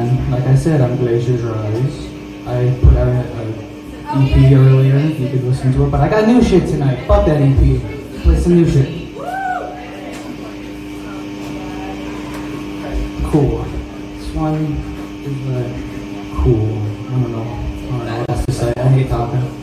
And like I said, I'm Glacier's Rise. I put out an EP earlier, you could listen to it, but I got new shit tonight. Fuck that EP. Play some new shit. Cool. This one is cool. I don't know what else to say. I hate talking.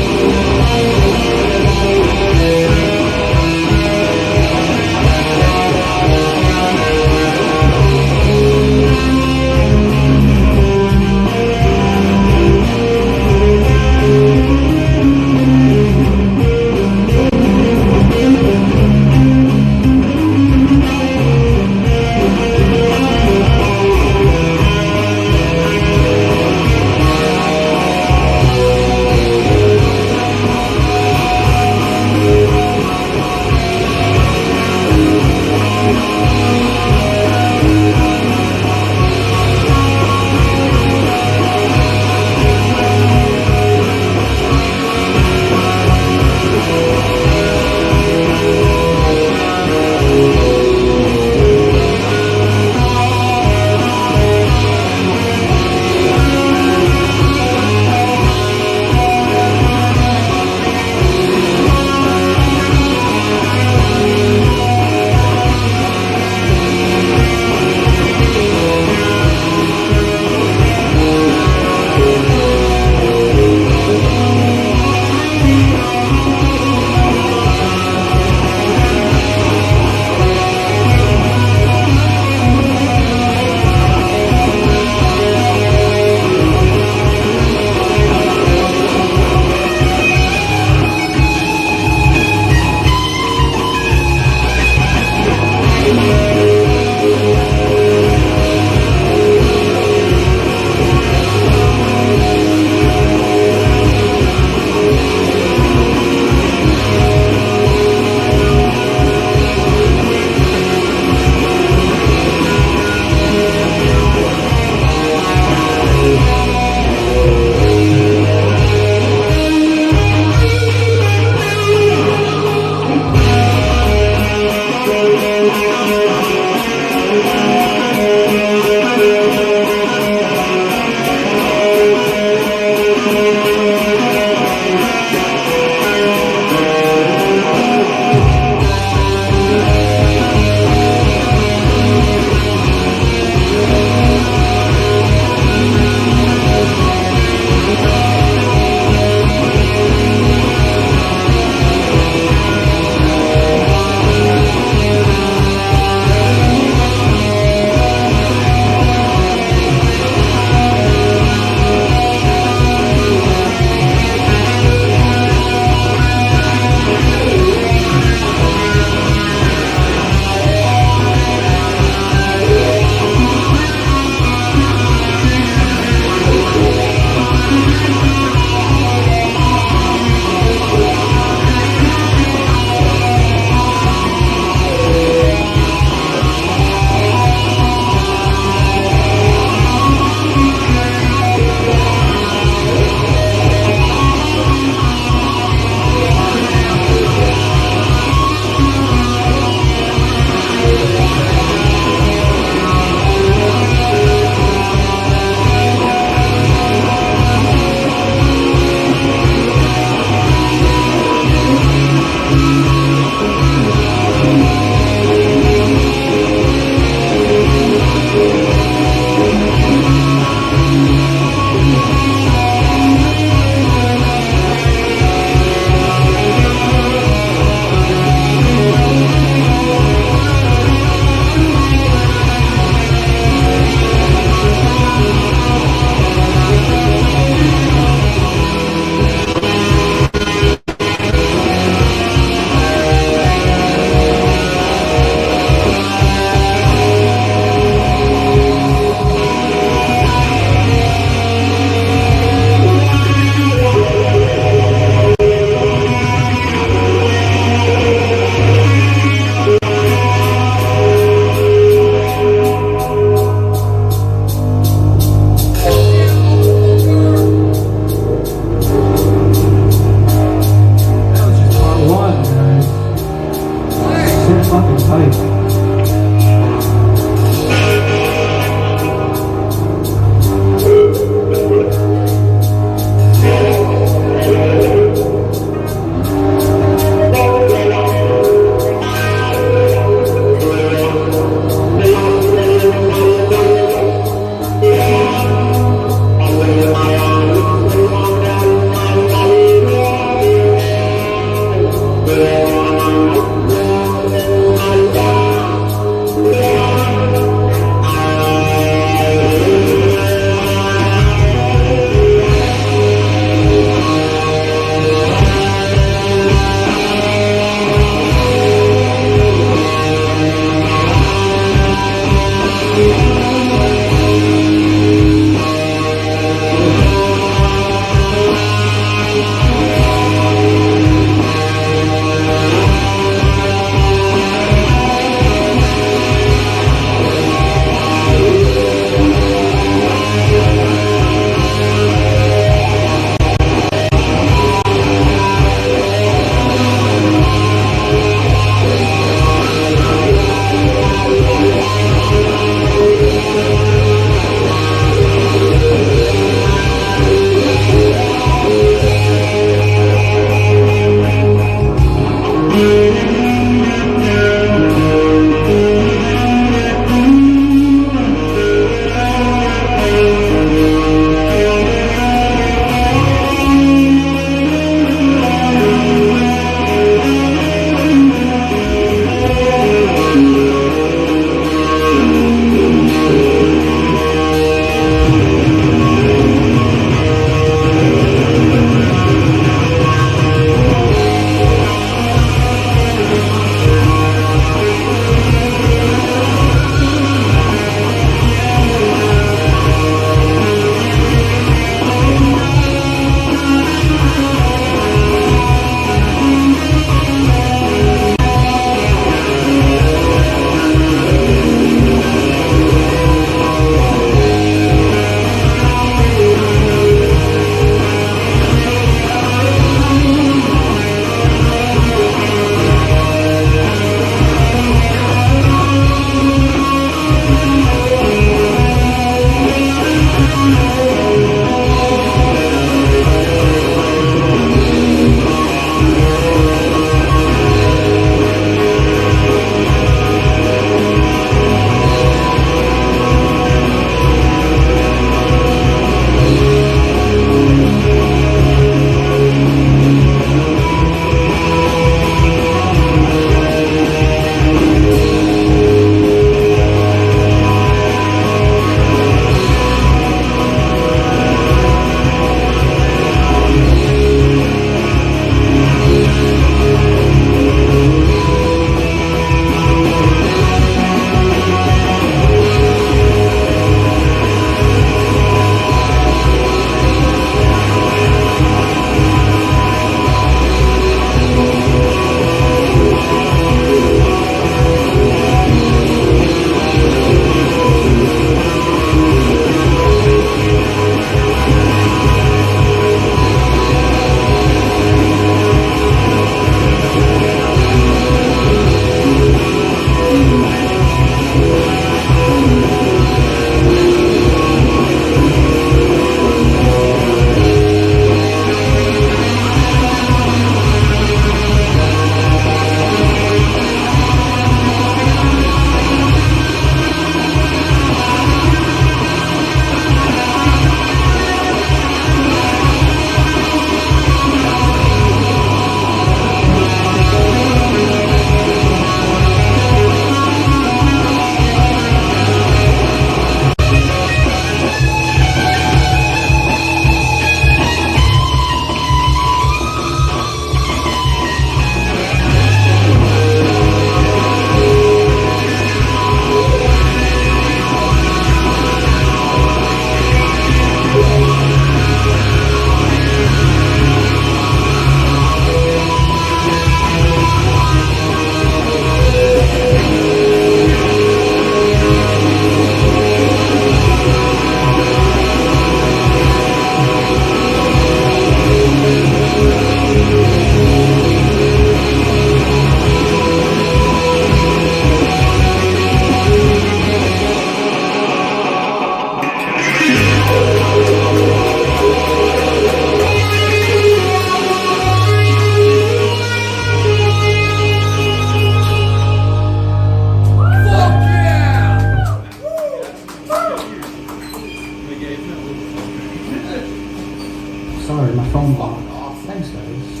sorry, my phone locked. Thanks, guys.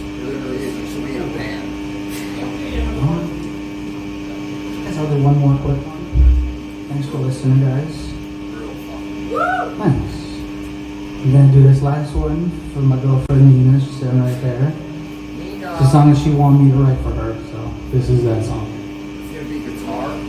Guess I'll do one more quick one. Thanks for listening, guys. Thanks. I'm gonna do this last one for my girlfriend Nina. She's sitting right there. It's a song that she wanted me to write for her, so this is that song. It's gonna be guitar.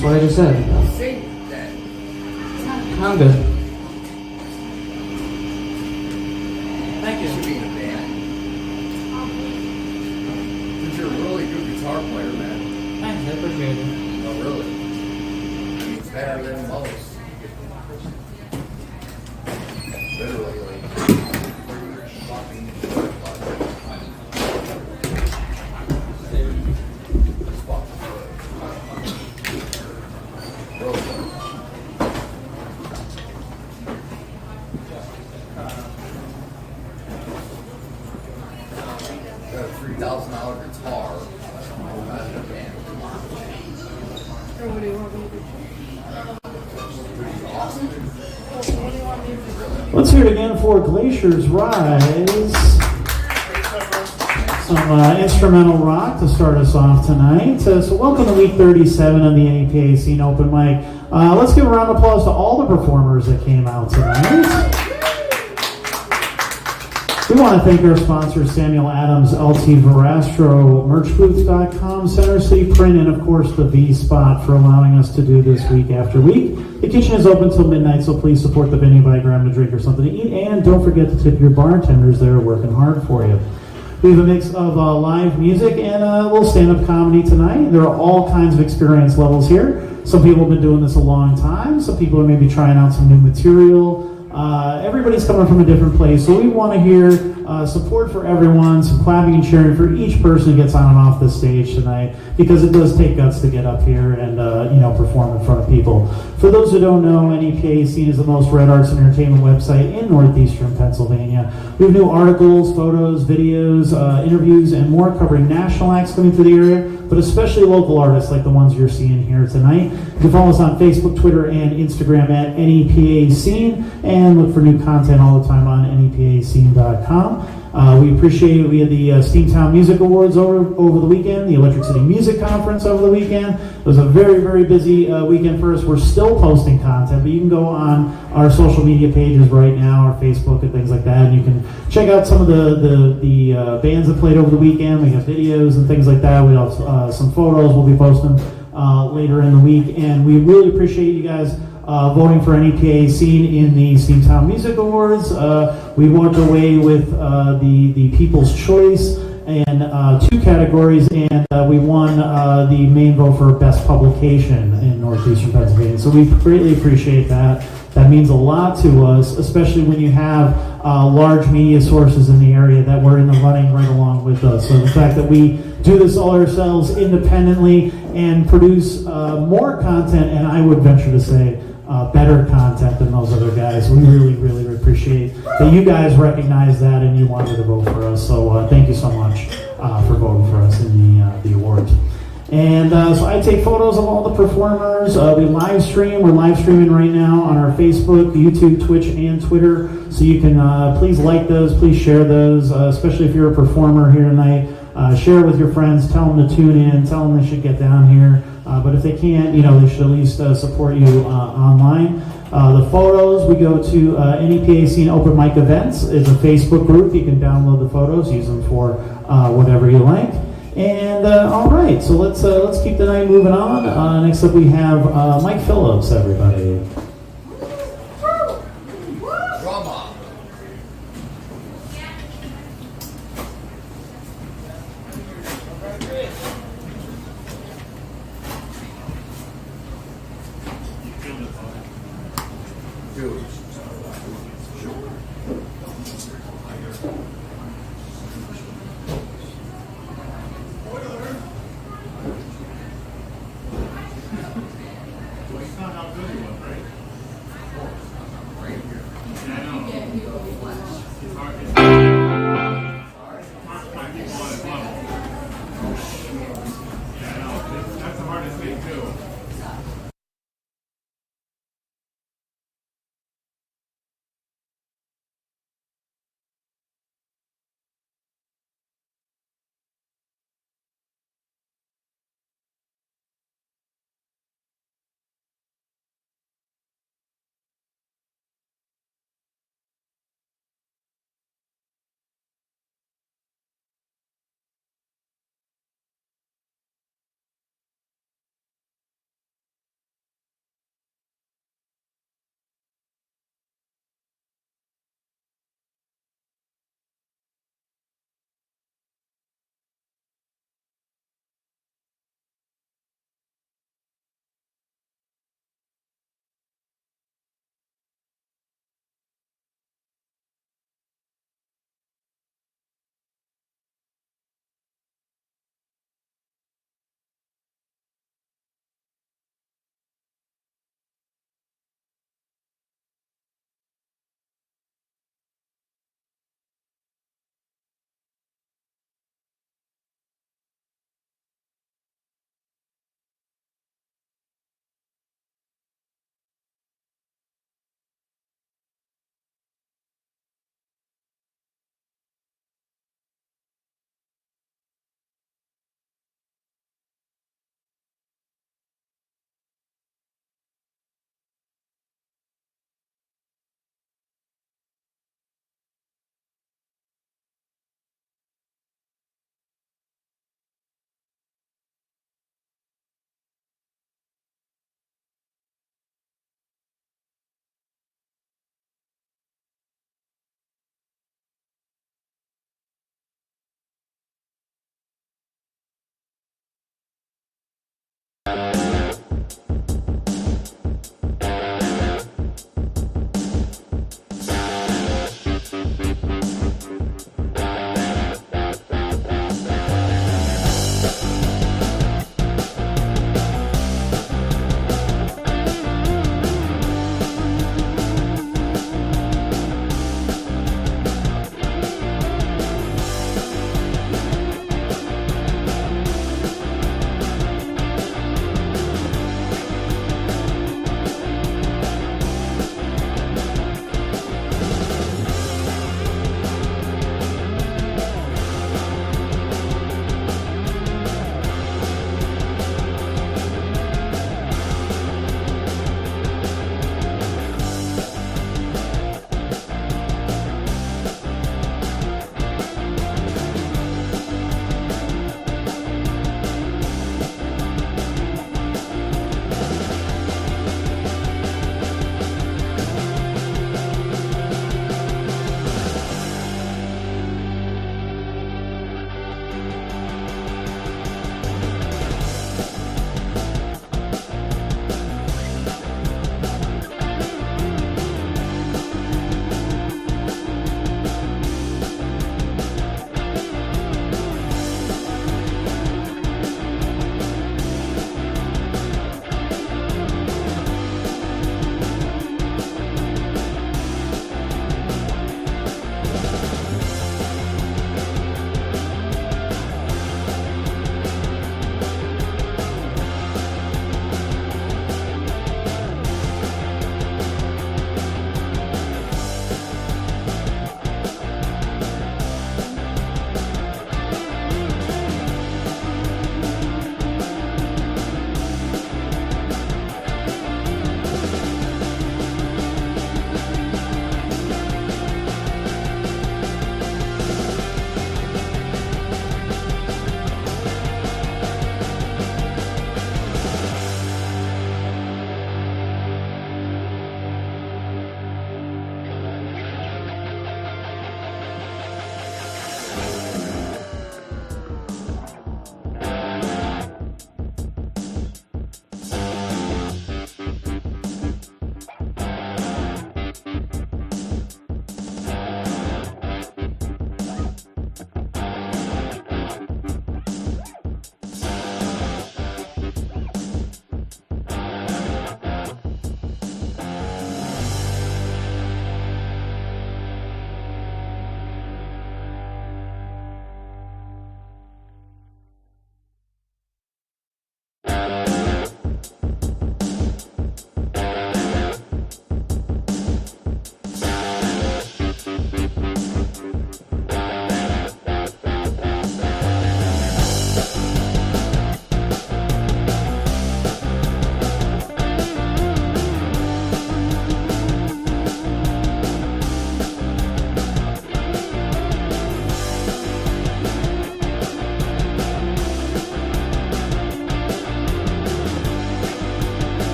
That's what I just said. Sing that. I'm good. Thank you for being a band. You're a really good guitar player, man. Thanks, I appreciate it. Oh, really? I mean, it's better than most. Literally, like. Got a $3,000 guitar. What do you want me to do? Let's hear it again for Glacier's Rise. Some instrumental rock to start us off tonight. So welcome to week 37 of the NEPA Scene Open Mic. Let's give a round of applause to all the performers that came out tonight. We want to thank our sponsors, Samuel Adams, LT Verastro, Merchbooth.com, Center City Print, and of course the V-Spot for allowing us to do this week after week. The kitchen is open till midnight, so please support the venue by grabbing a drink or something to eat, and don't forget to tip your bartenders. They're working hard for you. We have a mix of live music and a little stand-up comedy tonight. There are all kinds of experience levels here. Some people have been doing this a long time. Some people are maybe trying out some new material. Everybody's coming from a different place, so we want to hear support for everyone, some clapping and cheering for each person who gets on and off the stage tonight, because it does take guts to get up here and perform in front of people. For those who don't know, NEPA Scene is the most read arts and entertainment website in northeastern Pennsylvania. We have new articles, photos, videos, interviews, and more covering national acts coming through the area, but especially local artists like the ones you're seeing here tonight. You can follow us on Facebook, Twitter, and Instagram at NEPA Scene, and look for new content all the time on NEPAscene.com. We appreciate it. We had the Steamtown Music Awards over the weekend, the Electric City Music Conference over the weekend. It was a very, very busy weekend for us. We're still posting content, but you can go on our social media pages right now, our Facebook and things like that, and you can check out some of the bands that played over the weekend. We have videos and things like that. We have some photos we'll be posting later in the week, and we really appreciate you guys voting for NEPA Scene in the Steamtown Music Awards. We walked away with the People's Choice and 2 categories, and we won the main vote for Best Publication in northeastern Pennsylvania. So we greatly appreciate that. That means a lot to us, especially when you have large media sources in the area that were in the running right along with us. So the fact that we do this all ourselves independently and produce more content, and I would venture to say better content than those other guys. We really, really appreciate that you guys recognize that and you wanted to vote for us. So thank you so much for voting for us in the awards. And so I take photos of all the performers. We live stream. We're live streaming right now on our Facebook, YouTube, Twitch, and Twitter. So you can please like those, please share those, especially if you're a performer here tonight. Share it with your friends. Tell them to tune in. Tell them they should get down here. But if they can't, they should at least support you online. The photos, we go to NEPA Scene Open Mic Events. It's a Facebook group. You can download the photos, use them for whatever you like. And all right, so let's keep the night moving on. Next up, we have Mike Phillips. Everybody. Drama. Dude.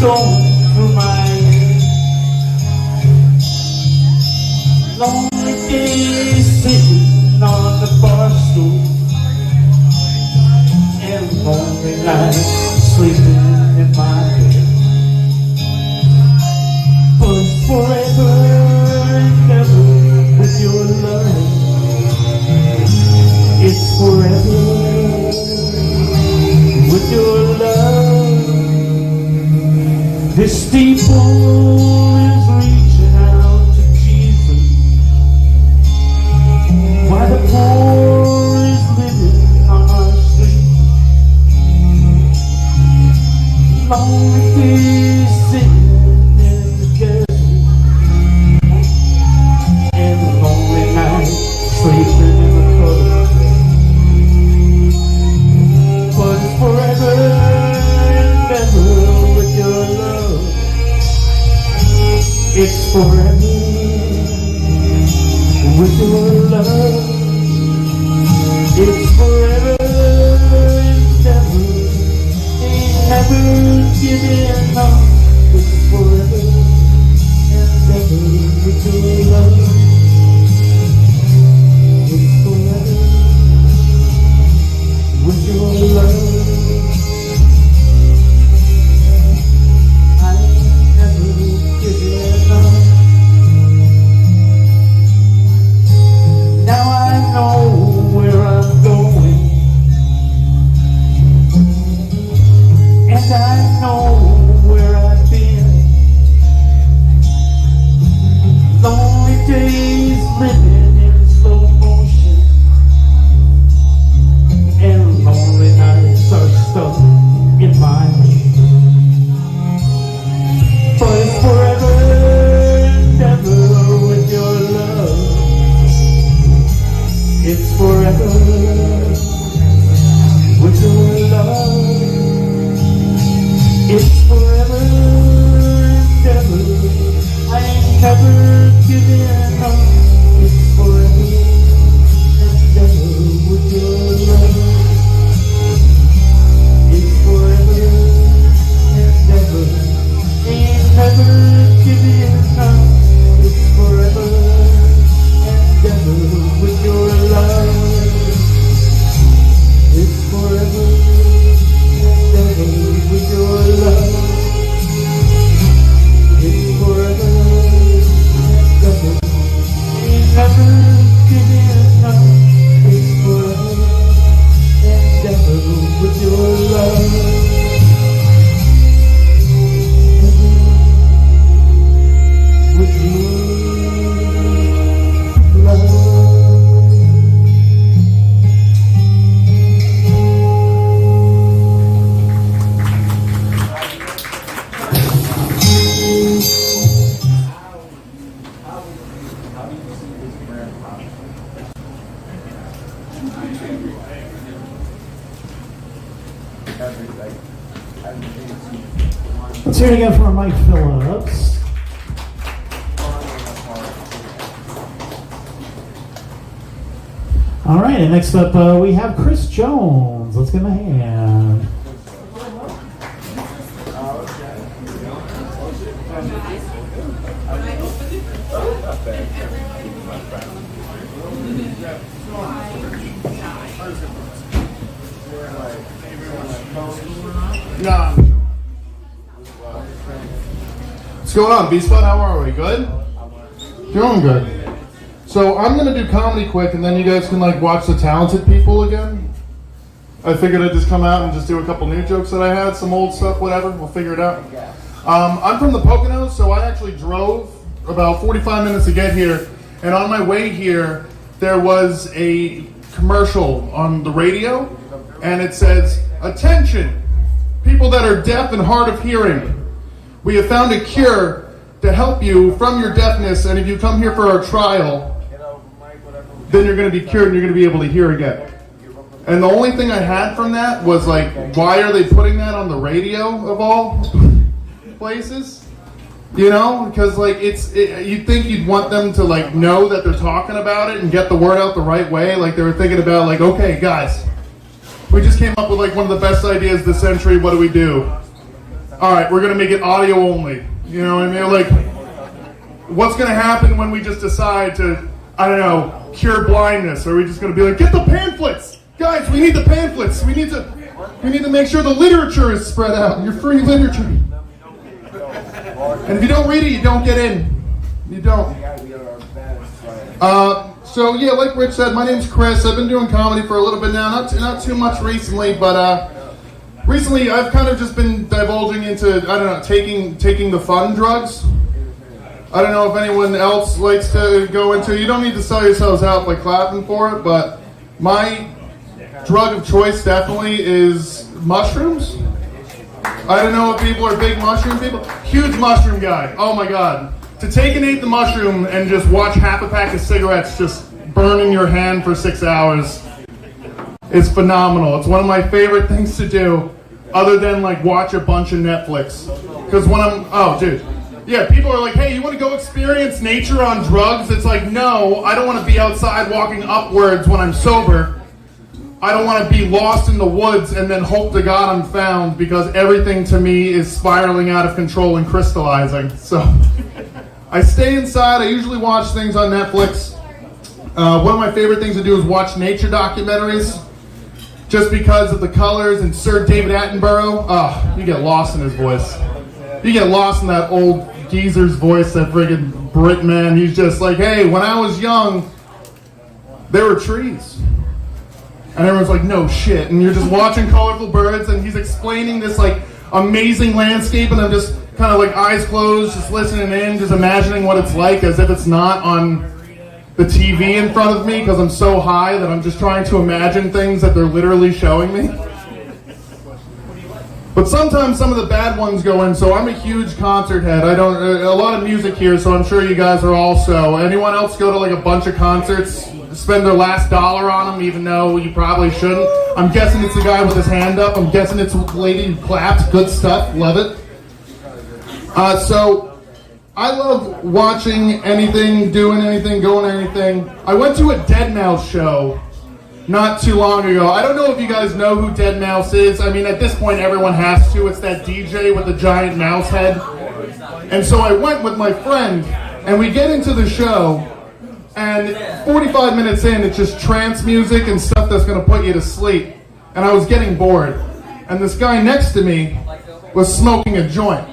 going through my head. Lonely days sitting on the bar stool, and lonely nights sleeping in my bed. But forever and ever with your love, it's forever with your love. This steeple is reaching out to Jesus, while the poor is living on our street. Lonely days sitting in the desert, and lonely nights sleeping in the puddle. But forever and ever with your love, it's forever with your love. It's forever and ever, ain't never giving up. It's forever and ever with your love. It's forever with your love. I ain't never giving up. Now I know where I'm going, and I know where I've been. Lonely days living in slow motion, and lonely nights are stuck in my head. But it's forever and ever with your love. It's forever with your love. It's forever and ever. I ain't never giving up. It's forever and ever with your love. It's forever and ever. Ain't never giving up. It's forever and ever with your love. It's forever and ever with your love. It's forever and ever. Ain't never giving up. It's forever and ever with your love. With your love. Let's hear it again from Mike Phillips. All right, and next up we have Chris Jones. Let's give him a hand. What's going on, B-Spot? How are we? Good? Doing good. So I'm going to do comedy quick, and then you guys can watch the talented people again. I figured I'd just come out and just do a couple new jokes that I had, some old stuff, whatever. We'll figure it out. I'm from the Poconos, so I actually drove about 45 minutes to get here. And on my way here, there was a commercial on the radio, and it says, "Attention, people that are deaf and hard of hearing. We have found a cure to help you from your deafness, and if you come here for our trial, then you're going to be cured and you're going to be able to hear again." And the only thing I had from that was why are they putting that on the radio of all places? You know, because you'd think you'd want them to know that they're talking about it and get the word out the right way. They were thinking about okay, guys, we just came up with one of the best ideas this century. What do we do? all right, we're gonna make it audio only. You know what I mean? Like, what's gonna happen when we just decide to, I don't know, cure blindness? Are we just gonna be like, get the pamphlets, guys? We need the pamphlets. We need to make sure the literature is spread out. Your free literature. And if you don't read it, you don't get in. You don't. So yeah, like Rich said, my name's Chris. I've been doing comedy for a little bit now, not too much recently, but recently I've kind of just been divulging into, I don't know, taking the fun drugs. I don't know if anyone else likes to go into. You don't need to sell yourselves out by clapping for it, but my drug of choice definitely is mushrooms. I don't know if people are big mushroom people. Huge mushroom guy. Oh my god. To take and eat the mushroom and just watch half a pack of cigarettes just burn in your hand for 6 hours is phenomenal. It's one of my favorite things to do, other than like watch a bunch of Netflix. Because when yeah, people are like, hey, you want to go experience nature on drugs? It's like, no, I don't want to be outside walking upwards when I'm sober. I don't want to be lost in the woods and then hope to God I'm found, because everything to me is spiraling out of control and crystallizing. So I stay inside. I usually watch things on Netflix. One of my favorite things to do is watch nature documentaries, just because of the colors and Sir David Attenborough. You get lost in his voice. You get lost in that old geezer's voice, that friggin' Brit man. He's just like, hey, when I was young, there were trees. And everyone's like, no shit. And you're just watching colorful birds, and he's explaining this like amazing landscape, and I'm just kind of like eyes closed, just listening in, just imagining what it's like, as if it's not on the TV in front of me, because I'm so high that I'm just trying to imagine things that they're literally showing me. But sometimes some of the bad ones go in, so I'm a huge concert head. A lot of music here, so I'm sure you guys are also. Anyone else go to like a bunch of concerts, spend their last dollar on them, even though you probably shouldn't? I'm guessing it's the guy with his hand up. I'm guessing it's the lady who claps. Good stuff. Love it. So I love watching anything, doing anything, going anything. I went to a Dead Mouse show not too long ago. I don't know if you guys know who Dead Mouse is. I mean, at this point, everyone has to. It's that DJ with the giant mouse head. And so I went with my friend, and we get into the show, and 45 minutes in, it's just trance music and stuff that's going to put you to sleep. And I was getting bored. And this guy next to me was smoking a joint.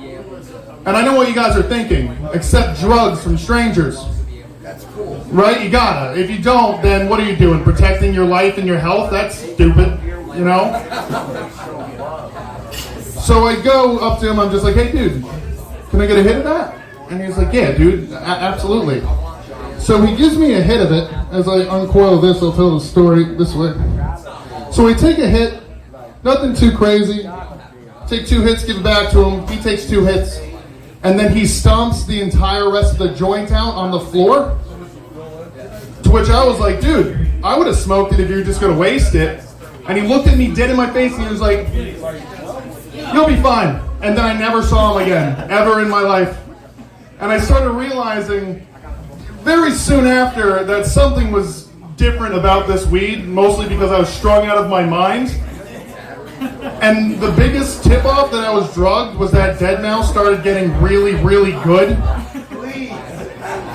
And I know what you guys are thinking. Accept drugs from strangers. That's cool. Right? You gotta. If you don't, then what are you doing? Protecting your life and your health? That's stupid. You know? So I go up to him, I'm just like, hey dude, can I get a hit of that? And he's like, yeah dude, absolutely. So he gives me a hit of it. As I uncoil this, I'll tell the story this way. So we take a hit, nothing too crazy. Take 2 hits, give it back to him. He takes 2 hits. And then he stomps the entire rest of the joint out on the floor. To which I was like, dude, I would have smoked it if you were just going to waste it. And he looked at me dead in my face and he was like, you'll be fine. And then I never saw him again, ever in my life. And I started realizing very soon after that something was different about this weed, mostly because I was strung out of my mind. And the biggest tip-off that I was drugged was that Dead Mouse started getting really, really good.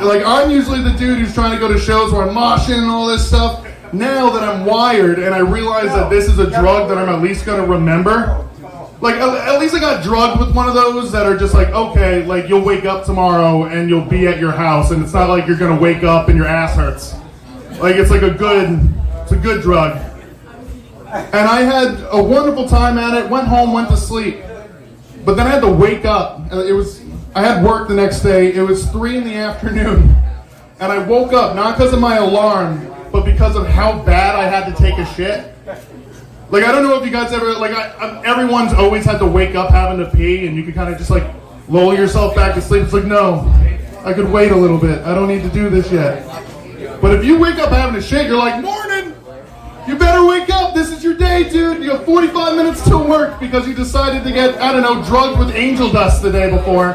Like, I'm usually the dude who's trying to go to shows where I'm moshing and all this stuff. Now that I'm wired and I realize that this is a drug that I'm at least going to remember, like, at least I got drugged with one of those that are just like, okay, like, you'll wake up tomorrow and you'll be at your house, and it's not like you're going to wake up and your ass hurts. Like, it's like it's a good drug. And I had a wonderful time at it, went home, went to sleep. But then I had to wake up. I had work the next day. It was 3 in the afternoon. And I woke up, not because of my alarm, but because of how bad I had to take a shit. Like, I don't know if you guys ever, like, everyone's always had to wake up having to pee, and you can kind of just, like, lull yourself back to sleep. It's like, no, I could wait a little bit. I don't need to do this yet. But if you wake up having a shit, you're like, morning! You better wake up. This is your day, dude. You have 45 minutes to work because you decided to get, I don't know, drugged with angel dust the day before.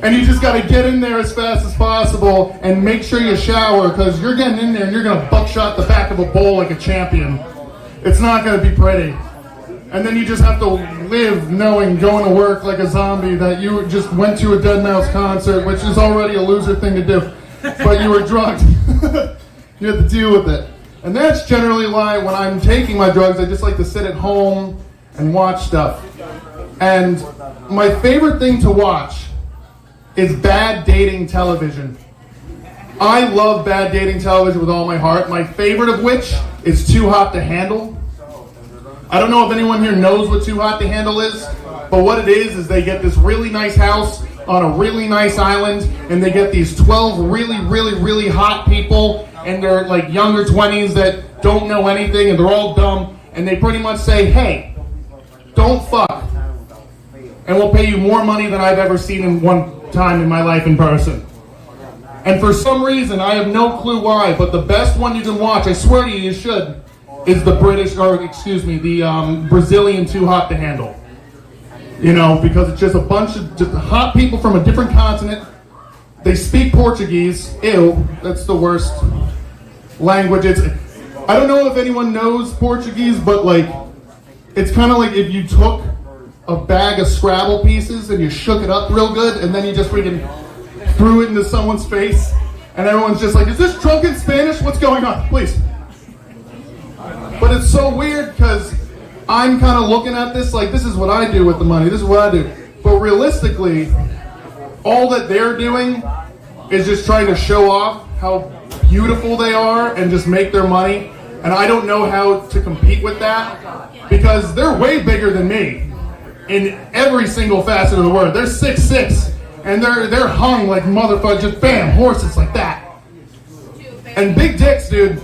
And you just got to get in there as fast as possible and make sure you shower, because you're getting in there and you're going to buckshot the back of a bowl like a champion. It's not going to be pretty. And then you just have to live knowing, going to work like a zombie, that you just went to a Dead concert, which is already a loser thing to do, but you were drugged. You have to deal with it. And that's generally why when I'm taking my drugs, I just like to sit at home and watch stuff. And my favorite thing to watch is bad dating television. I love bad dating television with all my heart. My favorite of which is Too Hot to Handle. I don't know if anyone here knows what Too Hot to Handle is, but what it is they get this really nice house on a really nice island, and they get these 12 really hot people, and they're like younger 20s that don't know anything, and they're all dumb, and they pretty much say, hey, don't fuck, and we'll pay you more money than I've ever seen in one time in my life in person. And for some reason, I have no clue why, but the best one you can watch, I swear to you should, is the Brazilian Too Hot to Handle. You know, because it's just a bunch of just hot people from a different continent. They speak Portuguese. Ew, that's the worst language. I don't know if anyone knows Portuguese, but like, it's kind of like if you took a bag of Scrabble pieces and you shook it up real good, and then you just freaking threw it into someone's face, and everyone's just like, is this drunken Spanish? What's going on? Please. But it's so weird because I'm kind of looking at this like, this is what I do with the money. This is what I do. But realistically, all that they're doing is just trying to show off how beautiful they are and just make their money. And I don't know how to compete with that because they're way bigger than me in every single facet of the word. They're 6'6", and they're hung like motherfuckers, just bam, horses like that. And big dicks, dude,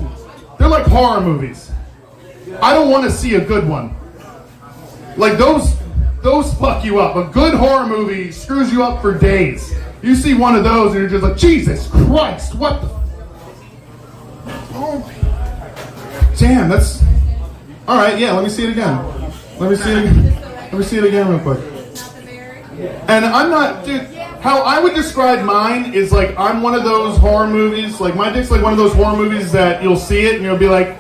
they're like horror movies. I don't want to see a good one. Like those fuck you up. A good horror movie screws you up for days. You see one of those and you're just like, Jesus Christ, what the? Oh, damn, that's. All right, yeah. Let me see it again. Let me see it again real quick. And I'm not, dude. How I would describe mine is like I'm one of those horror movies. Like my dick's like one of those horror movies that you'll see it and you'll be like,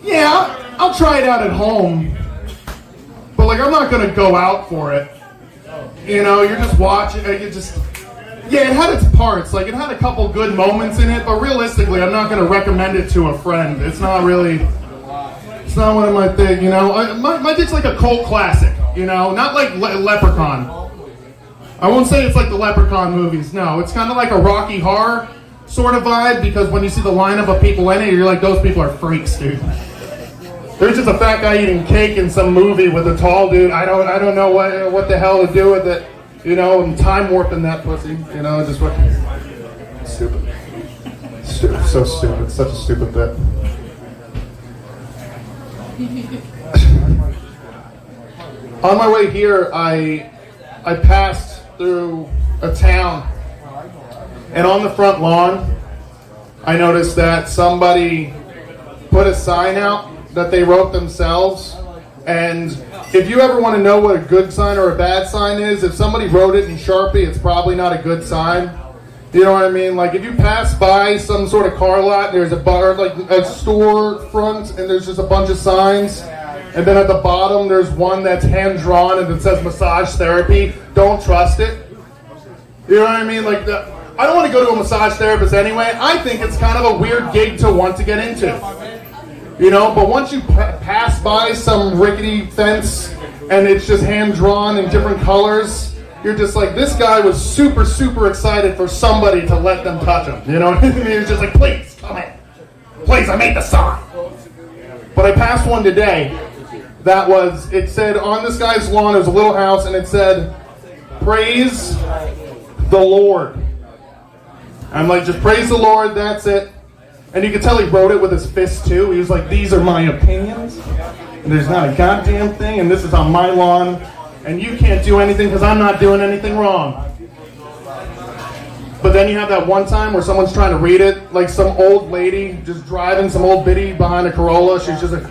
yeah, I'll try it out at home. But like I'm not gonna go out for it. You know, you're just watching. Yeah, it had its parts. Like it had a couple good moments in it, but realistically, I'm not gonna recommend it to a friend. It's not one of my things. You know, my dick's like a cult classic. You know, not like Leprechaun. I won't say it's like the Leprechaun movies. No, it's kind of like a Rocky Horror sort of vibe because when you see the lineup of people in it, you're like, those people are freaks, dude. There's just a fat guy eating cake in some movie with a tall dude. I don't know what the hell to do with it. You know, I'm time warping that pussy. You know, just what? Stupid. So stupid. Such a stupid bit. On my way here, I passed through a town, and on the front lawn, I noticed that somebody put a sign out that they wrote themselves. And if you ever want to know what a good sign or a bad sign is, if somebody wrote it in Sharpie, it's probably not a good sign. You know what I mean? Like if you pass by some sort of car lot, there's a bar, like a store front, and there's just a bunch of signs. And then at the bottom, there's one that's hand-drawn and it says massage therapy. Don't trust it. You know what I mean? Like, I don't want to go to a massage therapist anyway. I think it's kind of a weird gig to want to get into. You know, but once you pass by some rickety fence and it's just hand-drawn in different colors, you're just like, this guy was super, super excited for somebody to let them touch him. You know what I mean? He's just like, please, come in. Please, I made the sign. But I passed one today. It said on this guy's lawn, there's a little house, and it said, praise the Lord. I'm like, just praise the Lord, that's it. And you could tell he wrote it with his fist too. He was like, these are my opinions, and there's not a goddamn thing, and this is on my lawn, and you can't do anything because I'm not doing anything wrong. But then you have that one time where someone's trying to read it, like some old lady just driving some old biddy behind a Corolla. She's just like,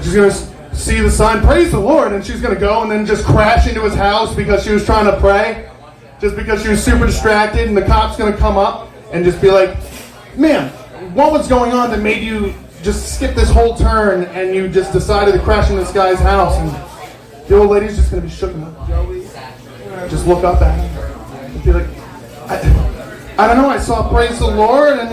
she's going to see the sign, praise the Lord, and she's going to go and then just crash into his house because she was trying to pray, just because she was super distracted, and the cop's going to come up and just be like, ma'am, what was going on that made you just skipped this whole turn and you just decided to crash into this guy's house, and the old lady's just gonna be shooken up. Just look up at him and be like, I don't know, I saw praise the Lord, and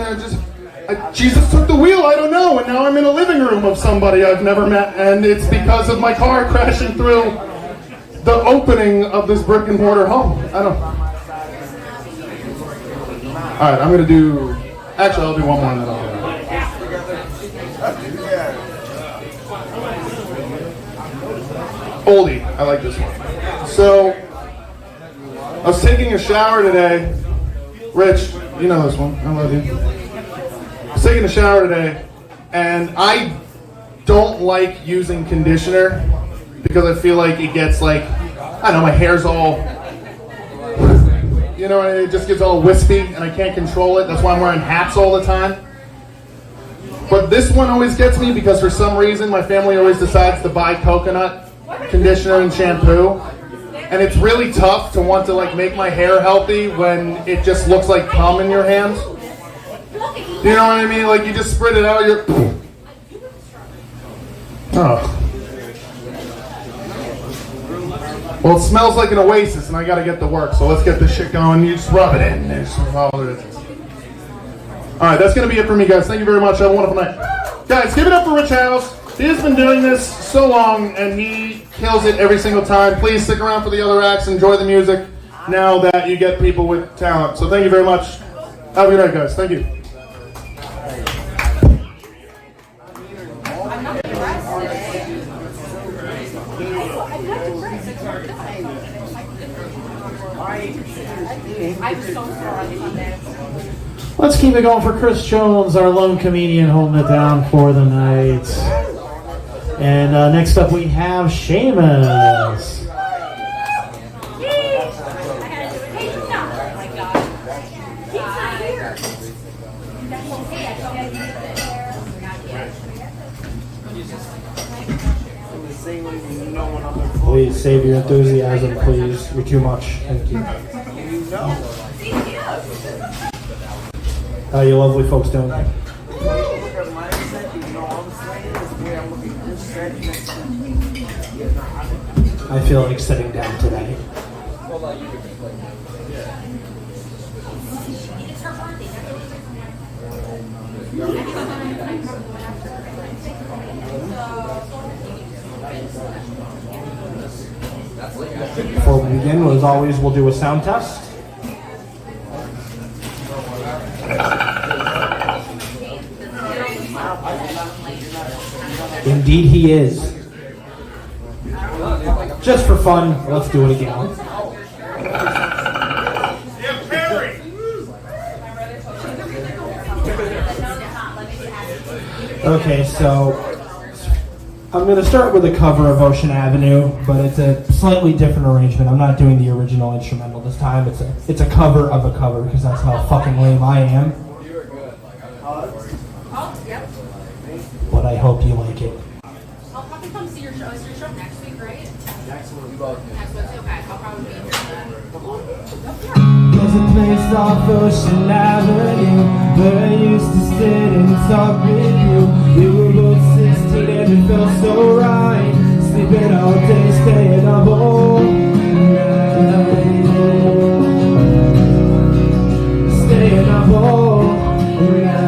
Jesus took the wheel, I don't know, and now I'm in a living room of somebody I've never met, and it's because of my car crashing through the opening of this brick and mortar home. I don't. All right, I'm gonna do. Actually, I'll do one more and then I'll. Oldie, I like this one. So, I was taking a shower today. Rich, you know this one. I love you. I was taking a shower today, and I don't like using conditioner because I feel like it gets like, I don't know, my hair's all, you know, it just gets all wispy and I can't control it. That's why I'm wearing hats all the time. But this one always gets me because for some reason my family always decides to buy coconut conditioner and shampoo. And it's really tough to want to like make my hair healthy when it just looks like cum in your hands. You know what I mean? Like you just spread it out, you're... Oh. Well, it smells like an oasis, and I gotta get to work, so let's get this shit going. You just rub it in. There's all it is. Alright, that's gonna be it for me, guys. Thank you very much. Have a wonderful night. Guys, give it up for Rich House. He has been doing this so long, and he kills it every single time. Please stick around for the other acts. Enjoy the music now that you get people with talent. So thank you very much. Have a good night, guys. Thank you. Let's keep it going for Chris Jones, our lone comedian, holding it down for the night. And next up we have Seamus. Please save your enthusiasm, please. You're too much. Thank you. How you lovely folks doing? I feel like sitting down today. Before we begin, as always, we'll do a sound test. Indeed he is. Just for fun, let's do it again. Okay, so I'm going to start with a cover of Ocean Avenue, but it's a slightly different arrangement. I'm not doing the original instrumental this time. It's a cover of a cover because that's how fucking lame I am. But I hope you like it. I'll probably come see your show. Is your show next week, right? Next Wednesday. Okay, I'll probably be here. There's a place off Ocean Avenue where I used to sit and talk with you. We were both 16 and it felt so right. Sleeping all day, staying up all night. Staying up all night.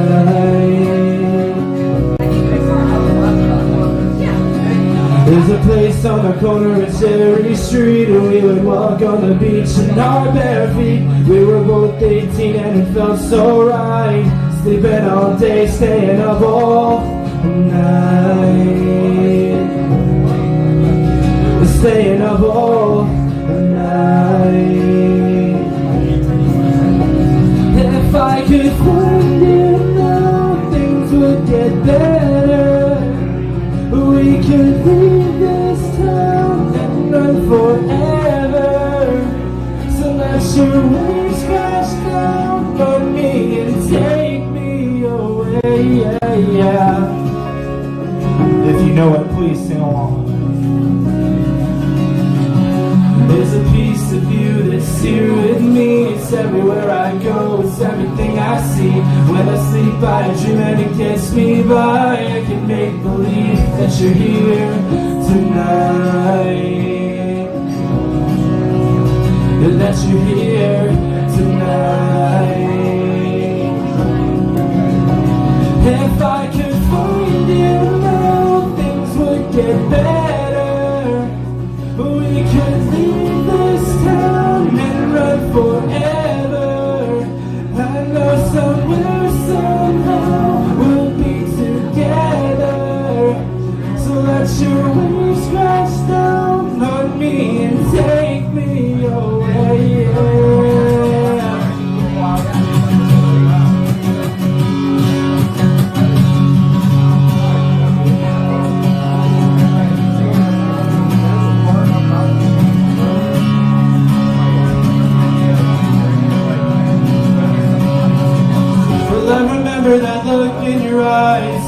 There's a place on the corner of Cherry Street, and we would walk on the beach in our bare feet. We were both 18 and it felt so right. Sleeping all day, staying up all night. Staying up all night. If I could find it now, things would get better. We could leave this town and run forever. So let your waves crash down on me and take me away, yeah, yeah. If you know it, please sing along. There's a piece of you that's here with me. It's everywhere I go, it's everything I see. When I sleep I dream and it gets me by. I can make believe that you're here tonight, that you're here tonight. If I could find you now, things would get better. We could leave this town and run forever. I know somewhere, somehow, we'll be together. So let your wings crash down on me and take me away. Remember that look in your eyes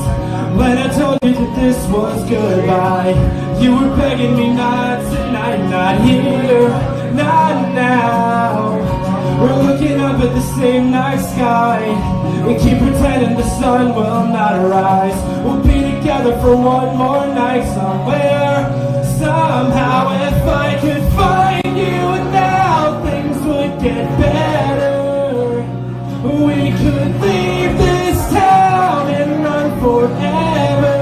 when I told you that this was goodbye. You were begging me not tonight, not here, not now. We're looking up at the same night sky. We keep pretending the sun will not arise. We'll be together for one more night somewhere, somehow. If I could find you now, things would get better. We could leave this town and run forever.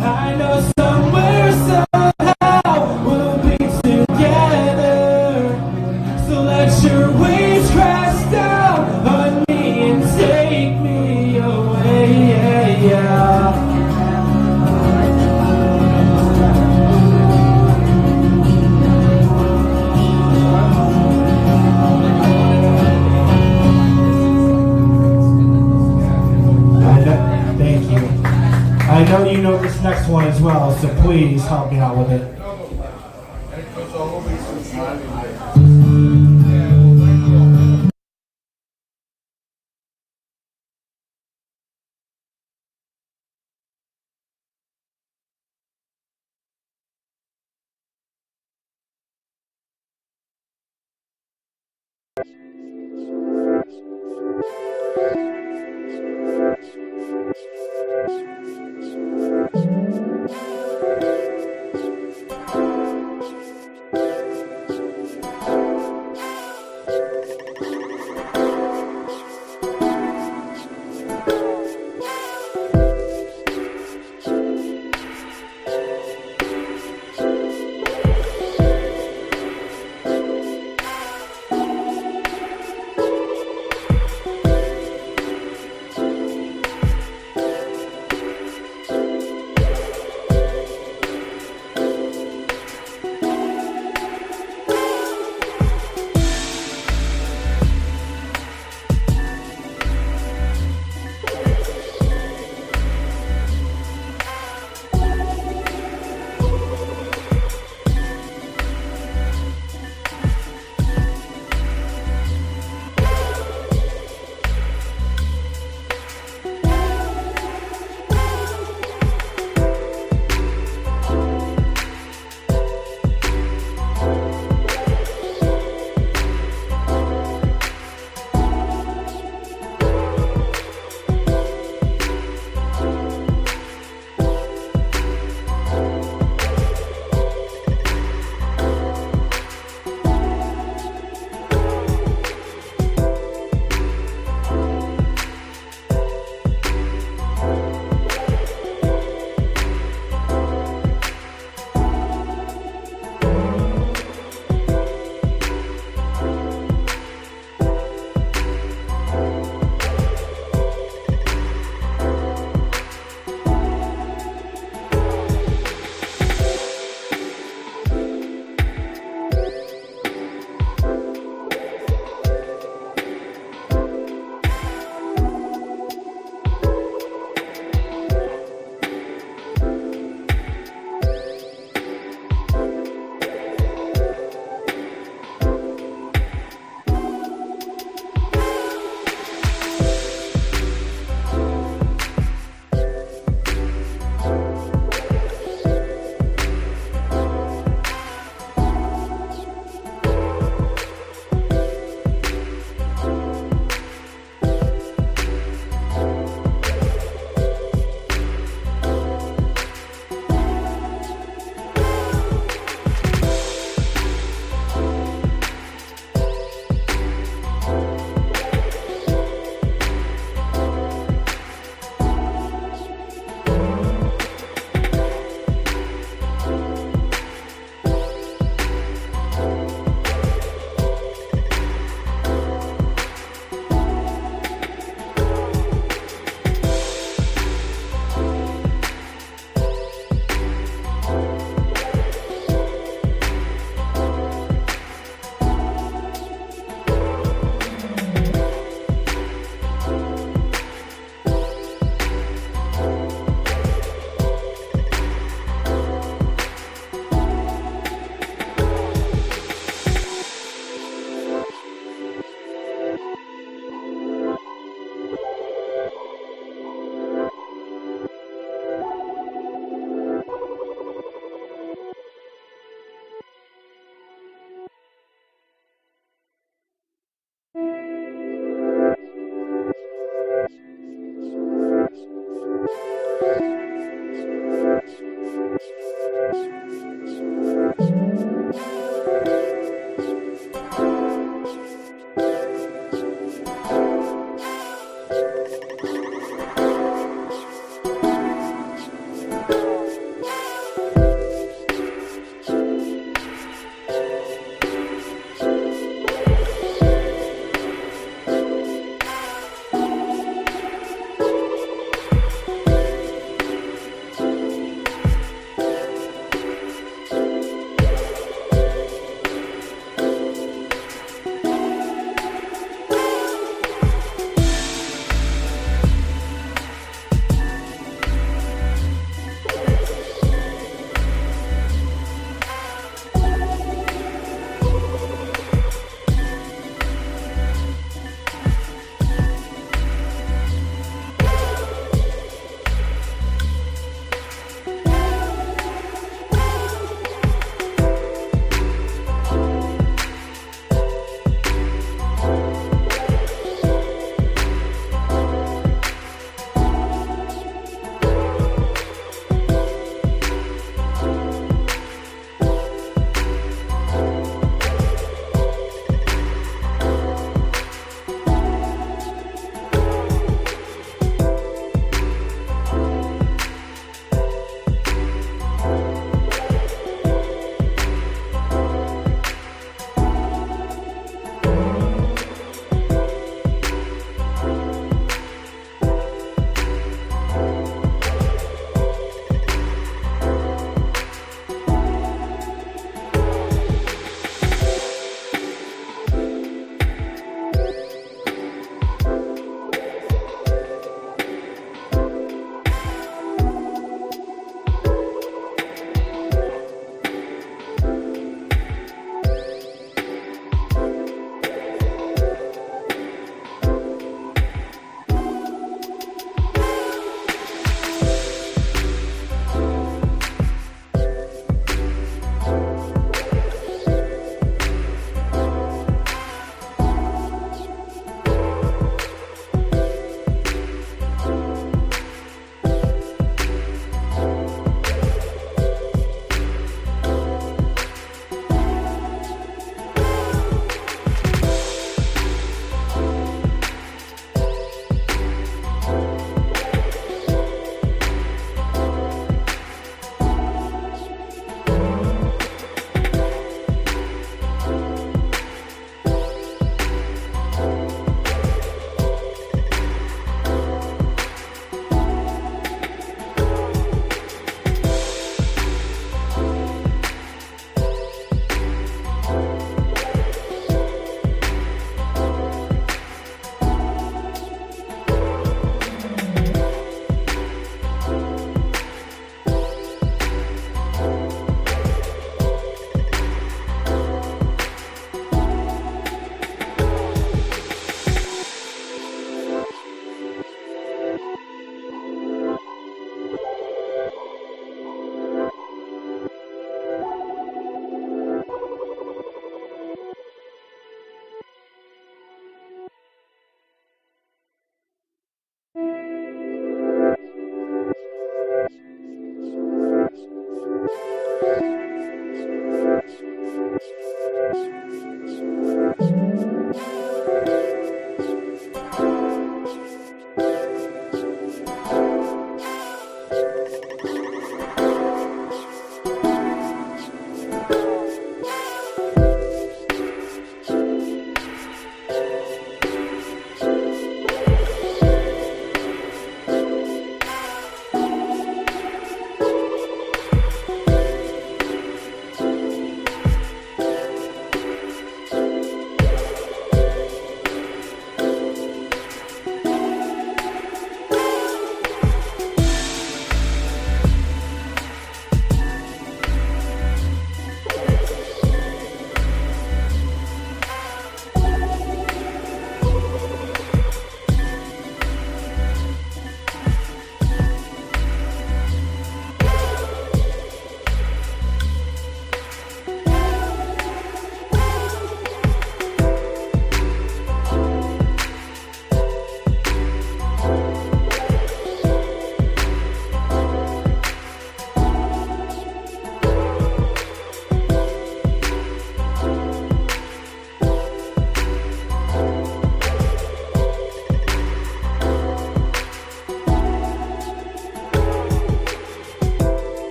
I know somewhere, somehow, we'll be together. So let your waves crash down on me and take me away. I know you know this next one as well, so please help me out with it.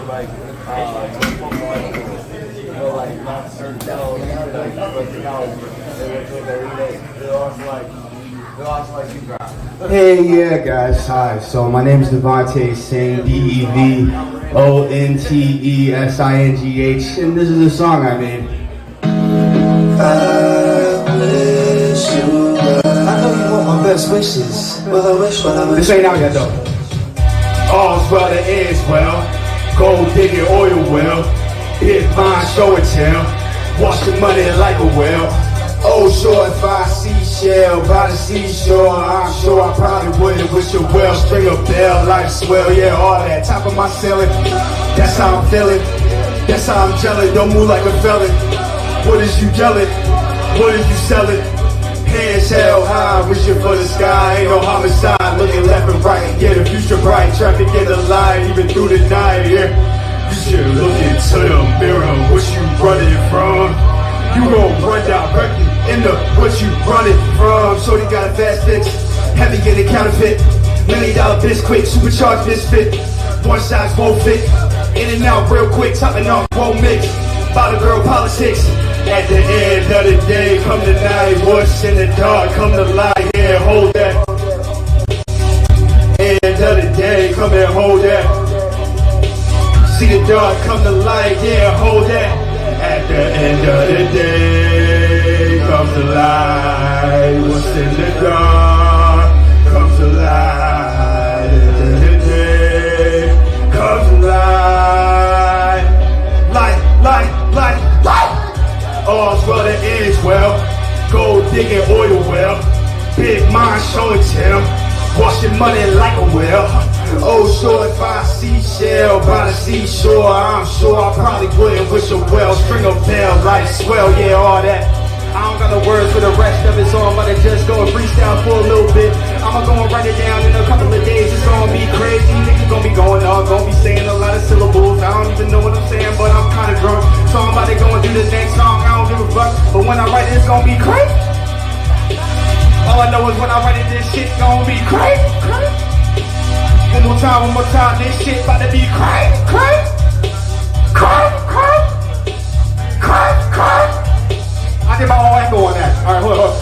like, not certain cells, they're also like you guys. Hey, yeah, guys. Hi. So my name is Devontae Singh, DEVONTESINGH, and this is a song I made. I know you want my best wishes. Well, I wish. This ain't out yet though. All's well that ends well. Gold digging oil well. Big mine show and tell. Wash the money like a well. Oh, sure, if I seashell by the seashore, I'm sure I probably wouldn't wish a well. String a bell like swell, yeah, all that. Top of my ceiling, that's how I'm feeling. That's how I'm gelling. Don't move like a felon. What is you gelling? What is you selling? Hands held high, wishing for the sky. Ain't no homicide, looking left and right. Yeah, the future bright, traffic in the light, even through the night. Yeah, you should look into the mirror. What you running from? You gon' run directly into what you running from. Shorty got a fast fix, heavy in the counterfeit. $1 million bitch quick, supercharged misfit. One size won't fit. In and out real quick, topping off won't mix. Bottle girl politics. At the end of the day, come the night. What's in the dark, come the light. Yeah, hold that. End of the day, come and hold that. See the dark, come the light. Yeah, hold that. At the end of the day, comes the light. What's in the dark, comes the light. At the end of the day, comes the light. Light. All's well that ends well. Gold digging oil well. Big mind show and tell. Washing money like a well. Oh, sure, if I seashell by the seashore, I'm sure I probably wouldn't wish a well. String a bell like swell, yeah, all that. I don't got no words for the rest of it, so I'm about to just go and freestyle for a little bit. I'ma go and write it down in a couple of days. It's gonna be crazy. Niggas gonna be going on, gonna be saying a lot of syllables. I don't even know what I'm saying, but I'm kinda drunk. So I'm about to go and do this next song. I don't give a fuck, but when I write it, it's gonna be crazy. All I know is when I write it, this shit gonna be crazy. One more time, this shit about to be crazy. I did my own echo on that. Alright, hold on.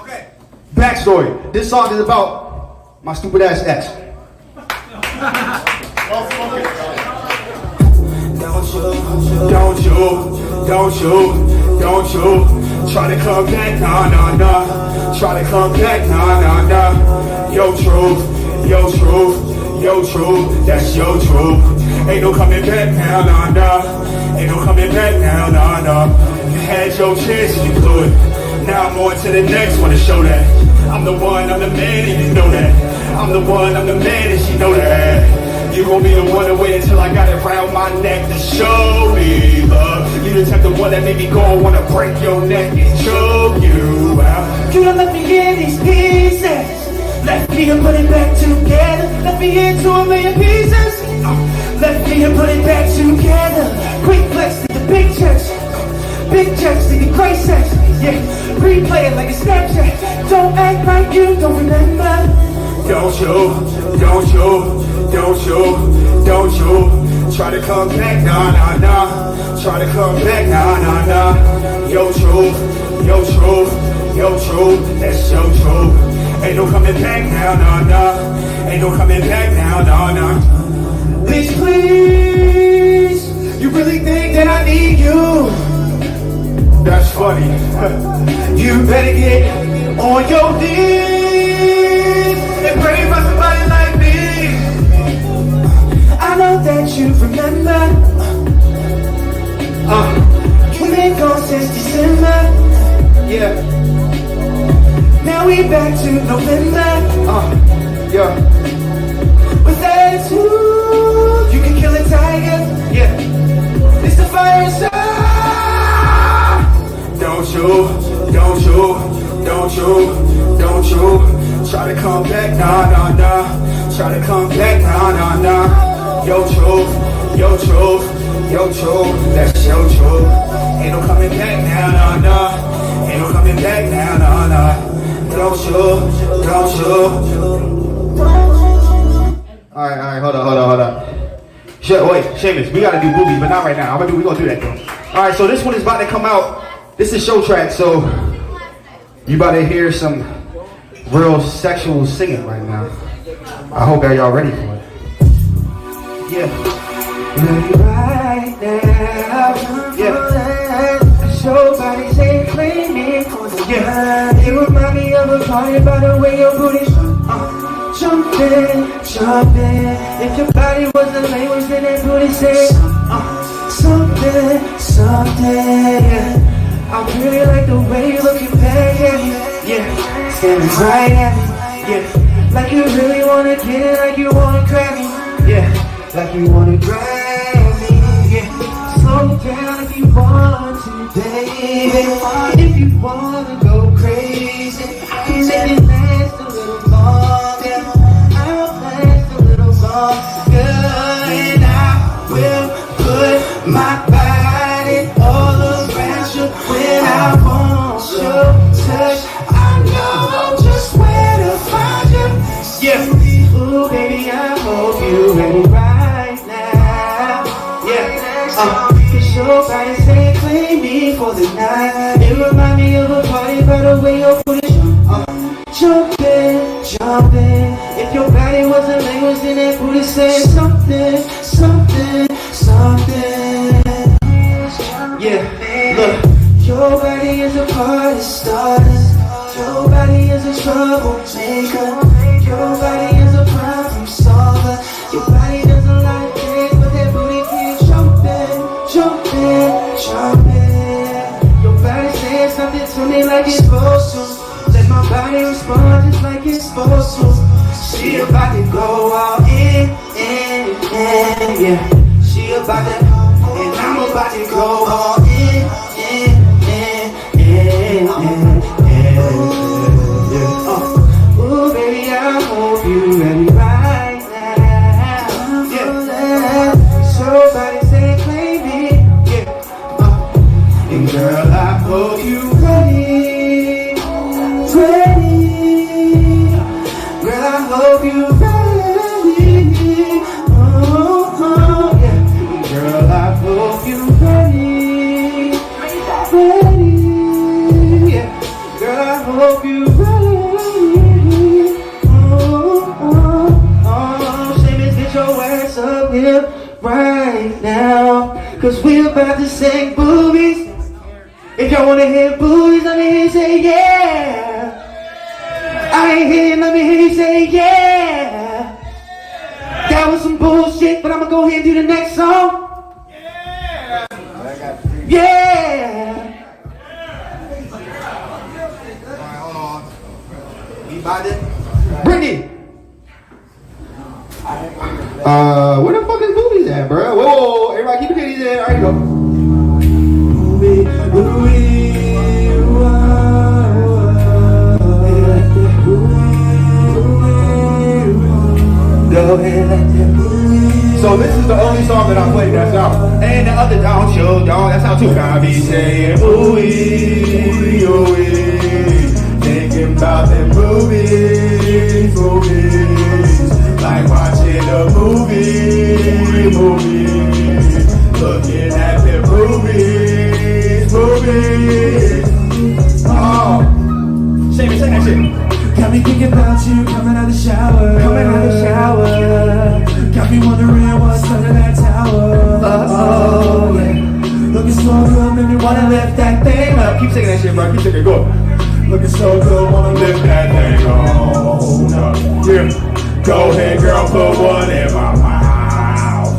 Okay, backstory. This song is about my stupid ass ex. Don't you try to come back, nah. Try to come back, nah. Your truth, that's your truth. Ain't no coming back now, nah. Ain't no coming back now, nah. You had your chance and you blew it. Now I'm on to the next one to show that I'm the one, I'm the man, and you know that. I'm the one, I'm the man, and she know that. You gon' be the one to wait until I got it round my neck to show me love. You the type of one that made me go and wanna break your neck and choke you out. You done left me in these pieces. Left me and put it back together. Left me into a million pieces. Left me and put it back together. Quick flex to the big checks. Big checks to the gray sex. Yeah, replay it like a Snapchat. Don't act like you don't remember. Don't you try to come back, nah. Try to come back, nah. Your truth, that's your truth. Ain't no coming back now, nah. Ain't no coming back now, nah. Bitch, please. You really think that I need you? That's funny. You better get on your knees and pray for somebody like me. I know that you remember. You've been gone since December. Yeah. Now we back to November. Yeah. With attitude, you can kill a tiger. Yeah. It's the fire inside. Don't you try to come back, nah. Try to come back, nah. Your truth, that's your truth. Ain't no coming back now, nah. Ain't no coming back now, nah. don't you? All right, hold on. Wait, Seamus, we gotta do boobies, but not right now. We gonna do that though. All right, so this one is about to come out. This is show track, so you about to hear some real sexual singing right now. I hope that y'all ready for it. Yeah. Right now, yeah. Your body's ain't claiming. Yeah. It remind me of a party by the way your booty's jumping. If your body was the language, then that booty say something. Yeah. I really like the way you looking back at me. Yeah. Standing right at me. Yeah. Like you really wanna get it, like you wanna grab me. Yeah. Like you wanna grab me. Yeah. Slow down if you want to, baby. If you wanna go crazy, make it last a little longer. I'll last a little longer, and I will put my body all around you when I want your touch. I know just where to find you. Yeah. Ooh, baby, I hope you ready right now. Yeah. Cause your body say claim me for the night. It remind me of a party by the way your booty jumping. If your body was a language, then that booty say something. Yeah, look, your body is a party starter. Your body is a troublemaker. Your body is a problem solver. Your body does a lot of things, but that booty keeps jumping. Your body saying something to me like it's supposed to. Let my body respond just like it's supposed to. She about to go all in, yeah. She about to, and I'm about to go all in, yeah. Ooh, baby, I hope you ready right now. Yeah. Somebody say claim me, yeah. And girl, I hope you ready. Girl, I hope you ready. Oh, yeah. Girl, I hope you ready. Yeah. Girl, I hope you ready. Seamus, get your ass up here right now. Cause we're about to sing boobies. If y'all wanna hear boobies, let me hear you say yeah. I ain't hear, let me hear you say yeah. That was some bullshit, but I'ma go ahead and do the next song. Yeah. Alright, hold on. We about it? Brittany! Where the fuck is boobies at, bro? Whoa, everybody keep your titties in. Alright, go. So this is the only song that I played that's out. And the other don't show, that's how too. I be saying ooh-wee, ooh-wee. Thinking about them movies. Like watching a movie. Looking at the movies. Oh, Seamus, sing that shit. Got me thinking about you coming out the shower. Got me wondering what's under that tower. Oh, yeah. Looking so good, made me wanna lift that thing up. Keep singing that shit, bro. Keep singing, go. Looking so good, wanna lift that thing on. Yeah. Go ahead, girl, put one in my mouth.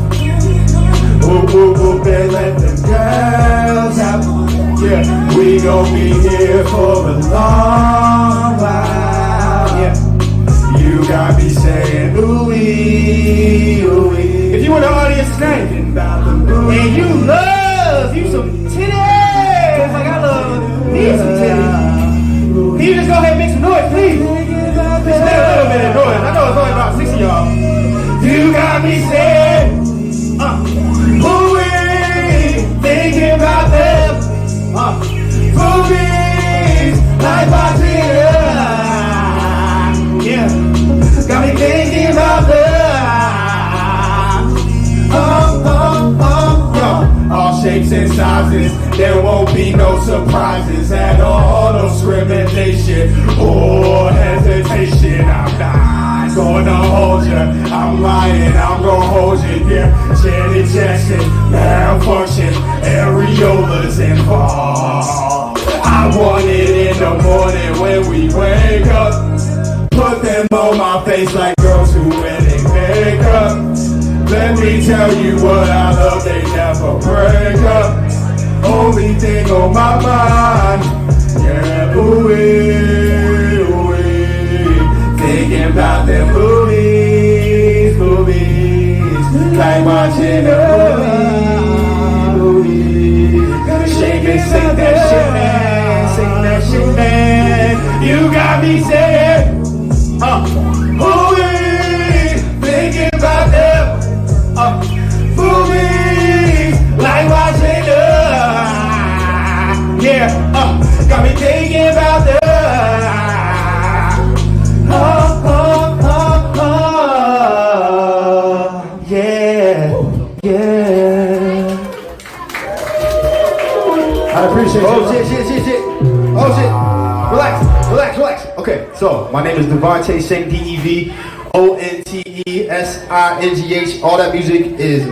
Ooh, then let them girls out. Yeah, we gon' be here for a long while. Yeah, you got me saying ooh-wee, ooh-wee. If you want the audience tonight, and you love you some titties, like I love me some titties, can you just go ahead and make some noise, please? Just make a little bit of noise. I know it's only about 6 of y'all. You got me saying, ooh-wee, thinking about them. Movies like watching and sizes. There won't be no surprises at all, no discrimination or hesitation. I'm not gonna hold you, I'm lying, I'm gonna hold you. Yeah, Janet Jackson, malfunction, areolas involved. I want it in the morning when we wake up. Put them on my face like girls who wear their makeup. Let me tell you what I love, they never break up. Only thing on my mind, yeah, ooh-wee, ooh-wee. Thinking about them movies, like watching a movie. Shake it, sing that shit, man, sing that shit, man. You got me saying, ooh-wee, thinking about them movies, like watching got me thinking about the yeah. I appreciate Oh shit. Oh shit. Relax. Okay, so my name is Devontae Singh, DEVONTESINGH. All that music is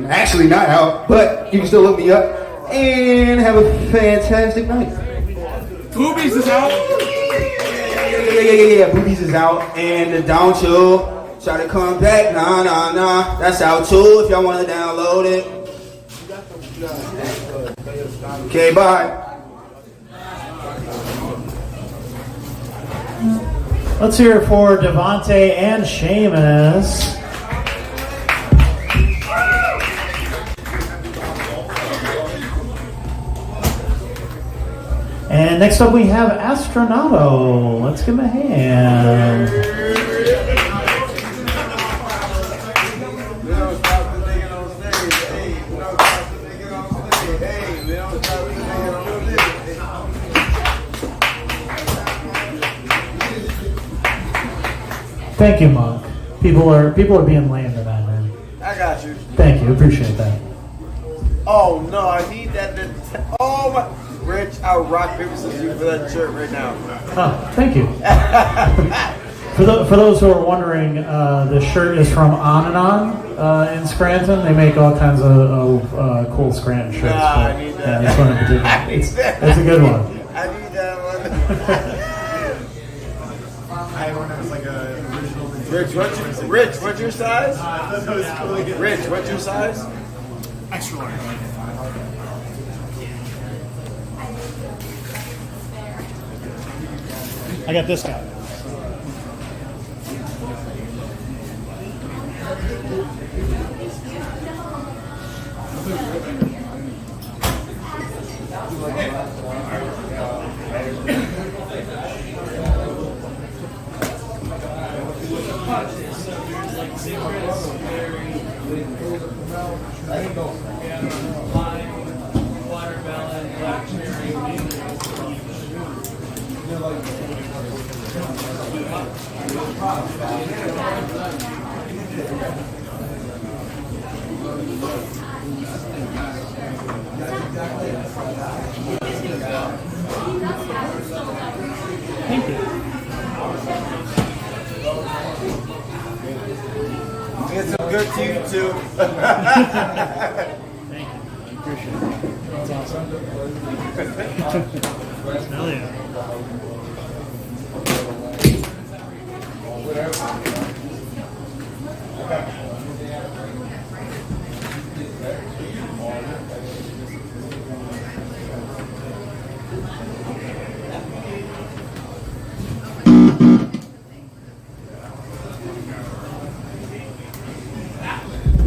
actually not out, but you can still look me up and have a fantastic night. Boobies is out. Yeah. Boobies is out, and the Down Chill try to come back. Nah. That's out too. If y'all want to download it. Okay, bye. Let's hear it for Devontae and Seamus. And next up we have Astronauto. Let's give him a hand. Thank you, Monk. People are being lame tonight, man. I got you. Thank you, appreciate that. Oh no, I need that. Oh my, Rich, I'll rock paper scissors for that shirt right now. Oh, thank you. For those who are wondering, the shirt is from On and On in Scranton. They make all kinds of cool Scranton shirts. I need that. Yeah, this one in particular. I need that. It's a good one. I need that one. Rich, what's your size? Rich, what's your size? Extra large. I got this guy. Thank you. Get some good to you too. Thank you. Appreciate it. That's awesome. Hell yeah.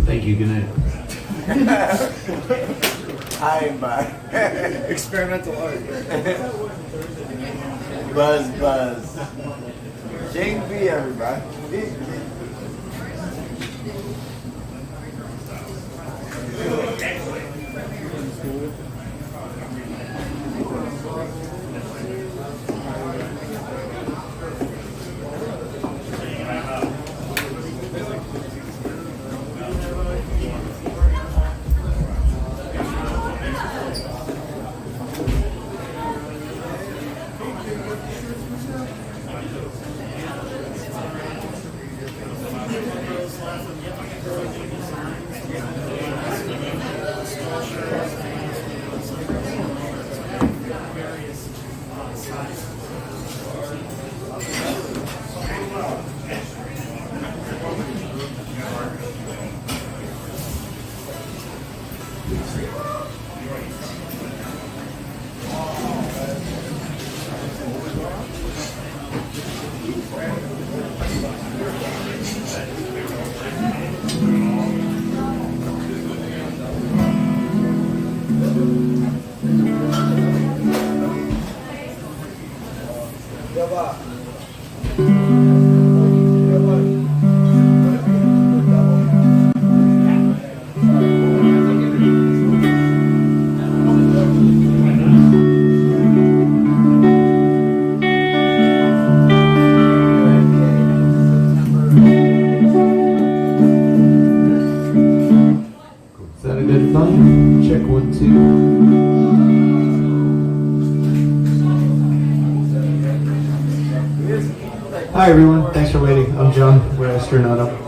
Thank you, good night. I ain't by experimental art. Buzz. King B, everybody. Is that a good phone? Check 1, 2. Hi everyone, thanks for waiting. I'm John. We're Astronaut.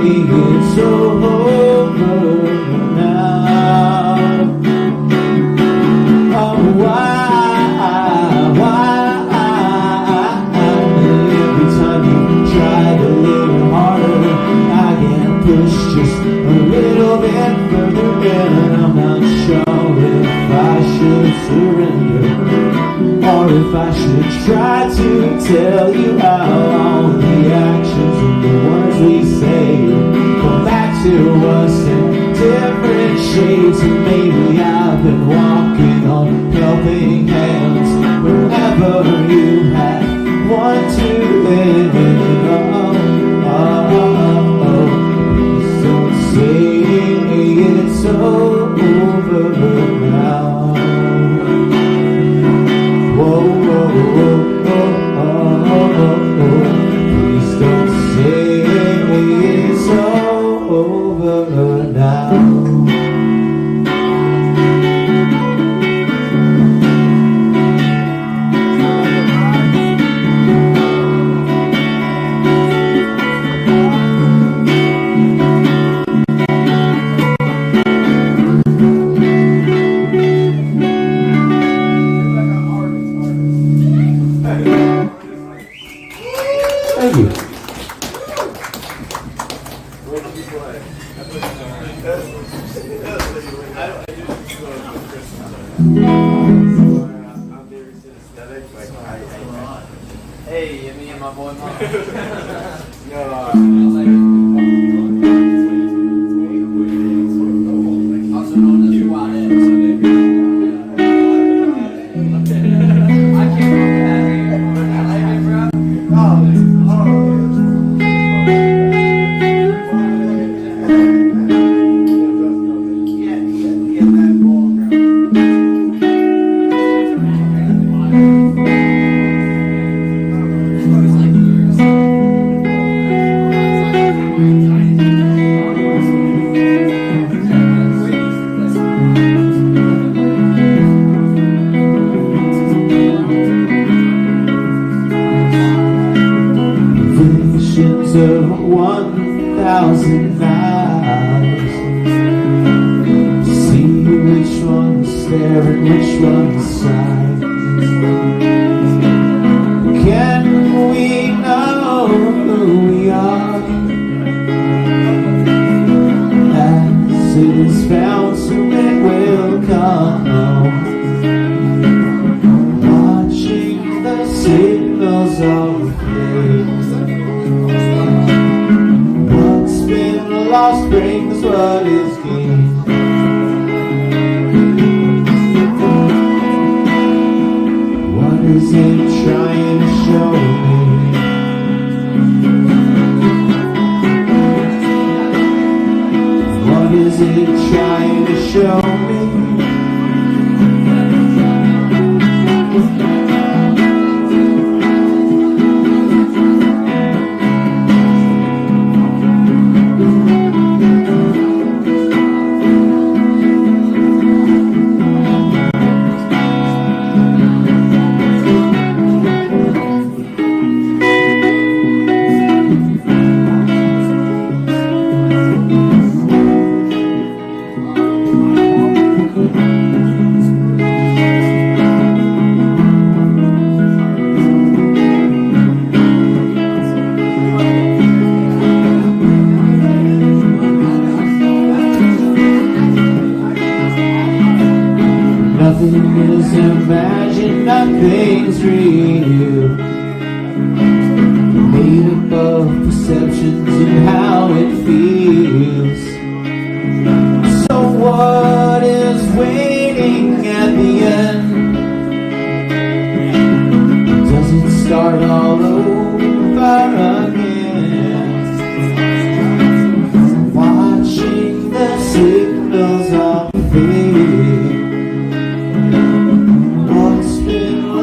it's over now. Oh, why? Every time you try to live harder, I get pushed just a little bit further in, and I'm not sure if I should surrender or if I should try to tell you how all the actions and the words we say come back to us in different shades. And maybe I've been walking on helping hands wherever you had one to live. Please don't say it's over now. Whoa, whoa, whoa, please don't say it's over now. Thank you. Hey, me and my boy Mom. Also known as Wadet. I came up with that name. I like it, bro. Visions of 1,000 miles. See which one's there and which one's side. Can we know who we are? As it is found, soon it will come. Watching the signals of fate. What's been lost brings what is gained. What is it trying to show me? What is it trying to show me? Nothing is imagined, nothing's real. Made up of perceptions and how it feels. So what is waiting at the end? Does it start all over again? Watching the signals of fate.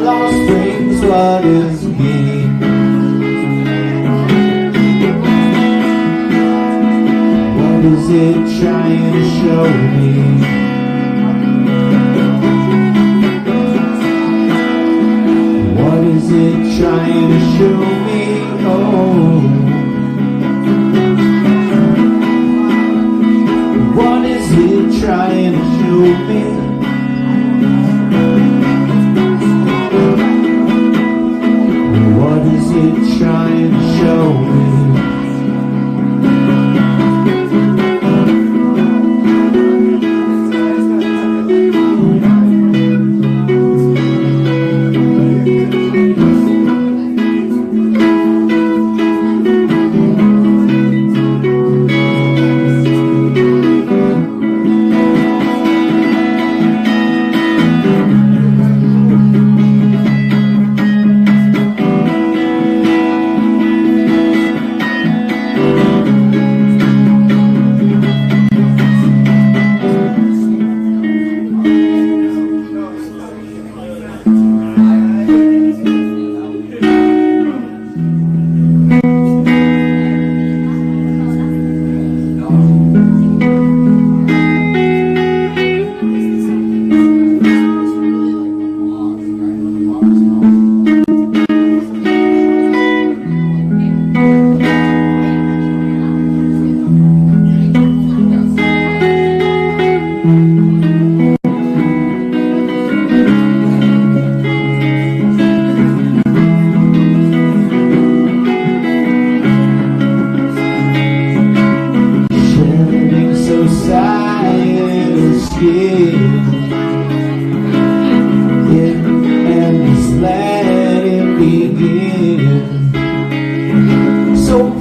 Lost brings what is gained. What is it trying to show me? What is it trying to show me? Oh. show me? What is it trying to show me?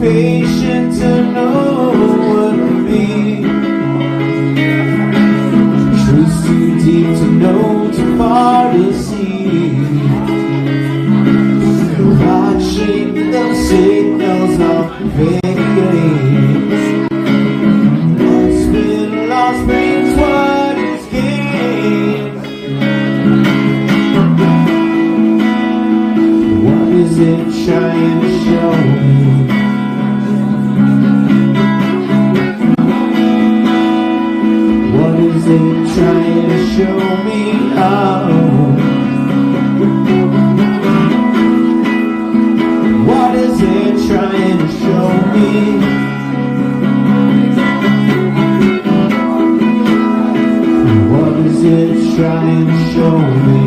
Patient to know what to be. Truth's too deep to know, too far to see. Watching the signals of fate. What's been lost brings what is gained. What is it trying to show me? What is it trying to show me? Oh. What is it trying to show me? What is it trying to show me?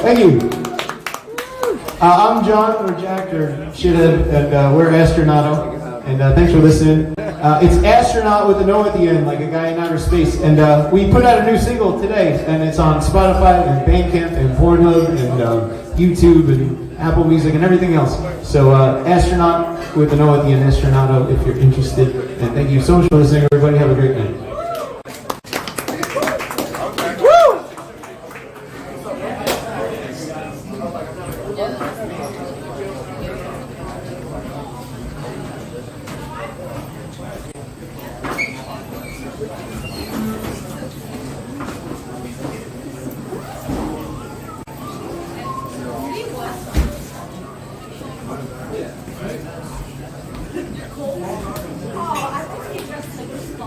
Thank you. I'm John, or Jack, or Shithead, and we're Astronato. And thanks for listening. It's Astronaut with an O at the end, like a guy in outer space. And we put out a new single today, and it's on Spotify and Bandcamp and Pornhub and YouTube and Apple Music and everything else. So Astronaut with an O at the end, Astronato, if you're interested. And thank you so much for listening, everybody. Have a great night.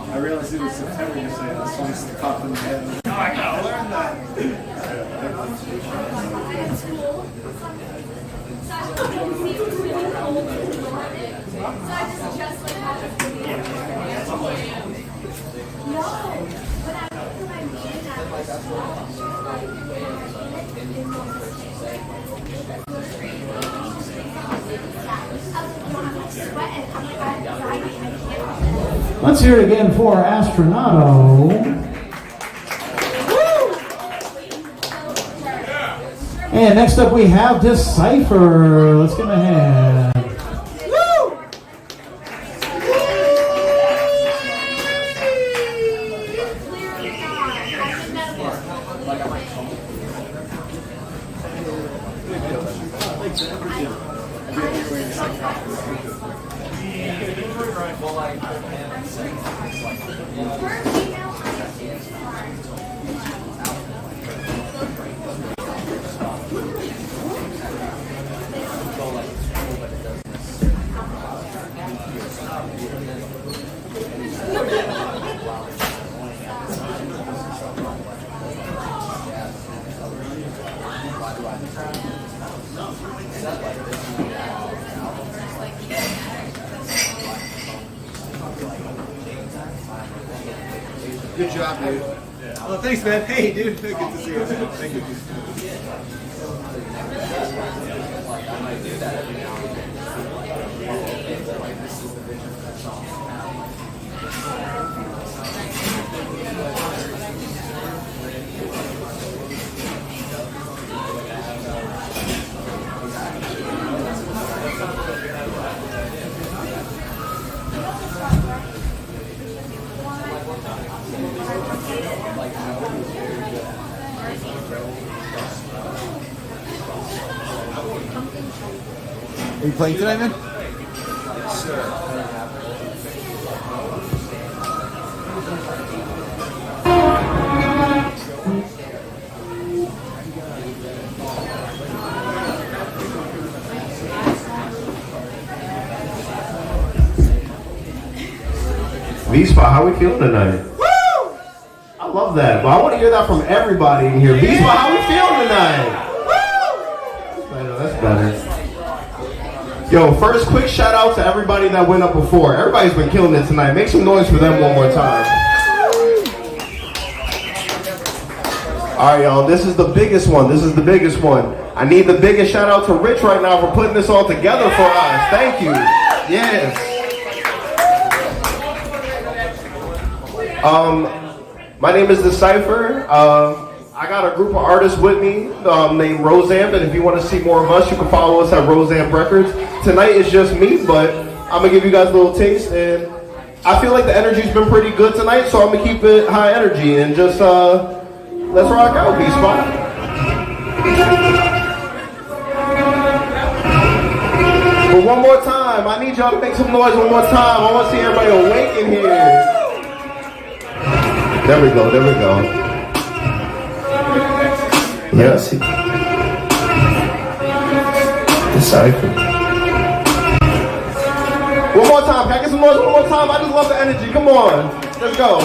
I realized it was September yesterday. This one's the cop in the head. Oh, I gotta learn that. Let's hear it again for Astronato. And next up we have Decipher. Let's give him a hand. Good job, dude. Oh, thanks, man. Hey, dude. Good to see you. Thank you. Are you playing tonight, man? V-Spot, how we feeling tonight? Woo! I love that. But I want to hear that from everybody in here. V-Spot, how we feeling tonight? Woo! That's better. Yo, first quick shout out to everybody that went up before. Everybody's been killing it tonight. Make some noise for them one more time. All right, y'all, this is the biggest one. This is the biggest one. I need the biggest shout out to Rich right now for putting this all together for us. Thank you. Yes. My name is Decipher. I got a group of artists with me named Roseamp, and if you want to see more of us, you can follow us at Roseamp Records. Tonight is just me, but I'm going to give you guys a little taste, and I feel like the energy's been pretty good tonight, so I'm going to keep it high energy, and just let's rock out, V-Spot. But one more time, I need y'all to make some noise one more time. I want to see everybody awake in here. There we go, there we go. Yes. Decipher. One more time, can I get some noise one more time? I just love the energy, come on. Let's go.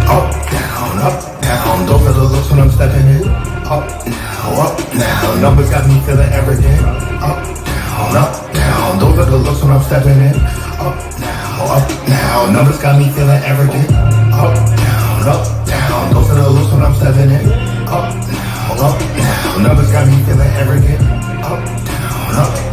Up, down, those are the looks when I'm stepping in. Up, now, numbers got me feeling everything. Up, down, those are the looks when I'm stepping in. Up, now, numbers got me feeling everything. Up, down, those are the looks when I'm stepping in. Up, up, down. Numbers got me feeling arrogant. Up,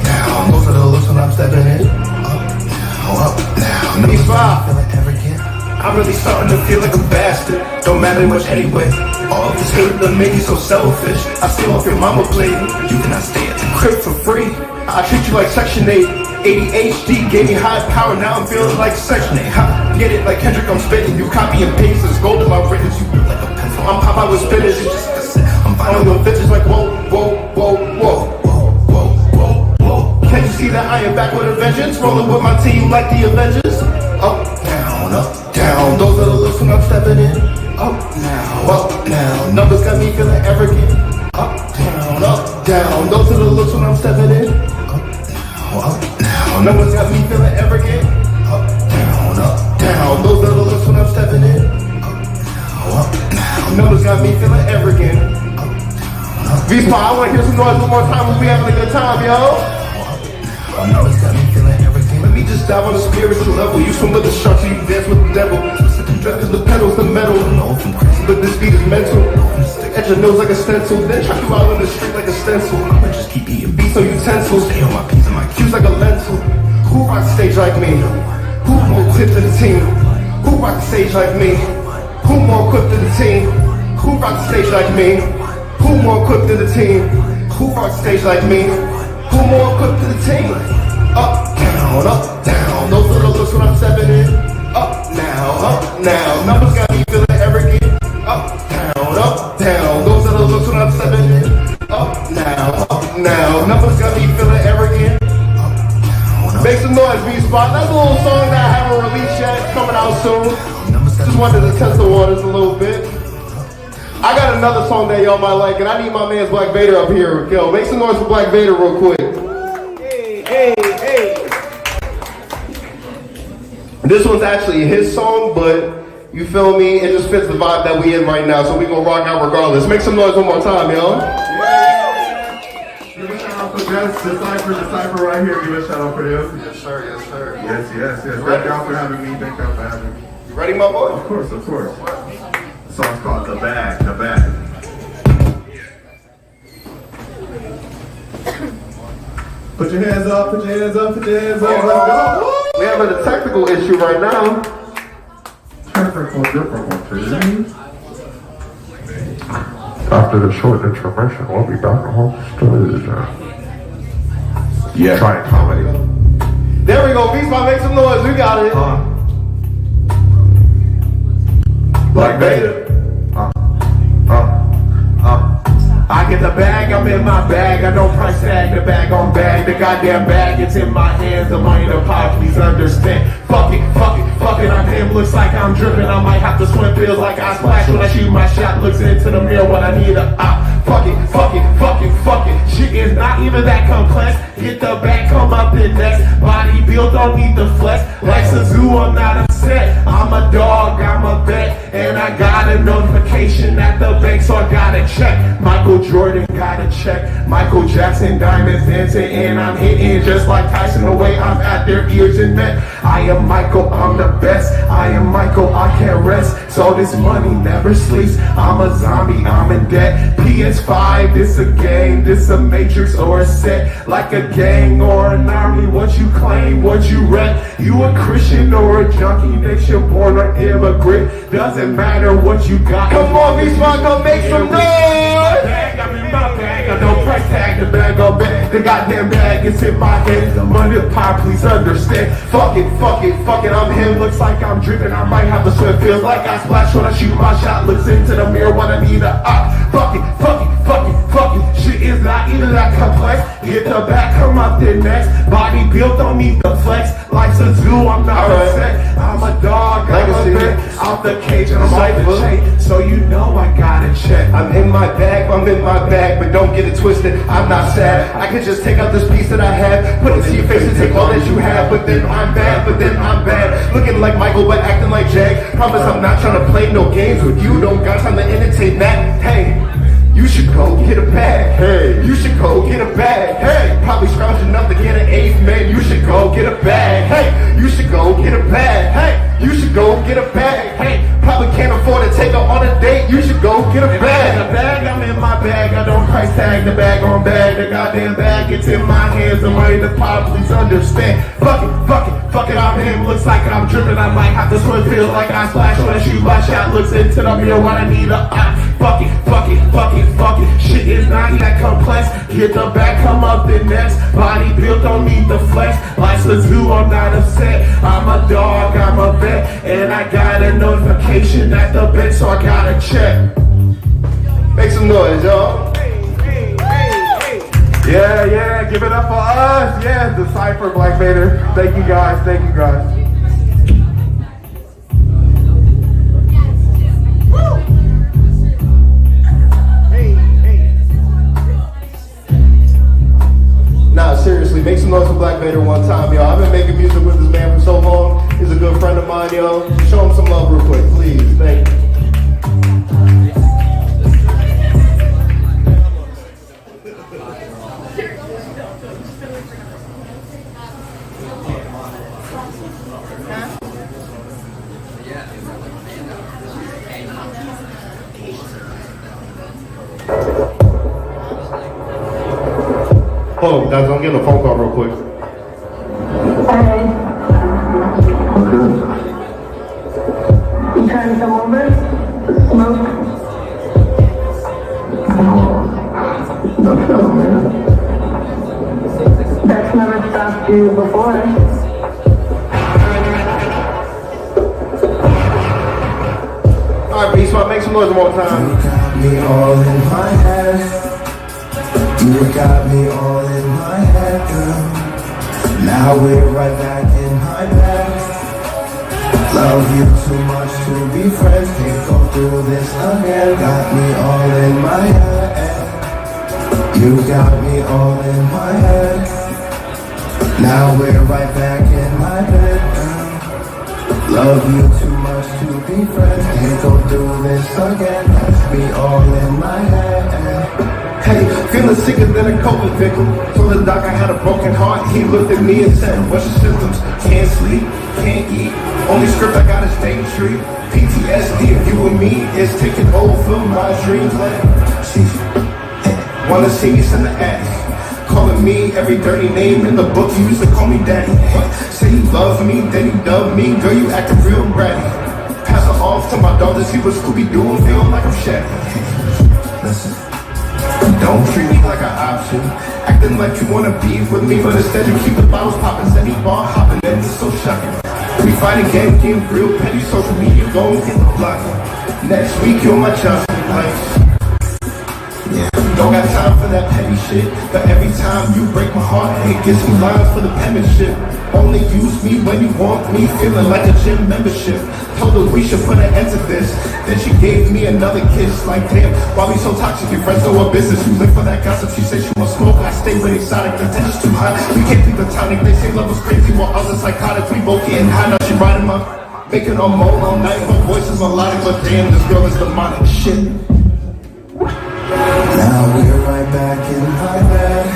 down. Those are the looks when I'm stepping in. Up, down. Numbers got me feeling arrogant. I'm really starting to feel like a bastard. Don't matter much anyway. All this hate that made me so selfish. I steal off your mama plate. You cannot stay at the crib for free. I treat you like Section 8. ADHD gave me high power, now I'm feeling like Section 8. Ha, get it like Kendrick, I'm spitting. You copy and paste, there's gold in my written. You look like a pencil. I'm Popeye with spinners. You just listen. I'm following your bitches like whoa, whoa, whoa, whoa, whoa, whoa, whoa, whoa. Can't you see that I am back with a vengeance? Rolling with my team like the Avengers. Up, down, up, down. Those are the looks when I'm stepping in. Up now. Numbers got me feeling arrogant. Up, down. Those are the looks when I'm stepping in. Up now. Numbers got me feeling arrogant. Up, down. Those are the looks when I'm stepping in. Up now. Numbers got me feeling arrogant. V-Spot, I want to hear some noise one more time. We'll be having a good time, yo. Numbers got me feeling arrogant. Let me just dive on a spiritual level. You swim with the sharks, you dance with the devil. Drugs, the pedals, the metal. But this beat is mental. Edge your nose like a stencil. Then chuck you out on the street like a stencil. I'ma just keep eating beats on utensils. Stay on my P's and my Q's like a lentil. Who rock the stage like me? Who more equipped to the team? Who rock the stage like me? Who more equipped to the team? Who rock the stage like me? Who more equipped to the team? Who rock the stage like me? Who more equipped to the team? Up, down. Those are the looks when I'm stepping in. Up now. Numbers got me feeling arrogant. Up, down. Those are the looks when I'm stepping in. Up now. Numbers got me feeling arrogant. Make some noise, V-Spot. That's a little song that I haven't released yet. It's coming out soon. Just wanted to test the waters a little bit. I got another song that y'all might like, and I need my man's Black Vader up here. Yo, make some noise for Black Vader real quick. Hey. This one's actually his song, but you feel me? It just fits the vibe that we in right now, so we gonna rock out regardless. Make some noise one more time, yo. Give a shout out for Decipher right here. Give a shout out for him. Yes, sir. Yes. Thank y'all for having me. Thank y'all for having me. You ready, my boy? Of course. The song's called The Bag. Put your hands up. Let's go. We having a technical issue right now. After the short intermission, we'll be back on stage. Yeah. Trying comedy. There we go. V-Spot, make some noise. We got it. Black Vader. I get the bag, I'm in my bag. I don't price tag the bag on bag. The goddamn bag, it's in my hands. The money in the pot, please understand. Fuck it. I'm him, looks like I'm dripping. I might have to swim, feels like I splash when I shoot my shot. Looks into the mirror when I need a fuck it. Shit is not even that complex. Get the bag, come up in next. Body built, don't need the flex. Like Suzu, I'm not upset. I'm a dog, I'm a vet. And I got a notification at the bank, so I gotta check. Michael Jordan got a check. Michael Jackson diamonds dancing, and I'm hitting just like Tyson. The way I'm at their ears and neck. I am Michael, I'm the best. I am Michael, I can't rest. So this money never sleeps. I'm a zombie, I'm in debt. PS5, this a game, this a matrix or a set. Like a gang or an army, what you claim, what you rep. You a Christian or a junkie, nation born or immigrant. Doesn't matter what you got. Come on, V-Spot, go make some noise. I'm in my bag, I don't price tag the bag on bag. The goddamn bag is in my hands. The money pop, please understand. Fuck it. I'm him, looks like I'm dripping. I might have to swim, feels like I splash when I shoot my shot. Looks into the mirror when I need a fuck it. Shit is not even that complex. Get the back, come up the next. Body built, don't need the flex. Life's a zoo, I'm not upset. I'm a dog, I'm a vet. Out the cage and I'm off the chain. So you know I gotta check. I'm in my bag, but don't get it twisted. I'm not sad. I could just take out this piece that I have, put it to your face and take all that you have. But then I'm bad. Looking like Michael, but acting like Jag. Promise I'm not trying to play no games with you. Don't got time to entertain that. Hey. You should go get a bag. Hey, you should go get a bag. Hey, probably scrounging enough to get an eighth man. You should go get a bag. Hey, you should go get a bag. Hey, you should go get a bag. Hey, probably can't afford to take her on a date. You should go get a bag. I'm in my bag. price tag, the bag on bag, the goddamn bag, it's in my hands, I'm ready to pop, please understand. Fuck it, I'm him, looks like I'm dripping, I might have to swim, feels like I splash when I shoot my shot, looks into the mirror when I need a eye. Fuck it, shit is not that complex, get the back, come up the next, body built, don't need the flex, life's a zoo, I'm not upset, I'm a dog, I'm a vet, and I got a notification at the bed, so I gotta check. Make some noise, y'all. Yeah, give it up for us. Yeah, the Cypher Black Vader. Thank you guys. Nah, seriously, make some noise for Black Vader one time, y'all. I've been making music with this man for so long. He's a good friend of mine, yo. Show him some love real quick, please. Thank you. Hold on, guys, I'm getting a phone call real quick. Hey. You trying to come over? Smoke? That's not, man. That's never stopped you before. Alright, Beast, make some noise one more time. You got me all in my head. You got me all in my head, girl. Now we're right back in my bed. Love you too much to be friends. Can't go through this again. Got me all in my head. You got me all in my head. Now we're right back in my bed, girl. Love you too much to be friends. Can't go through this again. Got me all in my head. Hey, feeling sicker than a COVID victim. Told the doc I had a broken heart. He looked at me and said, what's your symptoms? Can't sleep, can't eat. Only script I got is Daydream. PTSD of you and me is taking over my dreams. Like, she's wanna see me send the ass. Calling me every dirty name in the book. You used to call me daddy. Say you love me, then you dub me. Girl, you acting real bratty. Pass her off to my daughter. See what Scooby-Doo and feel like I'm Shaggy. Listen. Don't treat me like an option. Acting like you wanna be with me, but instead you keep the bottles popping. Steady bar hopping, and it's so shocking. We fight again, getting real petty. Social media gon' get the block. Next week you're my Johnson life. Yeah, don't got time for that petty shit. But every time you break my heart, it gets me lines for the penmanship. Only use me when you want me, feeling like a gym membership. Told her we should put an end to this. Then she gave me another kiss. Like damn, why we so toxic? Your friends know our business. You live for that gossip. She said she want smoke. I stay with exotic. The tension's too high. We can't leave the tonic. They say love was crazy while others psychotic. We both getting high. Now she riding my, making her moan all night. My voice is melodic, but damn, this girl is demonic. Shit. Now we're right back in my bed.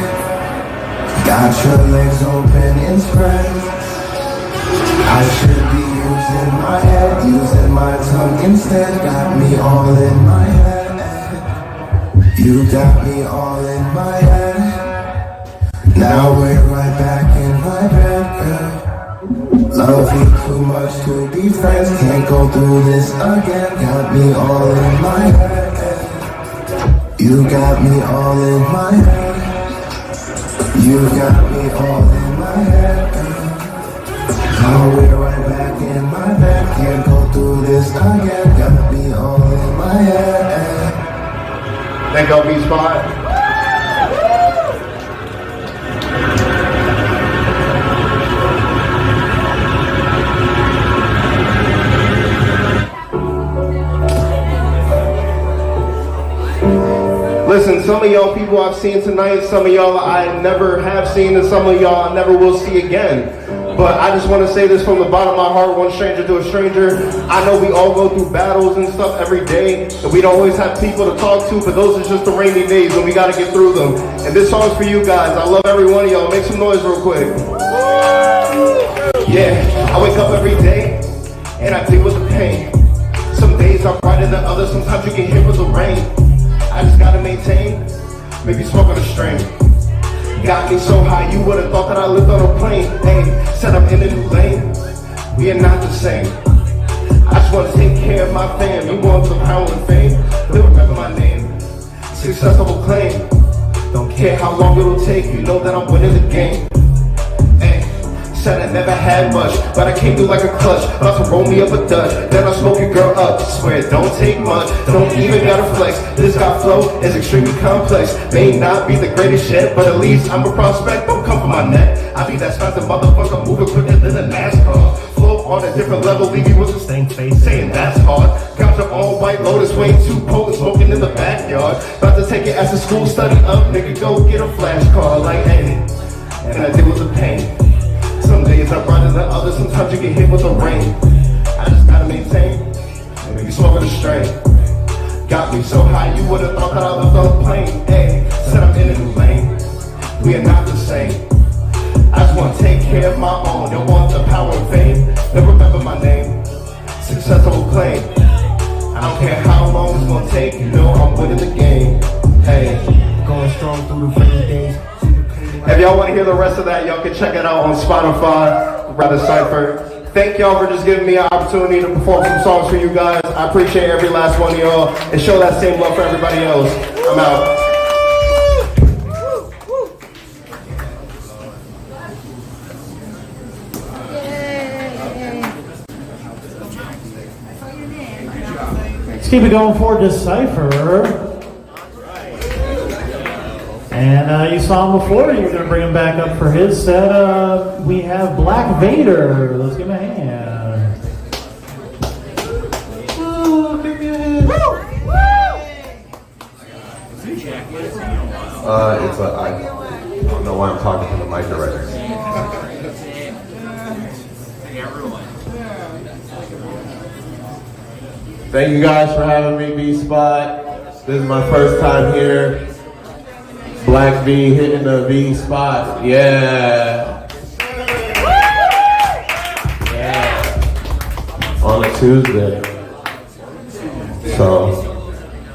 Got your legs open and spread. I should be using my head, using my tongue instead. Got me all in my head. You got me all in my head. Now we're right back in my bed, girl. Love you too much to be friends. Can't go through this again. Got me all in my head. You got me all in my head. You got me all in my head, girl. Now we're right back in my bed. Can't go through this again. Got me all in my head. Thank y'all, B-Spot. Listen, some of y'all people I've seen tonight, some of y'all I never have seen, and some of y'all I never will see again. But I just want to say this from the bottom of my heart, one stranger to a stranger. I know we all go through battles and stuff every day, and we don't always have people to talk to, but those are just the rainy days when we got to get through them. And this song's for you guys. I love every one of y'all. Make some noise real quick. Yeah, I wake up every day, and I deal with the pain. Some days I'm brighter than others, sometimes you can hear with the rain. I just gotta maintain maybe smoking a string. Got me so high, you would've thought that I lived on a plane. Hey, said I'm in a new lane. We are not the same. I just wanna take care of my fam. You want some power and fame? They'll remember my name. Success I will claim. Don't care how long it'll take. You know that I'm winning the game. Hey, said I never had much, but I came through like a clutch. About to roll me up a Dutch, then I'll smoke your girl up. Swear it don't take much, don't even gotta flex. This got flow is extremely complex. May not be the greatest shit, but at least I'm a prospect. Don't come for my neck. I be that Scranton motherfucker moving quicker than a NASCAR. Flow on a different level, leave you with the same face, saying that's hard. Got your all white Lotus, way too potent, smoking in the backyard. About to take it as a school study up, nigga, go get a flashcard like, hey. And I deal with the pain. Some days I'm brighter than others, sometimes you get hit with the rain. I just gotta maintain, maybe smoking a strain. Got me so high, you would've thought that I lived on a plane. Hey, said I'm in a new lane, we are not the same. I just wanna take care of my own, don't want the power and fame. They'll remember my name, success I will claim. I don't care how long it's gonna take, you know I'm winning the game. Hey, going strong through the rainy days. If y'all want to hear the rest of that, y'all can check it out on Spotify, rather Cypher. Thank y'all for just giving me an opportunity to perform some songs for you guys. I appreciate every last one of y'all and show that same love for everybody else. I'm out. Let's keep it going for Decipher. And you saw him before, you were going to bring him back up for his set. We have Black Vader. Let's give him a hand. Oh, give me a hand. I don't know why I'm talking to the mic right now. Thank you guys for having me, V-Spot. This is my first time here. Black V hitting the V spot. Yeah. Yeah. On a Tuesday. So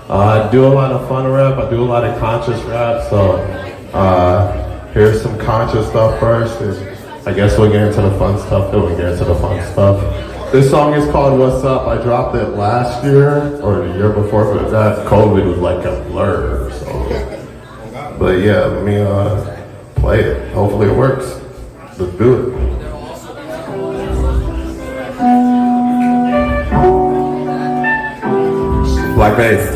I do a lot of fun rap. I do a lot of conscious rap. So here's some conscious stuff first. And I guess we'll get into the fun stuff. Then we'll get into the fun stuff. This song is called What's Up. I dropped it last year or the year before, but that COVID was like a blur. So. But yeah, let me play it. Hopefully it works. Let's do it. Black bass.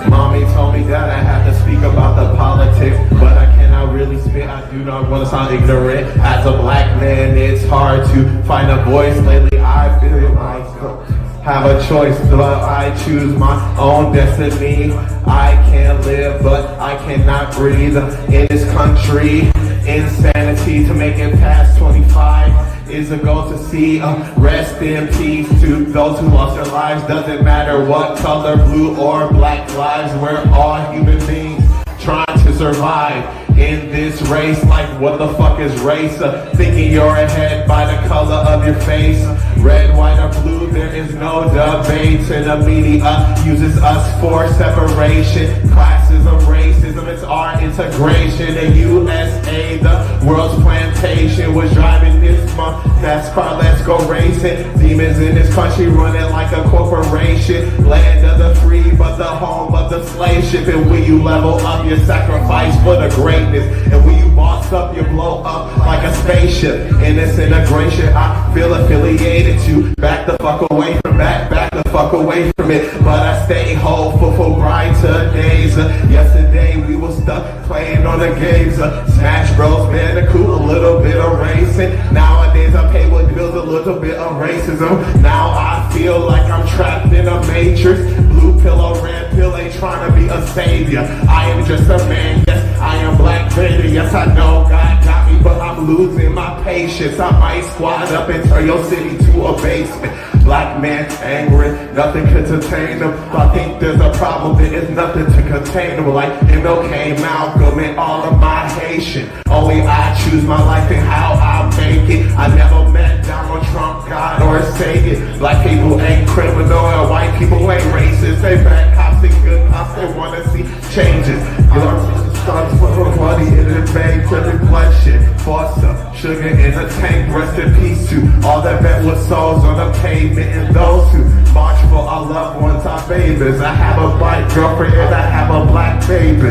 Mommy told me that I had to speak about the politics, but I cannot really spit. I do not want to sound ignorant. As a black man, it's hard to find a voice. Lately, I feel like have a choice, but I choose my own destiny. I can't live, but I cannot breathe in this country. Insanity to make it past 25 is a goal to see. Rest in peace to those who lost their lives. Doesn't matter what color, blue or black lives. We're all human beings trying to survive in this race. Like what the fuck is race? Thinking you're ahead by the color of your face. Red, white or blue, there is no debate. And the media uses us for separation. Classism, racism, it's our integration. The USA, the world's plantation, was driving this month. NASCAR, let's go racing. Demons in this country running like a corporation. Land of the free, but the home of the slave ship. And when you level up, you sacrifice for the greatness. And when you boss up, you blow up like a spaceship. In this integration, I feel affiliated to back the fuck away from that, back the fuck away from it. But I stay hopeful for brighter days. Yesterday we were stuck playing on the games. Smash Bros, Bandicoot, a little bit of racing. Nowadays I pay with bills, a little bit of racism. Now I feel like I'm trapped in a matrix. Blue pill or red pill ain't trying to be a savior. I am just a man, yes, I am Black Vader. Yes, I know God got me, but I'm losing my patience. I might squat up and turn your city to a basement. Black man's angry, nothing can detain them. If I think there's a problem, there is nothing to contain them. Like MLK, Malcolm, and all of my Haitian. Only I choose my life and how I make it. I never met Donald Trump, God, or Satan. Black people ain't criminal and white people ain't racist. They bad cops and good cops, they wanna see changes. Starts with money in the bank to reflection. Foster, sugar in a tank, rest in peace to all that met with souls on the pavement and those who march for our loved ones, our babies. I have a white girlfriend and I have a black baby.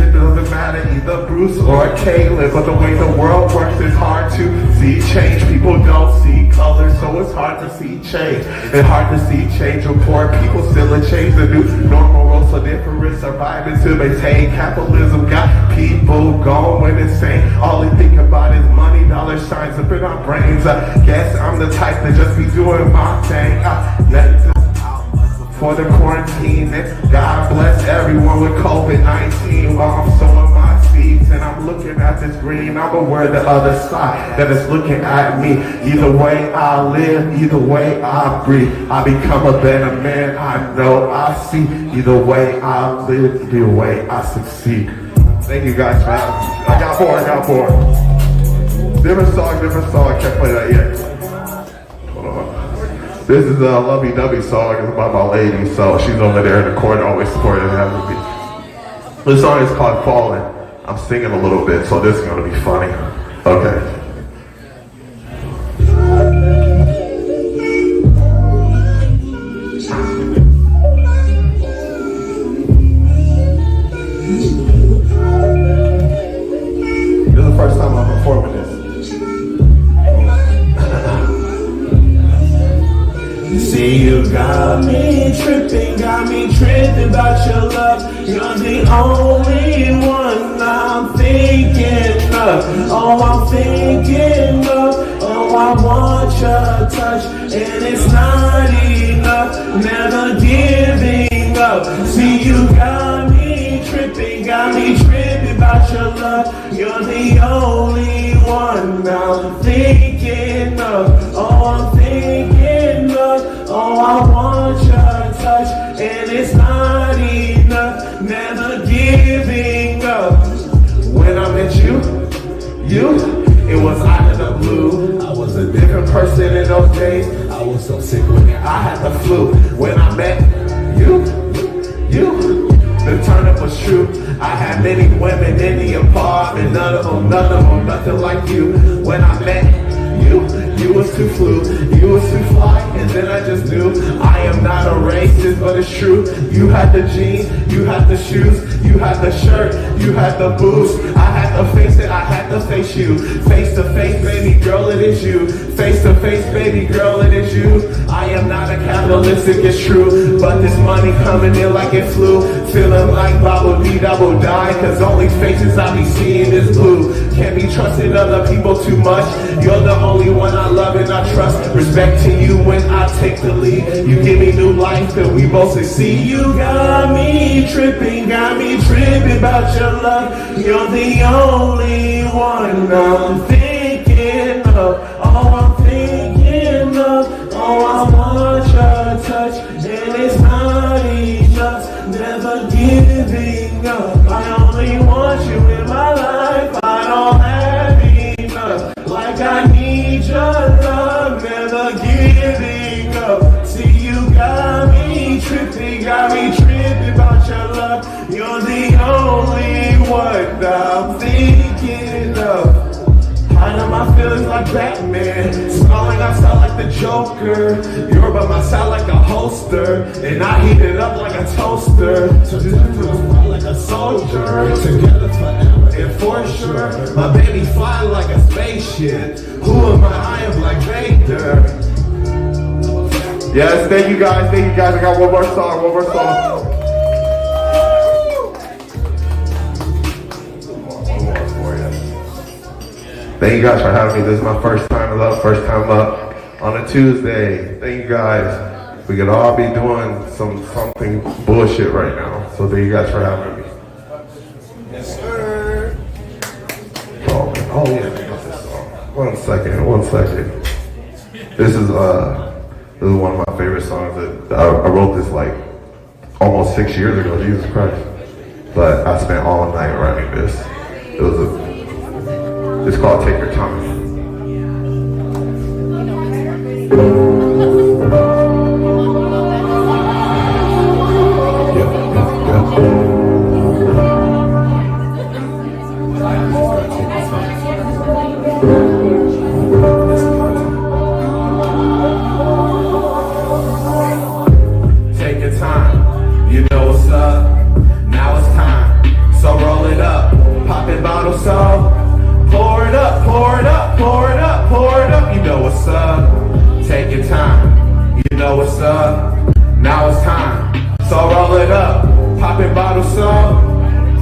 It doesn't matter either Bruce or Caleb, but the way the world works is hard to see change. People don't see color, so it's hard to see change. It's hard to see change when poor people still a change. The new normal roles for different surviving to maintain. Capitalism got people going insane. All they think about is money, dollar signs up in our brains. I guess I'm the type to just be doing my thing. For the quarantine, and God bless everyone with COVID-19 while I'm sowing my seeds and I'm looking at this green. I'm aware the other side that is looking at me. Either way I live, either way I breathe. I become a better man, I know I see. Either way I live, either way I succeed. Thank you guys for having me. I got more. Different song, can't play that yet. This is a lovey-dovey song. It's about my lady, so she's over there in the corner always supporting having me. This song is called Falling. I'm singing a little bit, so this is going to be funny. Okay. This is the first time I'm performing this. See, you got me tripping about your love. You're the only one I'm thinking of. Oh, I'm thinking of. Oh, I want your touch, and it's not enough. Never giving up. See, you got me tripping about your love. You're the only one I'm thinking of. Oh, I'm thinking of. Oh, I want your touch, and it's not enough. Never giving up. When I met you, it was out of the blue. I was a different person in those days. I was so sick when I had the flu. When I met you, the turn up was true. I had many women in the apartment, none of them, nothing like you. When I met you was too flu, you was too fly, and then I just knew I am not a racist, but it's true. You had the jeans, you had the shoes, you had the shirt, you had the boots. I had to face it, I had to face you. Face to face, baby girl, it is you. Face to face, baby girl, it is you. I am not a capitalistic, it's true, but this money coming in like it flew. Feeling like Bobble D double die, cause only faces I be seeing is blue. Can't be trusting other people too much. You're the only one I love and I trust. Respect to you when I take the lead. You give me new life till we both succeed. You got me tripping about your love. You're the only one I'm thinking of. Oh, I'm thinking of. Oh, I want your touch, and it's not enough. Never giving up. I only want you in my life. I don't have enough. Like I need your love. Never giving up. See, you got me tripping about your love. You're the only one I'm thinking of. Hiding my feelings like Batman. Smiling outside like the Joker. You're by my side like a holster, and I heat it up like a toaster. So this is like a soldier. Together forever and for sure. My baby fly like a spaceship. Who am I am like Vader. Yes, thank you guys. I got one more song. Thank you guys for having me. This is my first time up on a Tuesday. Thank you guys. We could all be doing something bullshit right now. So thank you guys for having me. Yes, sir. Oh yeah, I got this song. One second. This is This is one of my favorite songs that I wrote this like almost 6 years ago, Jesus Christ. But I spent all night writing this. It's called Take Your Time. Take your time, you know what's up. Now it's time, so roll it up. Popping bottles, so pour it up, pour it up, pour it up, pour it up. You know what's up. Take your time, you know what's up. Now it's time, so roll it up. Popping bottles, so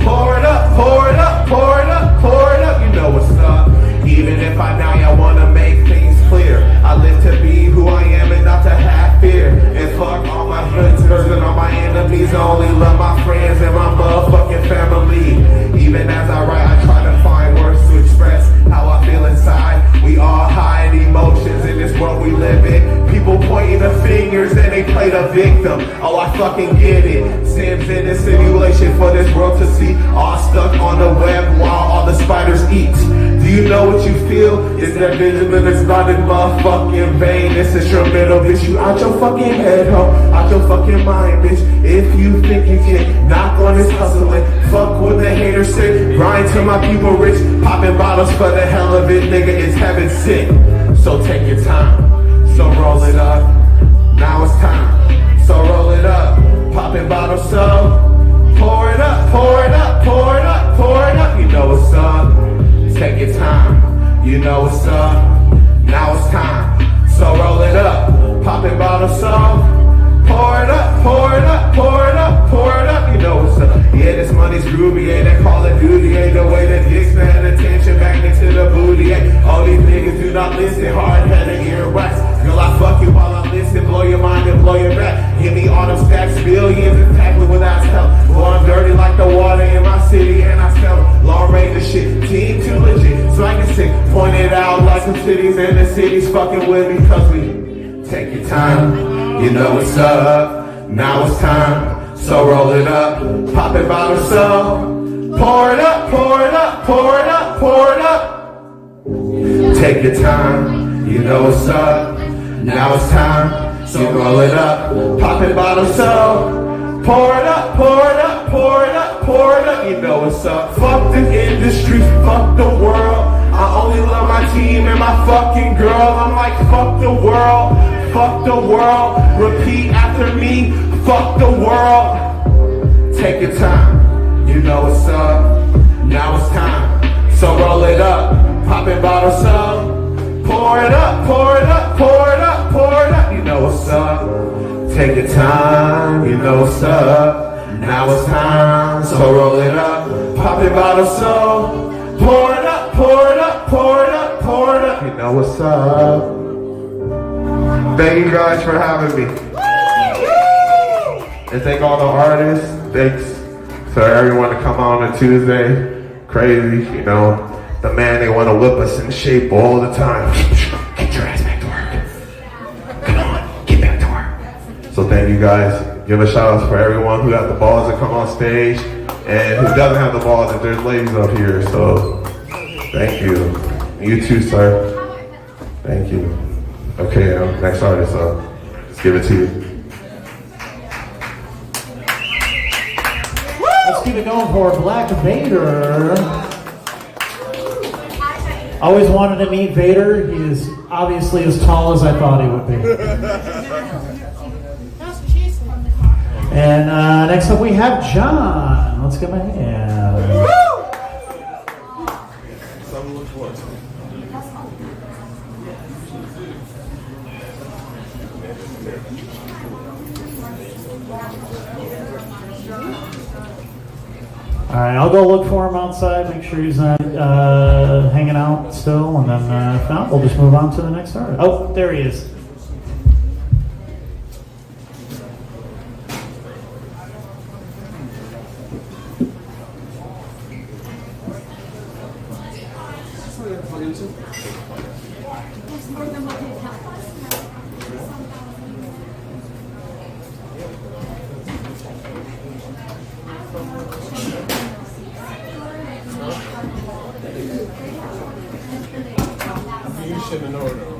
pour it up, pour it up, pour it up, pour it up. You know what's up. Even if I die, I wanna make things clear. I live to be who I am and not to have fear. And fuck all my haters and all my enemies. I only love my friends and my motherfucking family. Even as I write, I try to find words to express how I feel inside. We all hide emotions in this world we live in. People pointing the fingers and they play the victim. Oh, I fucking get it. Sims in this simulation for this world to see. All stuck on the web while all the spiders eat. Do you know what you feel? Is that vision it's not in motherfucking vain? It's instrumental, bitch. You out your fucking head, ho. Out your fucking mind, bitch. If you think you can knock on this hustling, fuck what the haters say. Grind till my people rich. Popping bottles for the hell of it, nigga. It's heaven sick. So take your time. So roll it up. Now it's time. So roll it up. Popping bottles, so pour it up, pour it up, pour it up, pour it up. You know what's up. Take your time, you know what's up. Now it's time, so roll it up. Popping bottles, so pour it up, pour it up, pour it up, pour it up. You know what's up. Yeah, this money's groovy, ain't that Call of Duty, ain't the way that dicks paying attention back into the booty. Ain't all these niggas do not listen, hard-headed earwax. Girl, I fuck you while I listen, blow your mind and blow your back. Give me all them stacks, billions, and tackle without help. Well, I'm dirty like the water in my city, and I smell it. Long range of shit, team too legit, so I can sick. Point it out like some cities, and the cities fucking with me, cause we take your time, you know what's up. Now it's time, so roll it up. Popping bottles, so pour it up, pour it up, pour it up, pour it up. Take your time, you know what's up. Now it's time, so roll it up. Popping bottles, so pour it up, pour it up, pour it up, pour it up. You know what's up. Fuck the industry, fuck the world. I only love my team and my fucking girl. I'm like, fuck the world, fuck the world. Repeat after me, fuck the world. Take your time, you know what's up. Now it's time, so roll it up. Popping bottles, so pour it up, pour it up, pour it up, pour it up. You know what's up. Take your time, you know what's up. Now it's time, so roll it up. Popping bottles, so pour it up, pour it up, pour it up, pour it up. You know what's up. Thank you guys for having me. And thank all the artists. Thanks to everyone to come on Tuesday. Crazy, you know. The man, they want to whip us in shape all the time. Get your ass back to work. Come on, get back to work. So thank you guys. Give a shout out for everyone who got the balls to come on stage and who doesn't have the balls if there's ladies up here. So thank you. You too, sir. Thank you. Okay, next artist, let's give it to you. Let's keep it going for Black Vader. Always wanted to meet Vader. He is obviously as tall as I thought he would be. And next up we have John. Let's give him a hand. All right, I'll go look for him outside, make sure he's not hanging out still, and then if not, we'll just move on to the next artist. Oh, there he is. station in order.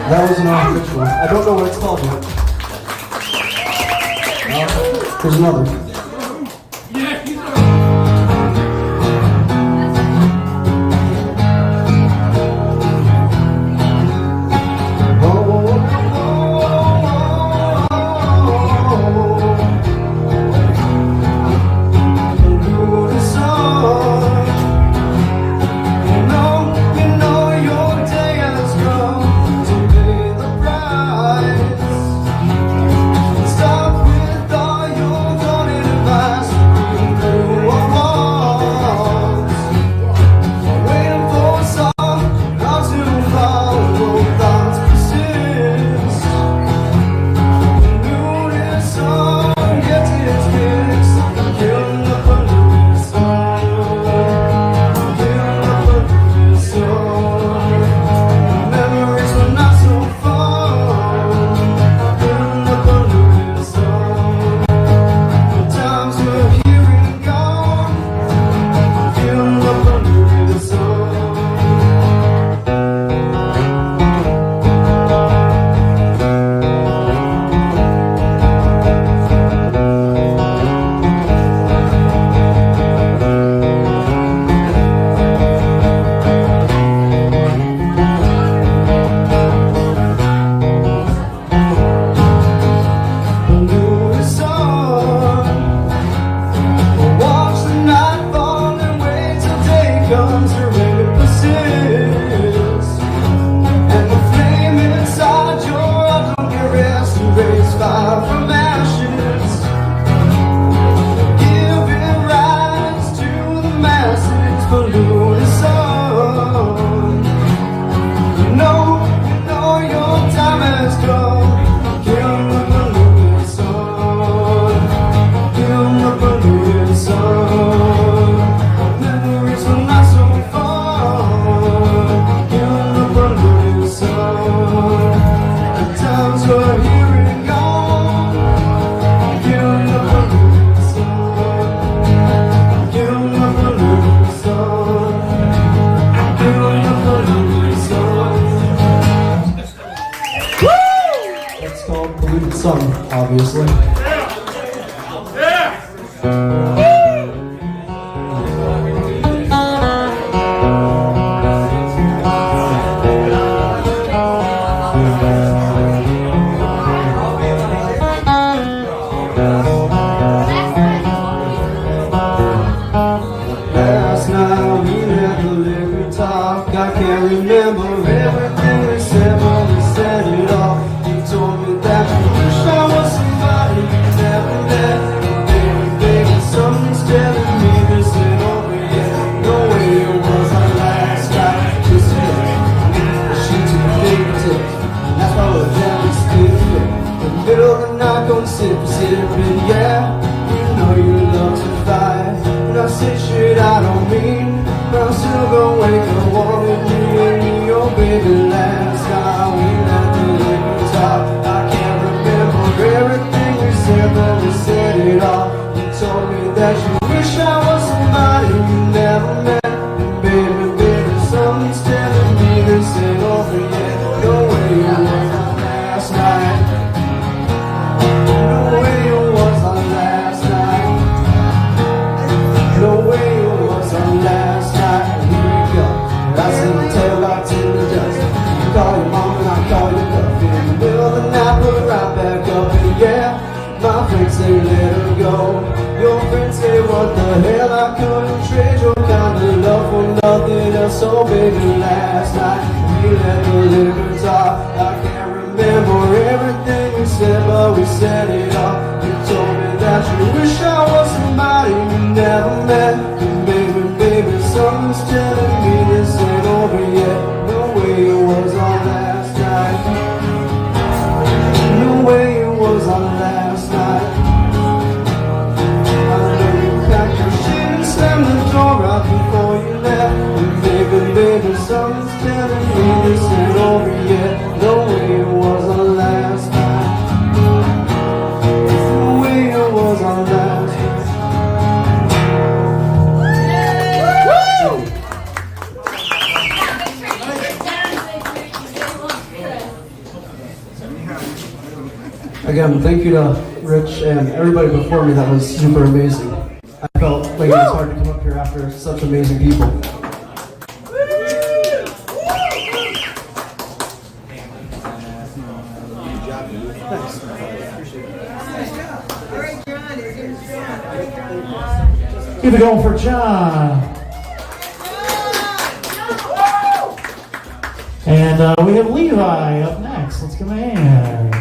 That was an unofficial. I don't know what it's called yet. There's another. Stop with all your polluted sun. You know your time has come. Kill the polluted sun. Kill the polluted sun. Memories were not so fun. Kill the polluted sun. The times were here and gone. Kill the polluted sun. Kill the polluted sun. Kill the polluted sun. That's called polluted sun, obviously. Last night we had the liquor talk. I can't remember everything we said, but we said it all. You told me that you wish I was somebody you never met. Baby, baby, something's telling me this ain't over yet. No way it was our last night. Just hit she took a fingertip, and that's why we're very still fit. In the middle of the night, going sipping, yeah. You know you love to fight. When I say shit I don't mean, but I'm still gonna wake up wanting you and me, oh baby. Last night we let the liquor talk. I can't remember everything we said, but we said it all. You told me that you wish I was somebody you never met. And baby, baby, something's telling me this ain't over yet. No way it was our last night. No way it was our last night. No way it was our last night. Here we go. I send the tail lights in the dust. You call your mom and I call your bluff. In the middle of the night, we're right back up. And yeah, my friends say let her go. Your friends say what the hell, I couldn't trade your kind of love for nothing else. So baby, last night we let the liquor talk. I can't remember everything we said, but we said it all. You told me that you wish I was somebody you never met. And baby, baby, something's telling me this ain't over yet. No way it was our last night. No way it was our last night. I know you packed your shit and slammed the door right before you left. And baby, baby, something's telling me this ain't over yet. No way it was our last night. No way it was our last night. Again, thank you to Rich and everybody before me. That was super amazing. I felt like it was hard to come up here after such amazing people. Keep it going for John. And we have Levi up next. Let's give him a hand.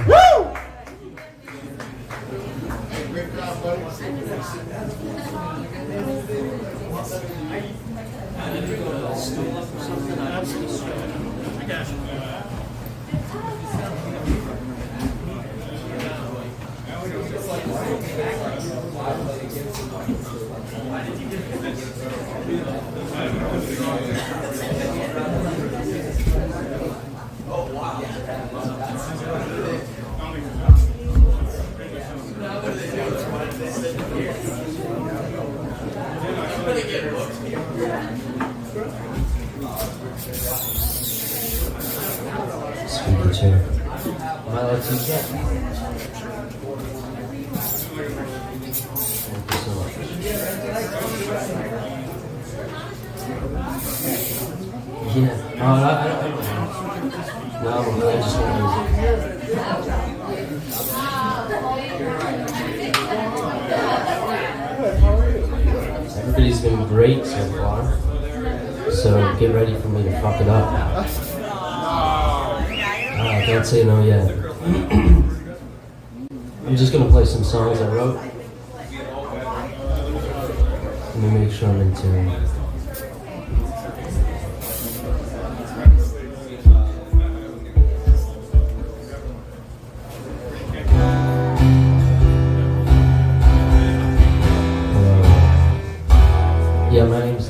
Speaker two. Am I allowed to use that? Thank you so much. Yeah. Oh, I don't. No, I just want to use it. Everybody's been great so far. So get ready for me to fuck it up. I can't say no yet. I'm just gonna play some songs I wrote. Let me make sure I'm in tune.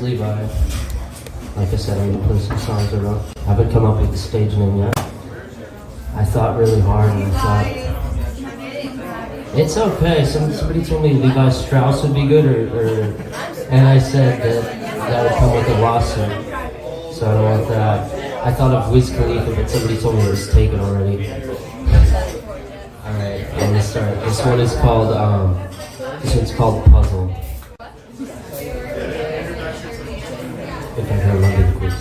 Levi. Like I said, I'm gonna play some songs I wrote. I haven't come up with the stage name yet. I thought really hard and I thought, it's okay. Somebody told me Levi Strauss would be good, and I said that would come with a lawsuit. So I don't want that. I thought of Wiz Khalifa, but somebody told me it was taken already. Alright, I'm gonna start. This one's called Puzzle. If I can remember the quiz.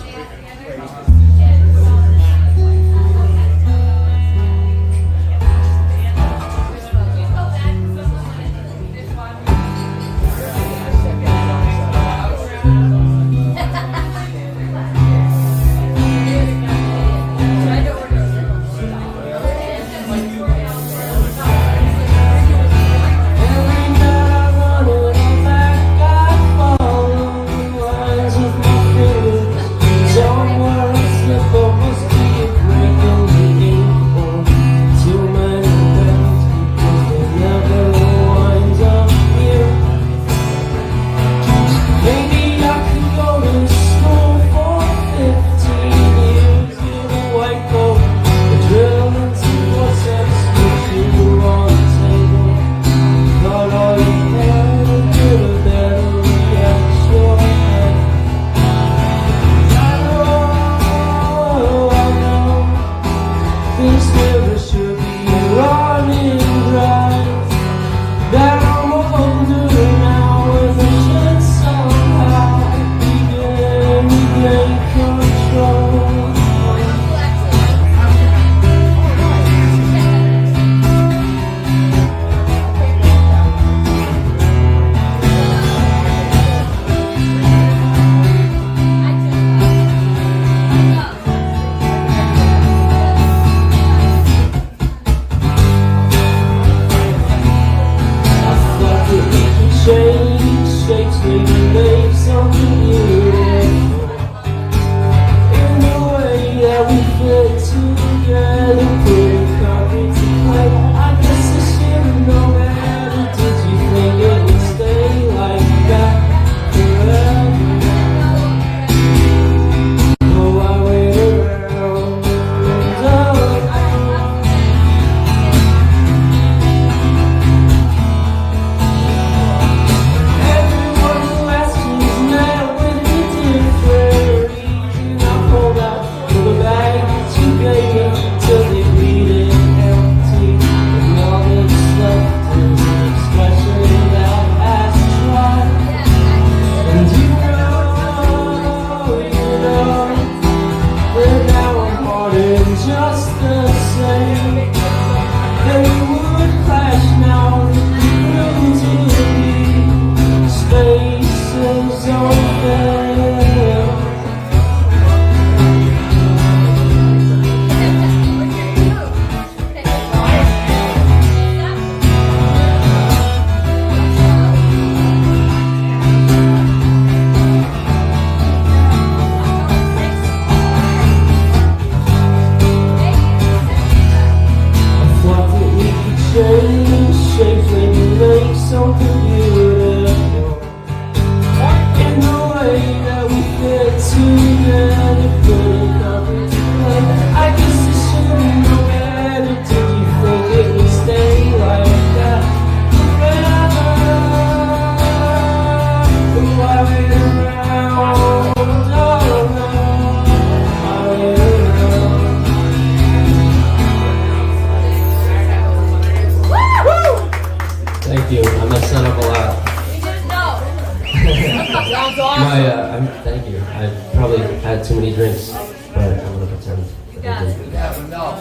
Thank you. I probably had too many drinks, but I'm gonna pretend. You have enough.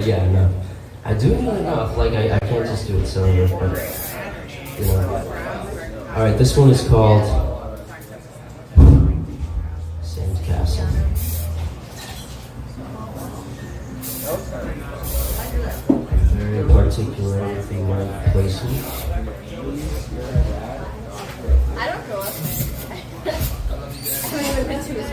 Yeah, enough. I do have enough. Like I can't just do it sober, but you know. All right, this one is called Sand Castle. Very particular with the right places. I don't know. I haven't even been to his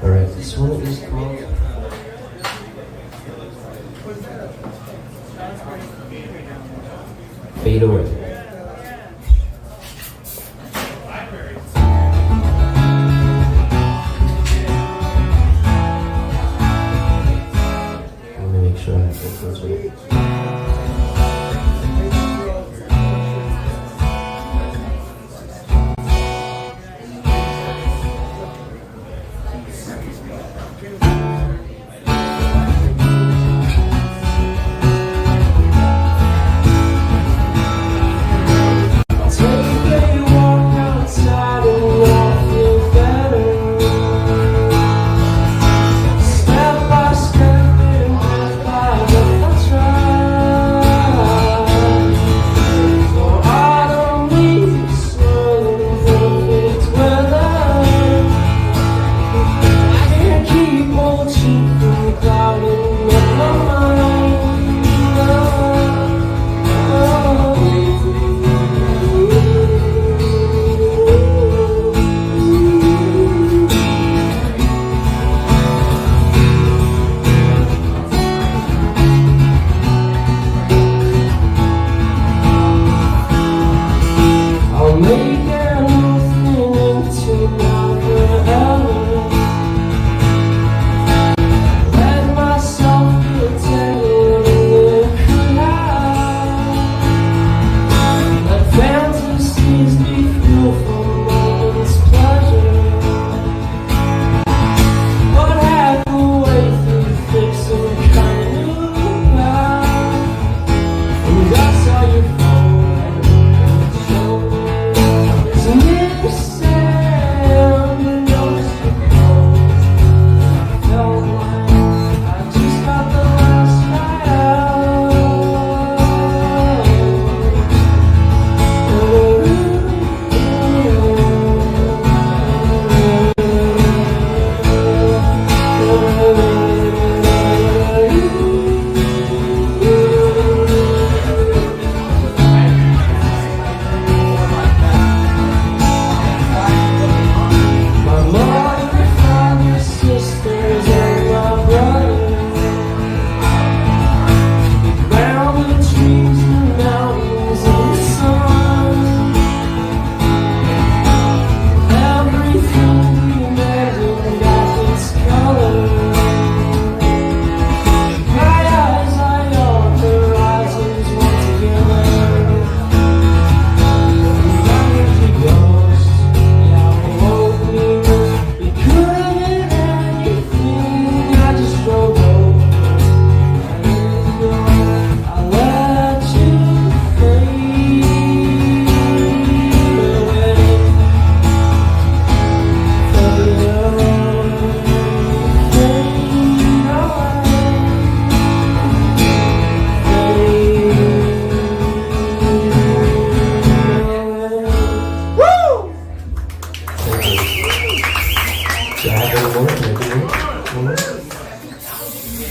Alright, this one is called Fade Away. Let me make sure I have those right.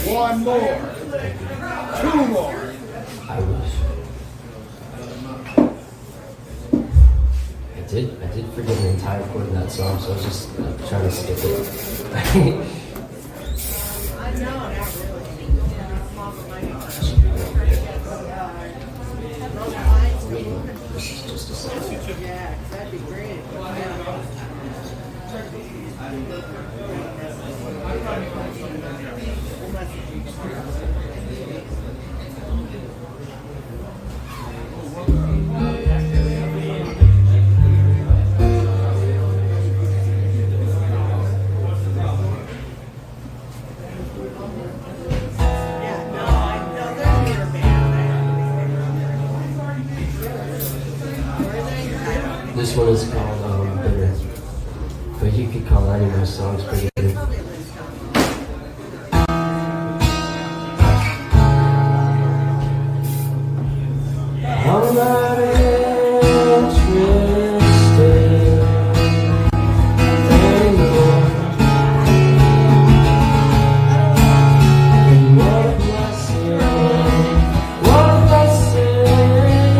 One more. Two more. I wish. I did forget the entire chord of that song, so I was just trying to skip it. I know, not really. This is just a second. Yeah, that'd be great. This one is called Bitter, but you could call any of my songs pretty good. I'm not interested anymore in what I said, what I said.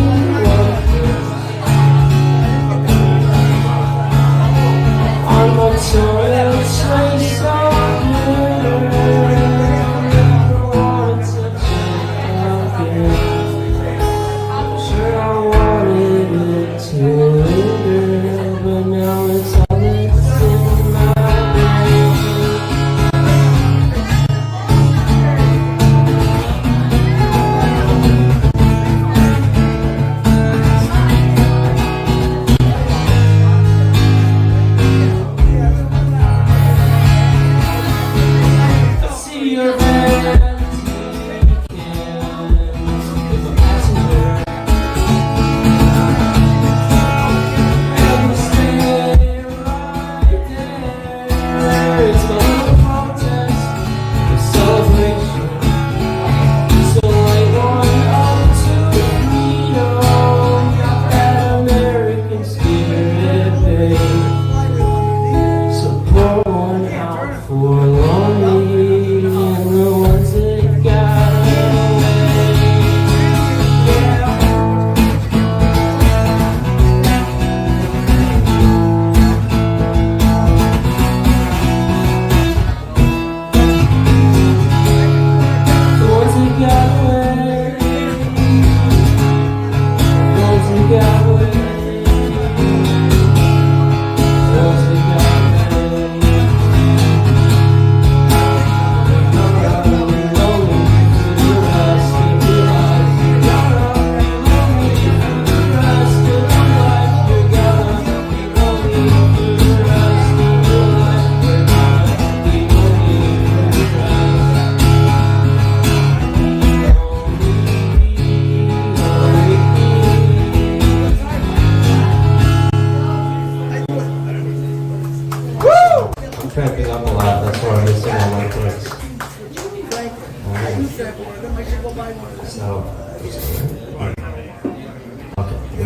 Okay,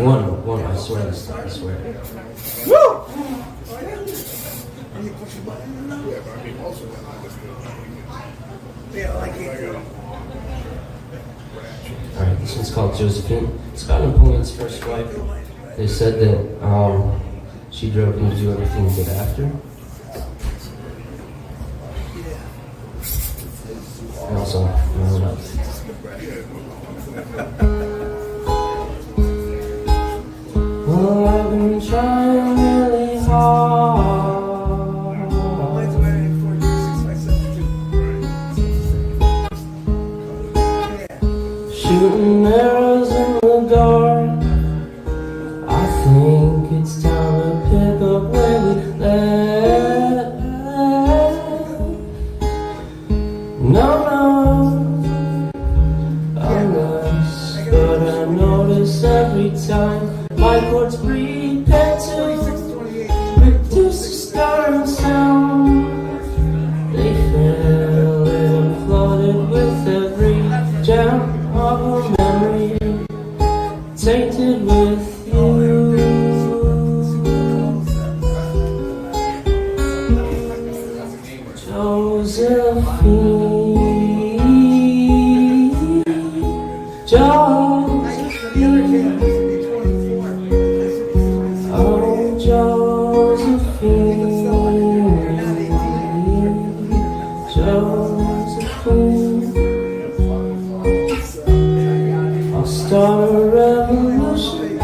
one, I swear this time, I swear. Alright, this one's called Josephine. It's about Napoleon's first wife. They said that she drove him to do everything he did after. And also, well, I've been trying really hard, shooting arrows in the dark. I think it's time to pick up where we left. No, unless, but I notice every time my chords prepare to reduce the starting sound. They fill and flooded with every gem of a memory, tainted with you. Josephine, oh Josephine, I'll start a revolution,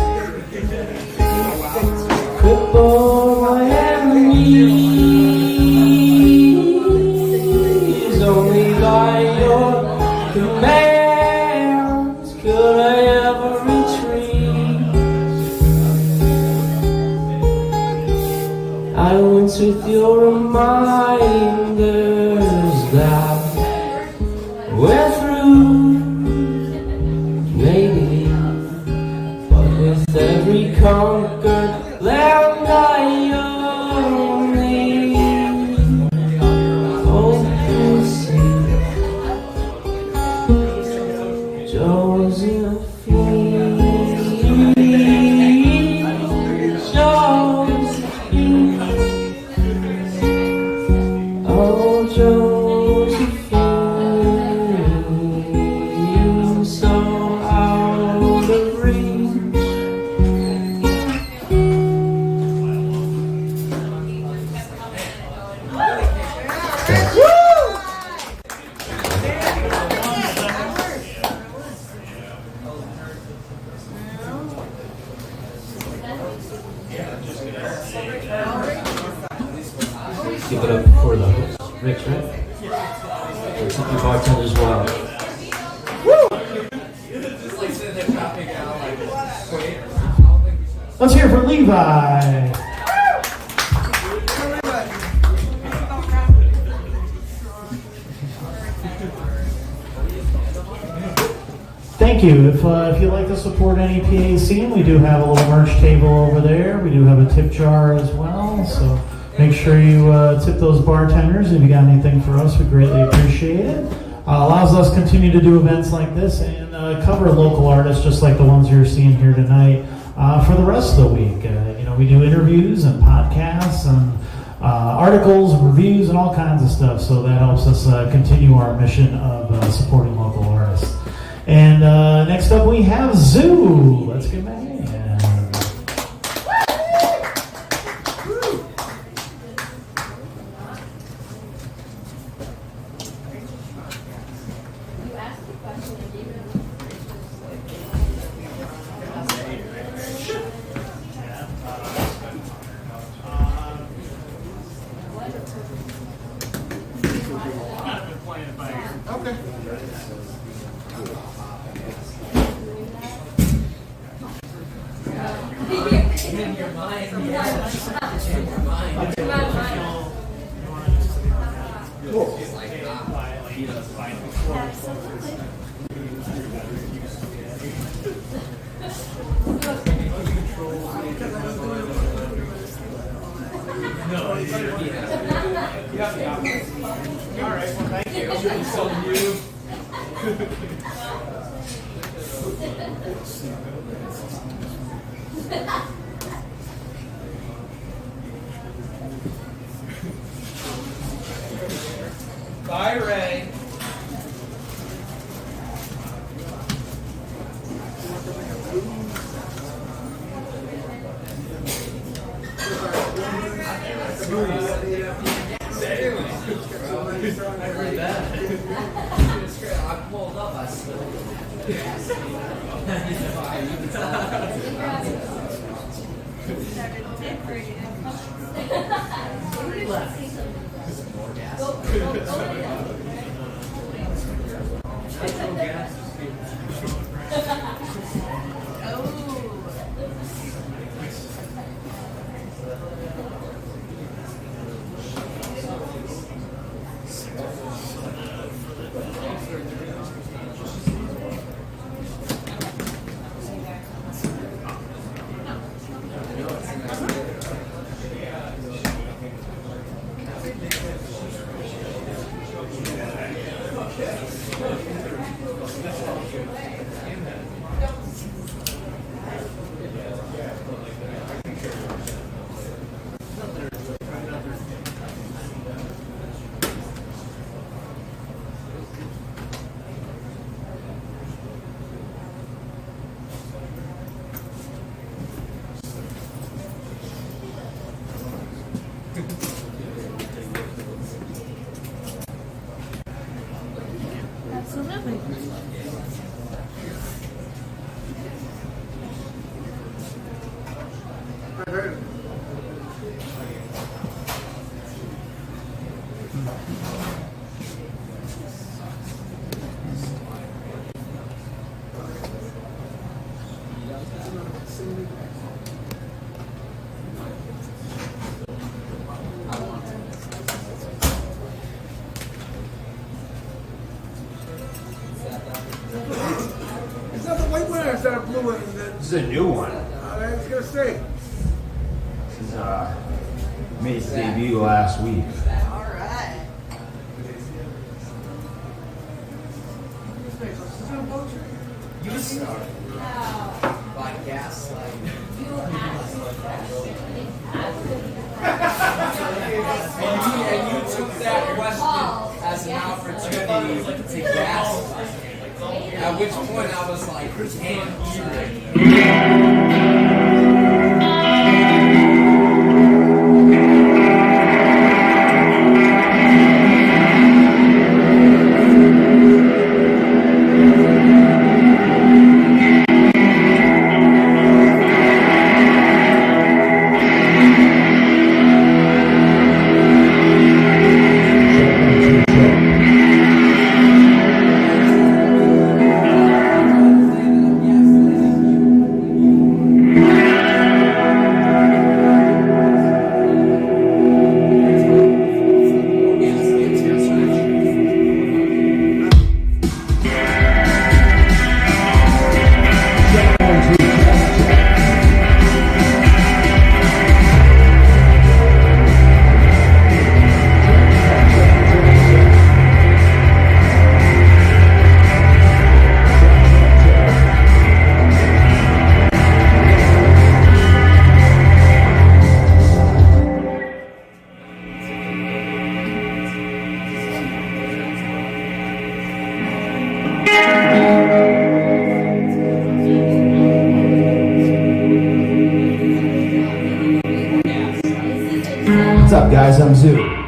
cripple my enemies. Only by your commands could I ever retreat. I went with your reminders that we're through, maybe, but with every conquered land I only hope to see Josephine, Josephine, oh Josephine, so out of reach. Give it up for the host, Rich, right? Let's keep your bartenders wild. Let's hear it for Levi. Thank you. If you'd like to support NEPA Scene, we do have a little merch table over there. We do have a tip jar as well, so make sure you tip those bartenders. If you got anything for us, we greatly appreciate it. Allows us to continue to do events like this and cover local artists just like the ones you're seeing here tonight for the rest of the week. We do interviews and podcasts and articles, reviews, and all kinds of stuff, so that helps us continue our mission of supporting local artists. And next up we have Zoo. Let's get back in. Bye, Ray. I pulled up, I Absolutely. Is that the white one or is that a blue one? This is a new one. I was gonna say. This is made its debut last week. Alright. You start by gaslighting. And you took that question as an opportunity to gaslight. At which point I was like, can't What's up, guys? I'm Zoo.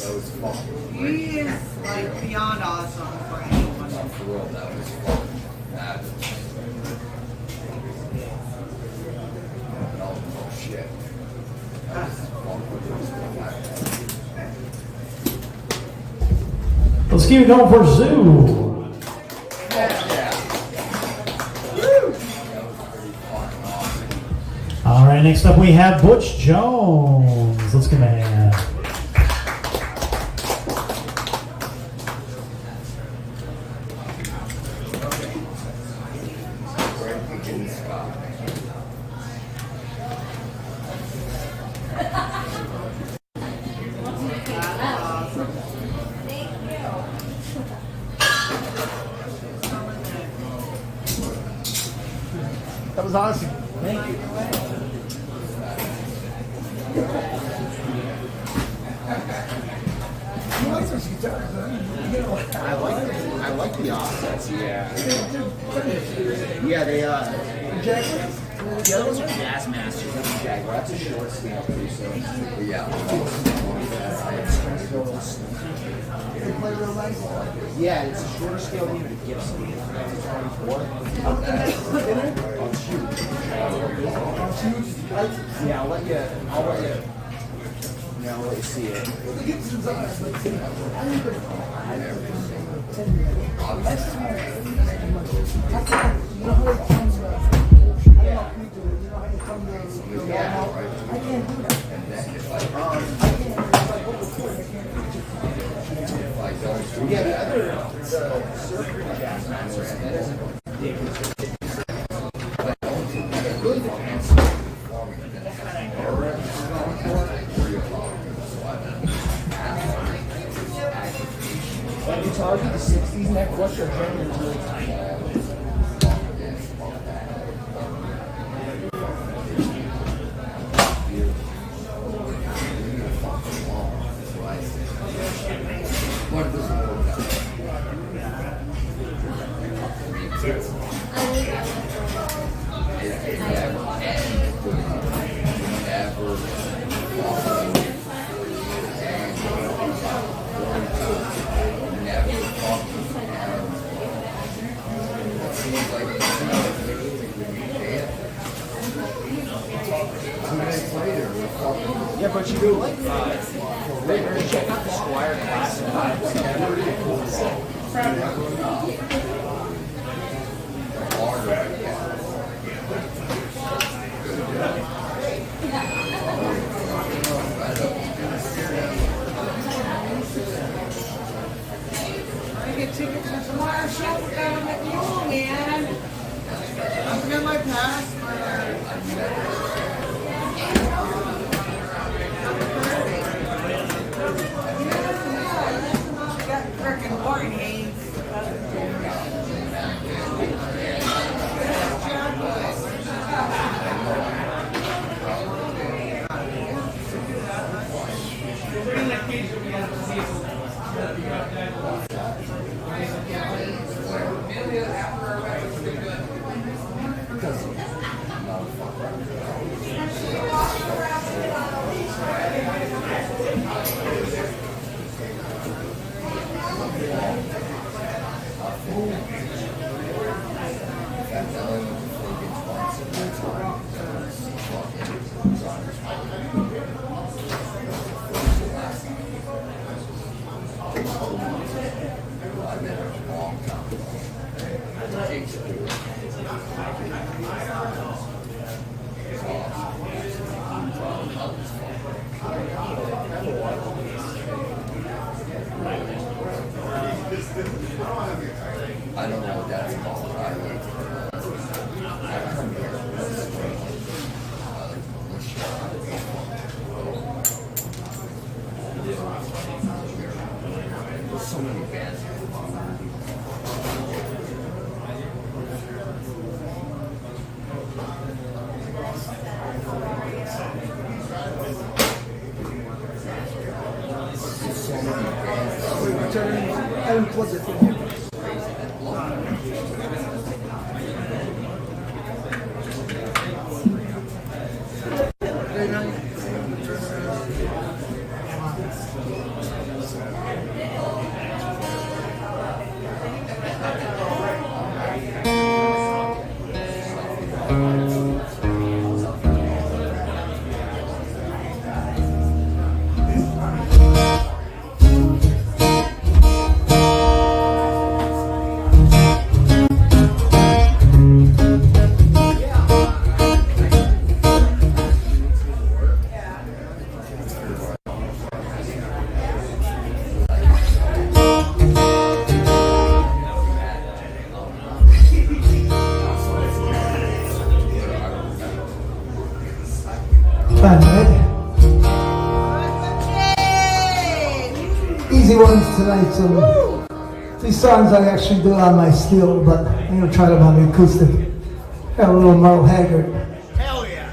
He is like beyond awesome for anyone. For real, that was fun. Oh shit. Let's keep it going for Zoo. All right, next up we have Butch Jones. Let's give him a hand. That was awesome. Thank you. I like the offsets, yeah. Yeah, they the other ones are Jazz Masters. That's a Jaguar. That's a short scale too, so yeah. Yeah, it's a shorter scale than the Gibson. It's 24. Yeah, I'll let you. Yeah, I'll let you see it. Yeah, the other circuit jazz master, that isn't really depends. Like you target the 60s neck, what's your journey is really tiny. Yeah, but you do like check out the Squire class. I get tickets for tomorrow's show down at Mule, man. I forgot my password. Got frickin' warnings. I don't know what that's called. I come here. There's so many bands. Fun, right? Easy ones tonight. So these songs I actually do on my steel, but I'm gonna try them on the acoustic. Got a little Merle Haggard. Hell yeah.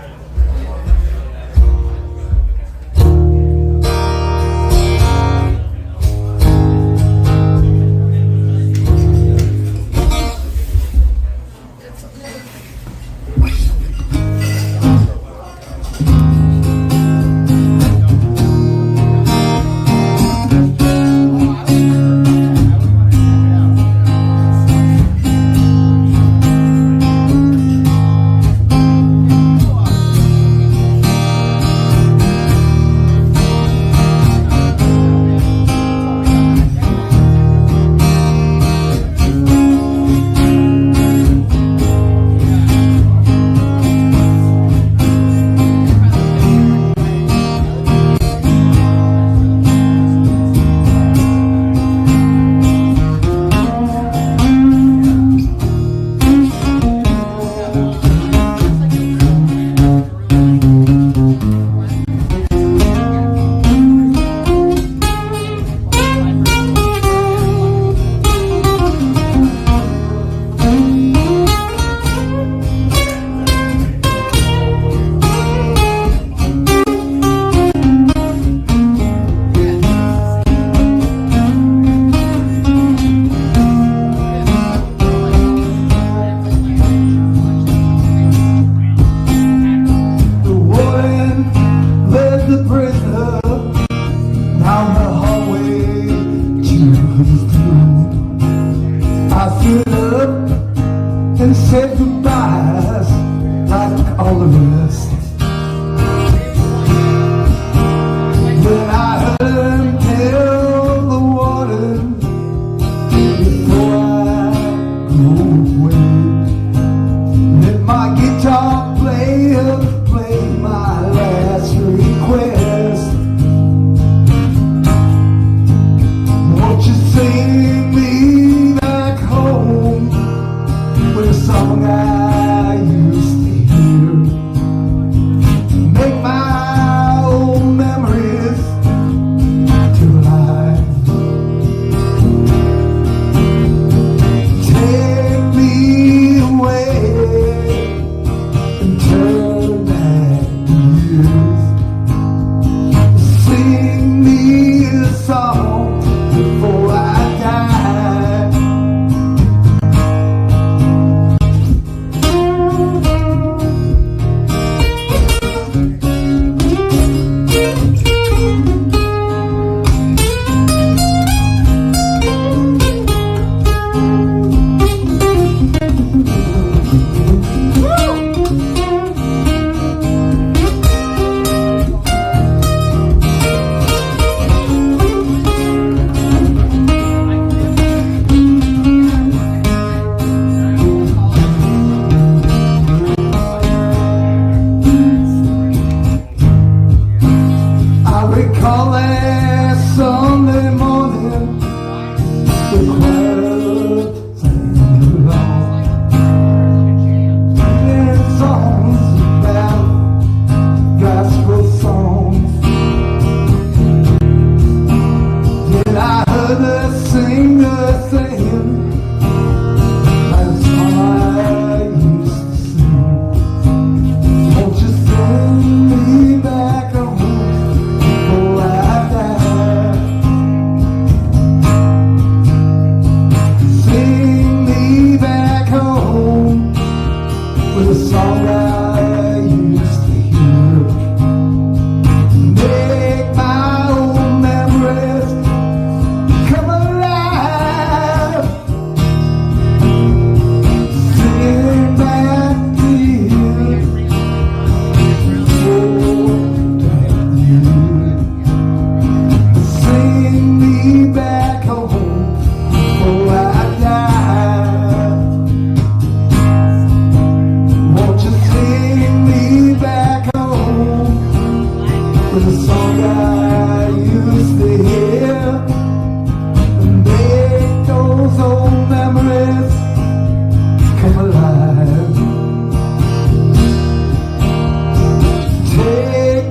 Take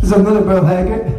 Is another Bill Haggard.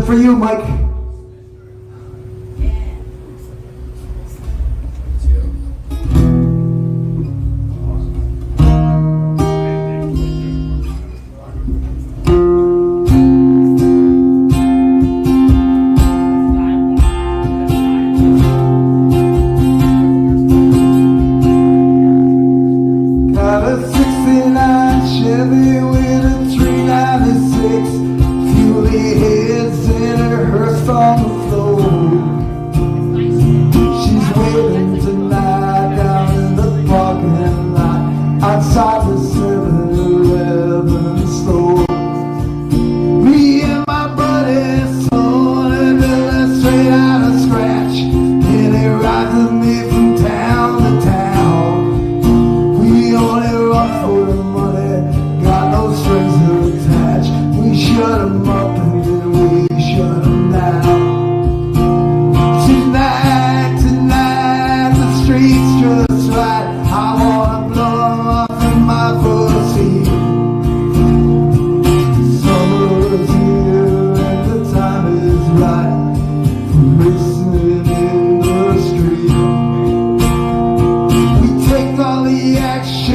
For you, Mike. Got a 69 Chevy with a 396 fuelie heads in her hearse on the floor. She's waiting tonight down in the parking lot outside the 7-Eleven store. Me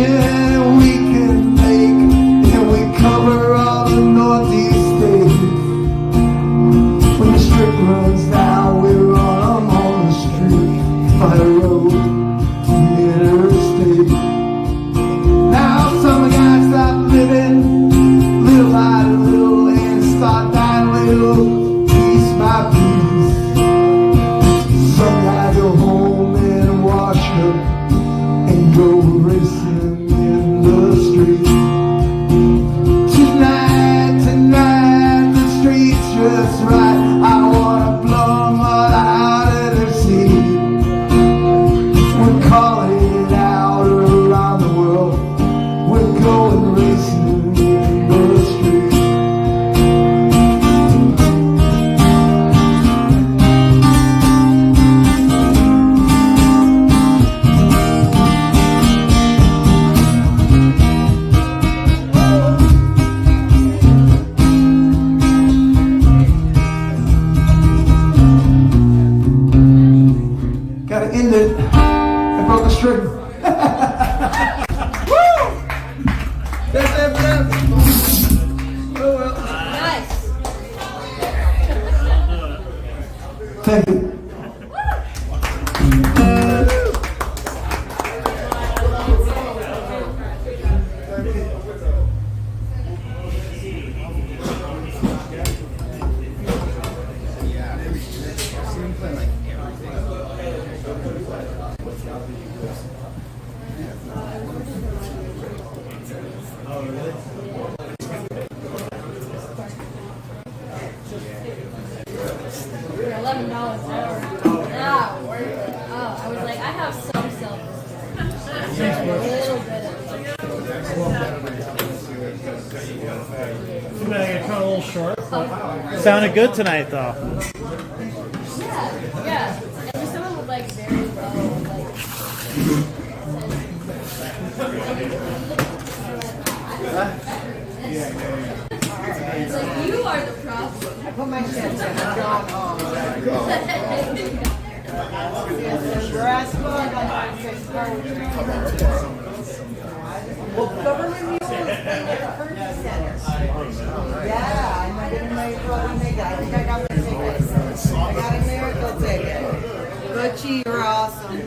ocean we can make, and we cover all the northeast states. When the strip runs down, we run 'em on the street, by the road, interstate. Now some guys stop living, little by little, and start dying little, piece by piece. Some guys go home and wash up and go racing in the street. Tonight, the street's just right. I wanna blow 'em all out of their seat. We're calling it out around the world. We're going racing in the street. Gotta end it. I broke the string. Woo! Oh well. Nice. Thank you. $11 an hour. Now. Oh, I was like, I have some self-respect. A little bit Too bad I got cut a little short. Sounded good tonight, though. Yeah. And for someone with like very low, it's like you are the problem. I put my chips in. I'm gone home. Well, government music at the Purchase Center. Yeah, I'm getting ready to probably make it. I think I got the tickets. I got a miracle ticket. Butchie, you're awesome.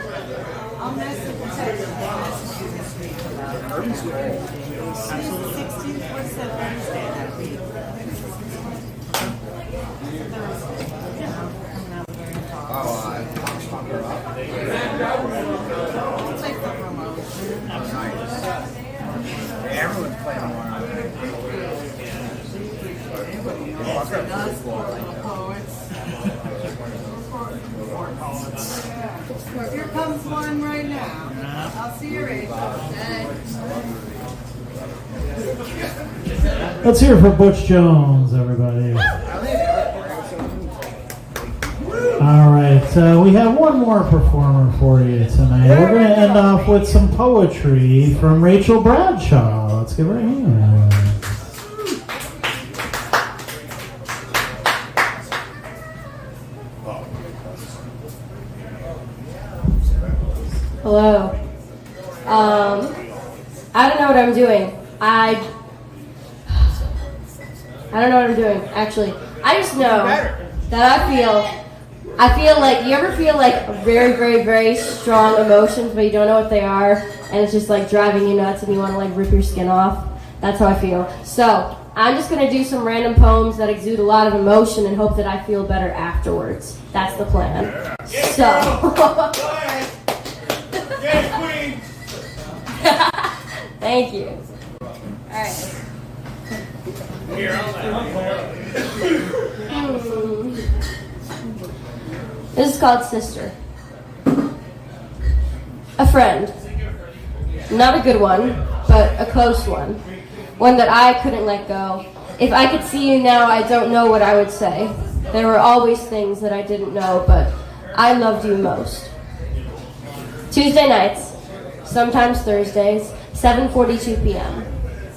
I'll message and text you. Absolutely. 16th or 17th that week. I'll take the promotion. Everyone's playing one on it. Here comes one right now. I'll see you, Rachel. Let's hear it for Butch Jones, everybody. All right, we have one more performer for you tonight. We're going to end off with some poetry from Rachel Bradshaw. Let's give her a hand. Hello. I don't know what I'm doing. I don't know what I'm doing, actually. I just know that I feel like, you ever feel like very, very, very strong emotions, but you don't know what they are, and it's just like driving you nuts and you want to like rip your skin off? That's how I feel. So, I'm just going to do some random poems that exude a lot of emotion and hope that I feel better afterwards. That's the plan. So. Thank you. Alright. This is called Sister. A friend. Not a good one, but a close one. One that I couldn't let go. If I could see you now, I don't know what I would say. There were always things that I didn't know, but I loved you most. Tuesday nights, sometimes Thursdays, 7:42 p.m.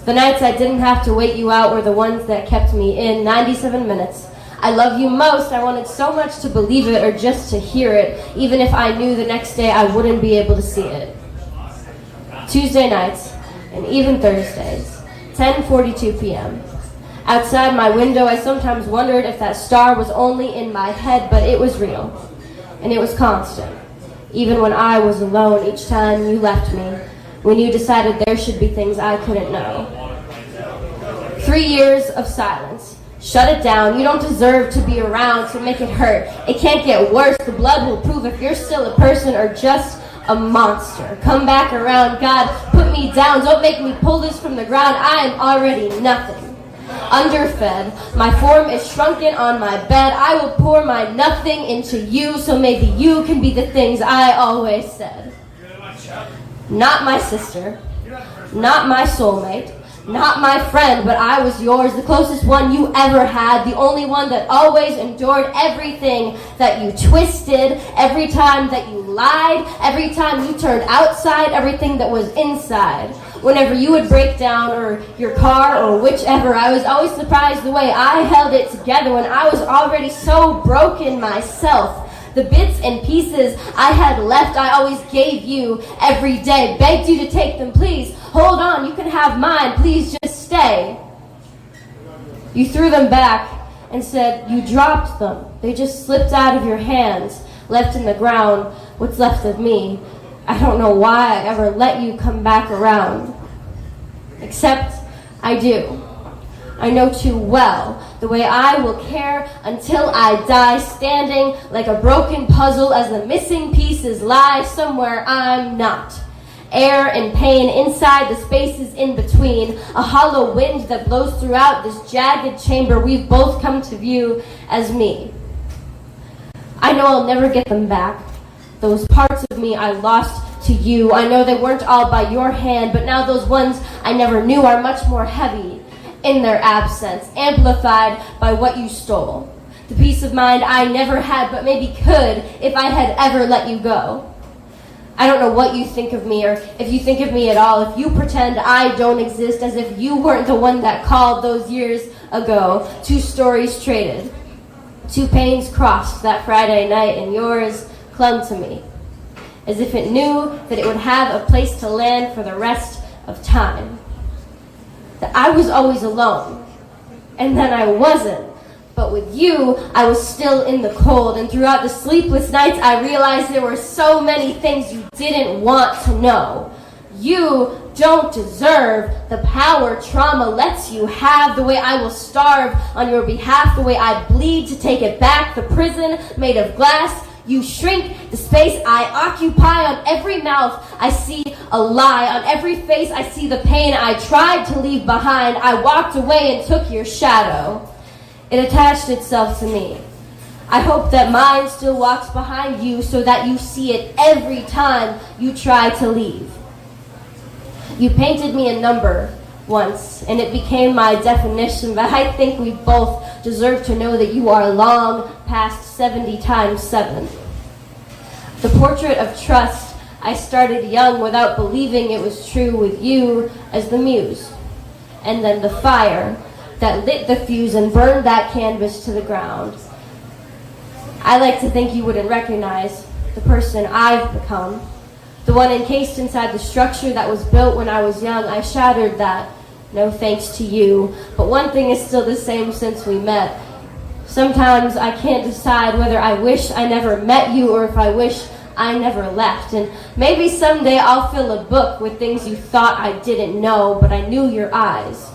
The nights I didn't have to wait you out were the ones that kept me in 97 minutes. I love you most. I wanted so much to believe it or just to hear it, even if I knew the next day I wouldn't be able to see it. Tuesday nights, and even Thursdays, 10:42 p.m. Outside my window, I sometimes wondered if that star was only in my head, but it was real, and it was constant. Even when I was alone, each time you left me, when you decided there should be things I couldn't know. 3 years of silence. Shut it down. You don't deserve to be around, so make it hurt. It can't get worse. The blood will prove if you're still a person or just a monster. Come back around. God, put me down. Don't make me pull this from the ground. I am already nothing. Underfed. My form is shrunken on my bed. I will pour my nothing into you, so maybe you can be the things I always said. Not my sister. Not my soulmate. Not my friend, but I was yours, the closest one you ever had, the only one that always endured everything that you twisted, every time that you lied, every time you turned outside, everything that was inside. Whenever you would break down, or your car, or whichever, I was always surprised the way I held it together when I was already so broken myself. The bits and pieces I had left, I always gave you every day. Begged you to take them, please. Hold on, you can have mine. Please just stay. You threw them back and said you dropped them. They just slipped out of your hands, left in the ground, what's left of me. I don't know why I ever let you come back around. Except I do. I know too well the way I will care until I die, standing like a broken puzzle as the missing pieces lie somewhere I'm not. Air and pain inside the spaces in between, a hollow wind that blows throughout this jagged chamber we've both come to view as me. I know I'll never get them back. Those parts of me I lost to you. I know they weren't all by your hand, but now those ones I never knew are much more heavy in their absence, amplified by what you stole. The peace of mind I never had, but maybe could if I had ever let you go. I don't know what you think of me, or if you think of me at all, if you pretend I don't exist, as if you weren't the one that called those years ago. 2 stories traded, 2 pains crossed that Friday night, and yours clung to me, as if it knew that it would have a place to land for the rest of time. That I was always alone, and then I wasn't. But with you, I was still in the cold, and throughout the sleepless nights, I realized there were so many things you didn't want to know. You don't deserve the power trauma lets you have, the way I will starve on your behalf, the way I bleed to take it back, the prison made of glass. You shrink the space I occupy. On every mouth I see a lie. On every face I see the pain I tried to leave behind. I walked away and took your shadow. It attached itself to me. I hope that mine still walks behind you so that you see it every time you try to leave. You painted me a number once, and it became my definition, but I think we both deserve to know that you are long past 70 times 7. The portrait of trust I started young without believing it was true with you as the muse. And then the fire that lit the fuse and burned that canvas to the ground. I like to think you wouldn't recognize the person I've become. The one encased inside the structure that was built when I was young. I shattered that, no thanks to you. But one thing is still the same since we met. Sometimes I can't decide whether I wish I never met you or if I wish I never left. And maybe someday I'll fill a book with things you thought I didn't know, but I knew your eyes.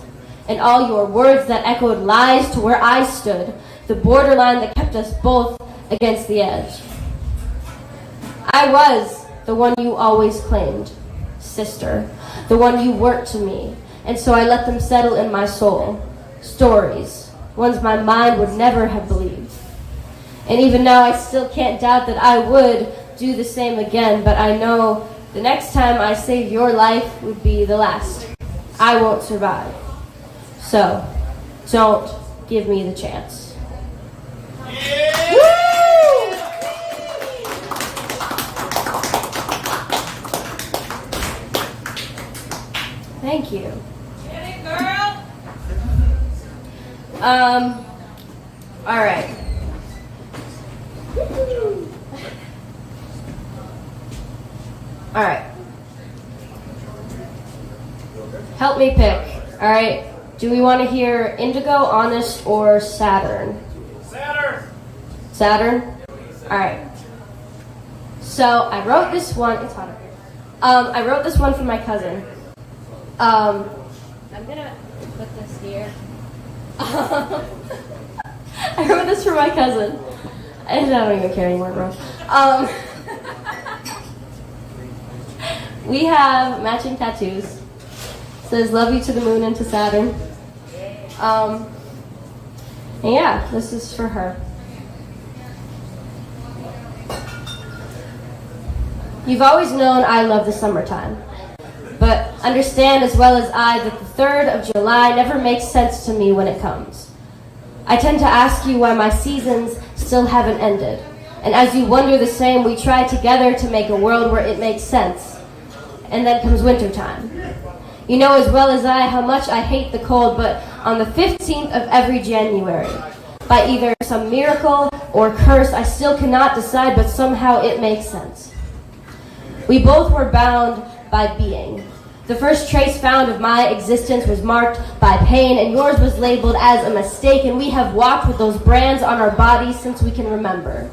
And all your words that echoed lies to where I stood, the borderline that kept us both against the edge. I was the one you always claimed, sister, the one you weren't to me, and so I let them settle in my soul. Stories, ones my mind would never have believed. And even now I still can't doubt that I would do the same again, but I know the next time I save your life would be the last. I won't survive. So, don't give me the chance. Thank you. Get it, girl! All right. All right. Help me pick. All right. Do we want to hear Indigo, Honest, or Saturn? Saturn. Saturn? All right. So I wrote this one. It's hot up here. I wrote this one for my cousin. I'm gonna put this here. I wrote this for my cousin. I don't even care anymore, bro. We have matching tattoos. It says "Love you to the moon and to Saturn." And yeah, this is for her. You've always known I love the summertime, but understand as well as I that the 3rd of July never makes sense to me when it comes. I tend to ask you why my seasons still haven't ended, and as you wonder the same, we try together to make a world where it makes sense. And then comes wintertime. You know as well as I how much I hate the cold, but on the 15th of every January, by either some miracle or curse, I still cannot decide, but somehow it makes sense. We both were bound by being. The first trace found of my existence was marked by pain, and yours was labeled as a mistake, and we have walked with those brands on our bodies since we can remember.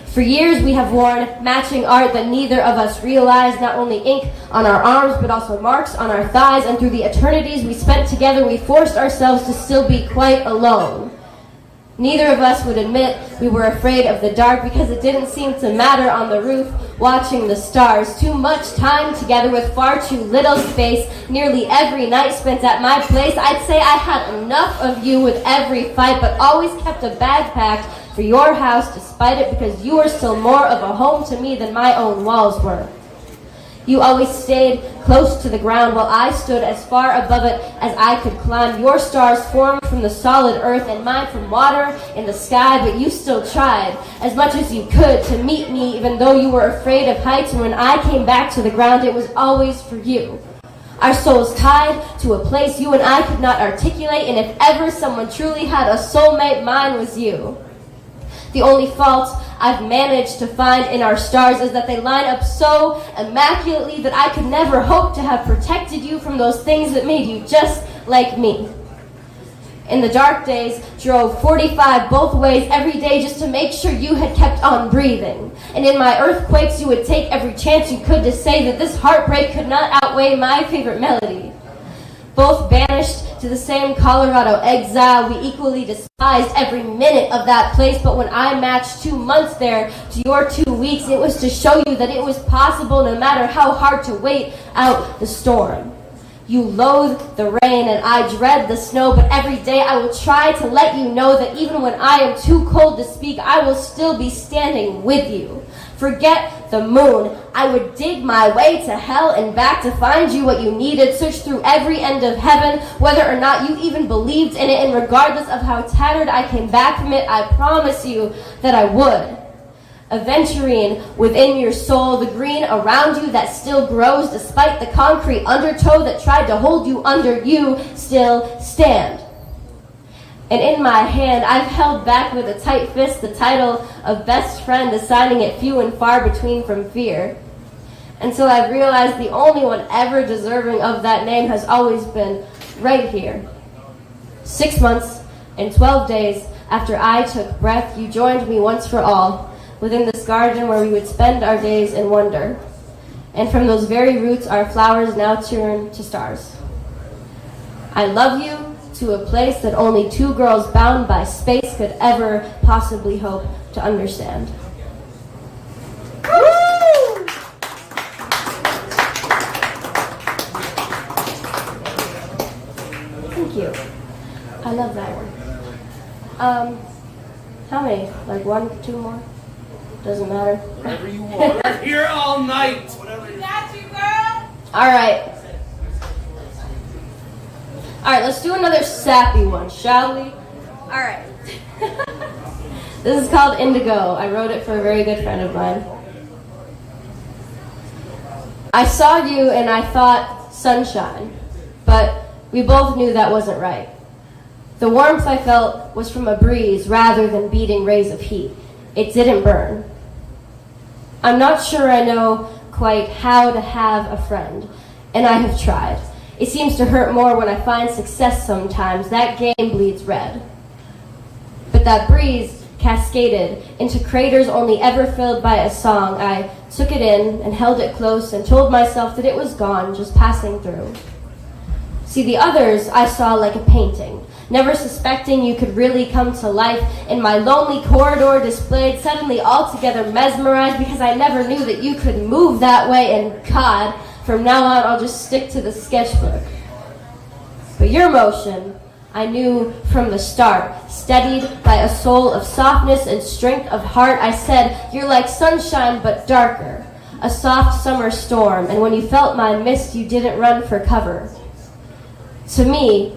For years we have worn matching art that neither of us realized, not only ink on our arms, but also marks on our thighs, and through the eternities we spent together, we forced ourselves to still be quite alone. Neither of us would admit we were afraid of the dark because it didn't seem to matter on the roof watching the stars. Too much time together with far too little space. Nearly every night spent at my place. I'd say I had enough of you with every fight, but always kept a bag packed for your house despite it, because you were still more of a home to me than my own walls were. You always stayed close to the ground while I stood as far above it as I could climb. Your stars formed from the solid earth and mine from water in the sky, but you still tried as much as you could to meet me, even though you were afraid of heights. And when I came back to the ground, it was always for you. Our souls tied to a place you and I could not articulate, and if ever someone truly had a soulmate, mine was you. The only fault I've managed to find in our stars is that they line up so immaculately that I could never hope to have protected you from those things that made you just like me. In the dark days, drove 45 both ways every day just to make sure you had kept on breathing. And in my earthquakes, you would take every chance you could to say that this heartbreak could not outweigh my favorite melody. Both banished to the same Colorado exile, we equally despised every minute of that place. But when I matched 2 months there to your 2 weeks, it was to show you that it was possible no matter how hard to wait out the storm. You loathe the rain and I dread the snow, but every day I will try to let you know that even when I am too cold to speak, I will still be standing with you. Forget the moon. I would dig my way to hell and back to find you what you needed, search through every end of heaven, whether or not you even believed in it, and regardless of how tattered I came back from it, I promise you that I would. Aventurine within your soul, the green around you that still grows despite the concrete undertow that tried to hold you under, you still stand. And in my hand, I've held back with a tight fist the title of best friend, assigning it few and far between from fear. Until I've realized the only one ever deserving of that name has always been right here. 6 months and 12 days after I took breath, you joined me once for all within this garden where we would spend our days in wonder. And from those very roots, our flowers now turn to stars. I love you to a place that only two girls bound by space could ever possibly hope to understand. Woo! Thank you. I love that one. How many? Like 1, 2 more? Doesn't matter. Whatever you want. We're here all night. Whatever you got you, girl. All right. All right, let's do another sappy one, shall we? All right. This is called Indigo. I wrote it for a very good friend of mine. I saw you and I thought sunshine, but we both knew that wasn't right. The warmth I felt was from a breeze rather than beating rays of heat. It didn't burn. I'm not sure I know quite how to have a friend, and I have tried. It seems to hurt more when I find success sometimes. That game bleeds red. But that breeze cascaded into craters only ever filled by a song. I took it in and held it close and told myself that it was gone, just passing through. See, the others I saw like a painting, never suspecting you could really come to life in my lonely corridor displayed, suddenly altogether mesmerized because I never knew that you could move that way, and God, from now on I'll just stick to the sketchbook. But your motion, I knew from the start, steadied by a soul of softness and strength of heart. I said, you're like sunshine but darker, a soft summer storm, and when you felt my mist you didn't run for cover. To me,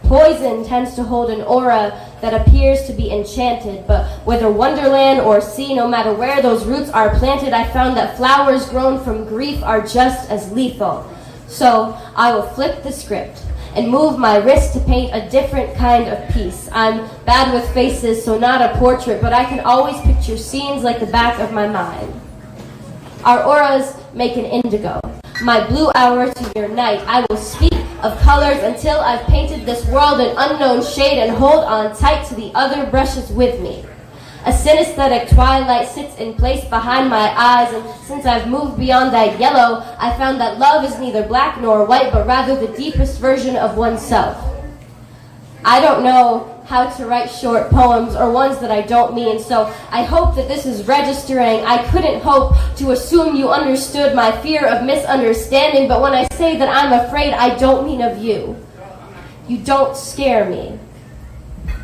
poison tends to hold an aura that appears to be enchanted, but whether wonderland or sea, no matter where those roots are planted, I found that flowers grown from grief are just as lethal. So I will flip the script and move my wrist to paint a different kind of piece. I'm bad with faces, so not a portrait, but I can always picture scenes like the back of my mind. Our auras make an indigo, my blue hour to your night. I will speak of colors until I've painted this world an unknown shade and hold on tight to the other brushes with me. A synesthetic twilight sits in place behind my eyes, and since I've moved beyond that yellow, I found that love is neither black nor white, but rather the deepest version of oneself. I don't know how to write short poems or ones that I don't mean, so I hope that this is registering. I couldn't hope to assume you understood my fear of misunderstanding, but when I say that I'm afraid, I don't mean of you. You don't scare me.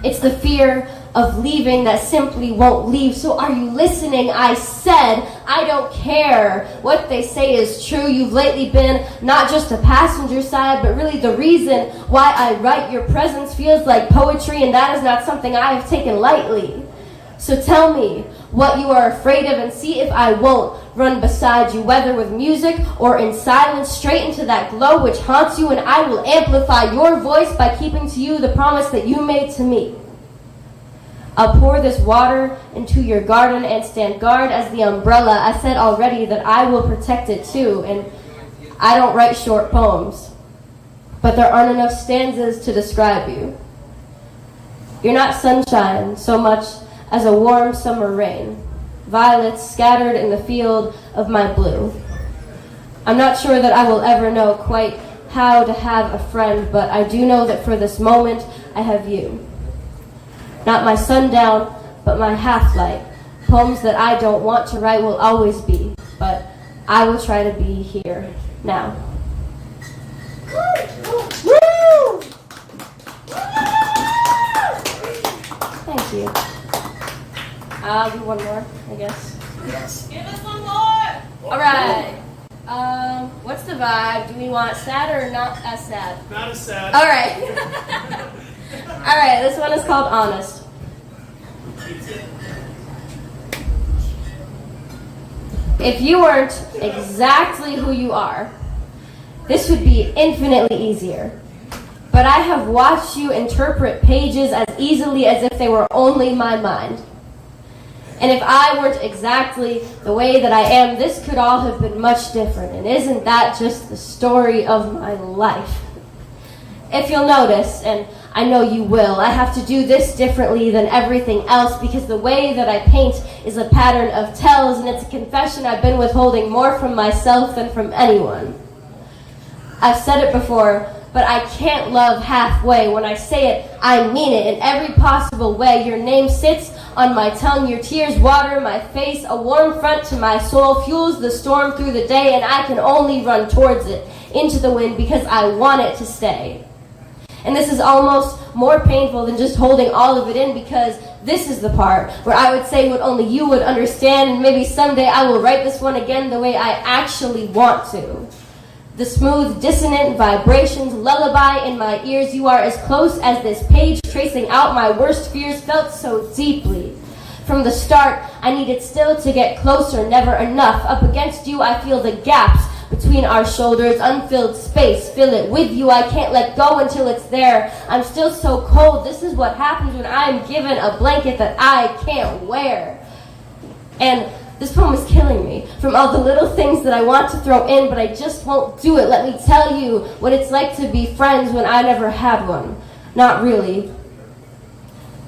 It's the fear of leaving that simply won't leave. So are you listening? I said, I don't care what they say is true. You've lately been not just a passenger side, but really the reason why I write. Your presence feels like poetry, and that is not something I have taken lightly. So tell me what you are afraid of and see if I won't run beside you, whether with music or in silence, straight into that glow which haunts you, and I will amplify your voice by keeping to you the promise that you made to me. I'll pour this water into your garden and stand guard as the umbrella. I said already that I will protect it too, and I don't write short poems, but there aren't enough stanzas to describe you. You're not sunshine so much as a warm summer rain, violets scattered in the field of my blue. I'm not sure that I will ever know quite how to have a friend, but I do know that for this moment I have you. Not my sundown, but my half-light. Poems that I don't want to write will always be, but I will try to be here now. Woo! Thank you. I'll do one more, I guess. Yes. Give us one more! All right. What's the vibe? Do we want sad or not as sad? Not as sad. All right. All right, this one is called Honest. If you weren't exactly who you are, this would be infinitely easier. But I have watched you interpret pages as easily as if they were only my mind. And if I weren't exactly the way that I am, this could all have been much different. And isn't that just the story of my life? If you'll notice, and I know you will, I have to do this differently than everything else because the way that I paint is a pattern of tells, and it's a confession I've been withholding more from myself than from anyone. I've said it before, but I can't love halfway. When I say it, I mean it in every possible way. Your name sits on my tongue, your tears water my face, a warm front to my soul fuels the storm through the day, and I can only run towards it, into the wind, because I want it to stay. And this is almost more painful than just holding all of it in, because this is the part where I would say what only you would understand, and maybe someday I will write this one again the way I actually want to. The smooth, dissonant vibrations lullaby in my ears. You are as close as this page, tracing out my worst fears felt so deeply. From the start, I needed still to get closer, never enough. Up against you, I feel the gaps between our shoulders, unfilled space, fill it with you. I can't let go until it's there. I'm still so cold. This is what happens when I'm given a blanket that I can't wear. And This poem is killing me. From all the little things that I want to throw in, but I just won't do it. Let me tell you what it's like to be friends when I never had one. Not really.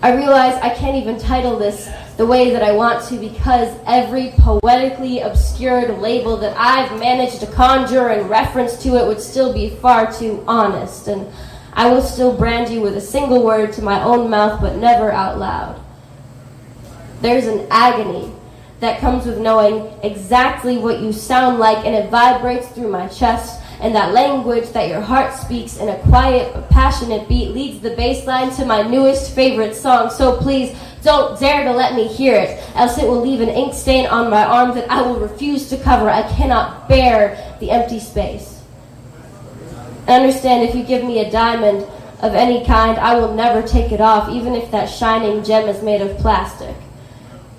I realize I can't even title this the way that I want to because every poetically obscured label that I've managed to conjure in reference to it would still be far too honest, and I will still brand you with a single word to my own mouth but never out loud. There's an agony that comes with knowing exactly what you sound like, and it vibrates through my chest, and that language that your heart speaks in a quiet but passionate beat leads the bass line to my newest favorite song. So please don't dare to let me hear it, else it will leave an ink stain on my arm that I will refuse to cover. I cannot bear the empty space. I understand if you give me a diamond of any kind, I will never take it off, even if that shining gem is made of plastic.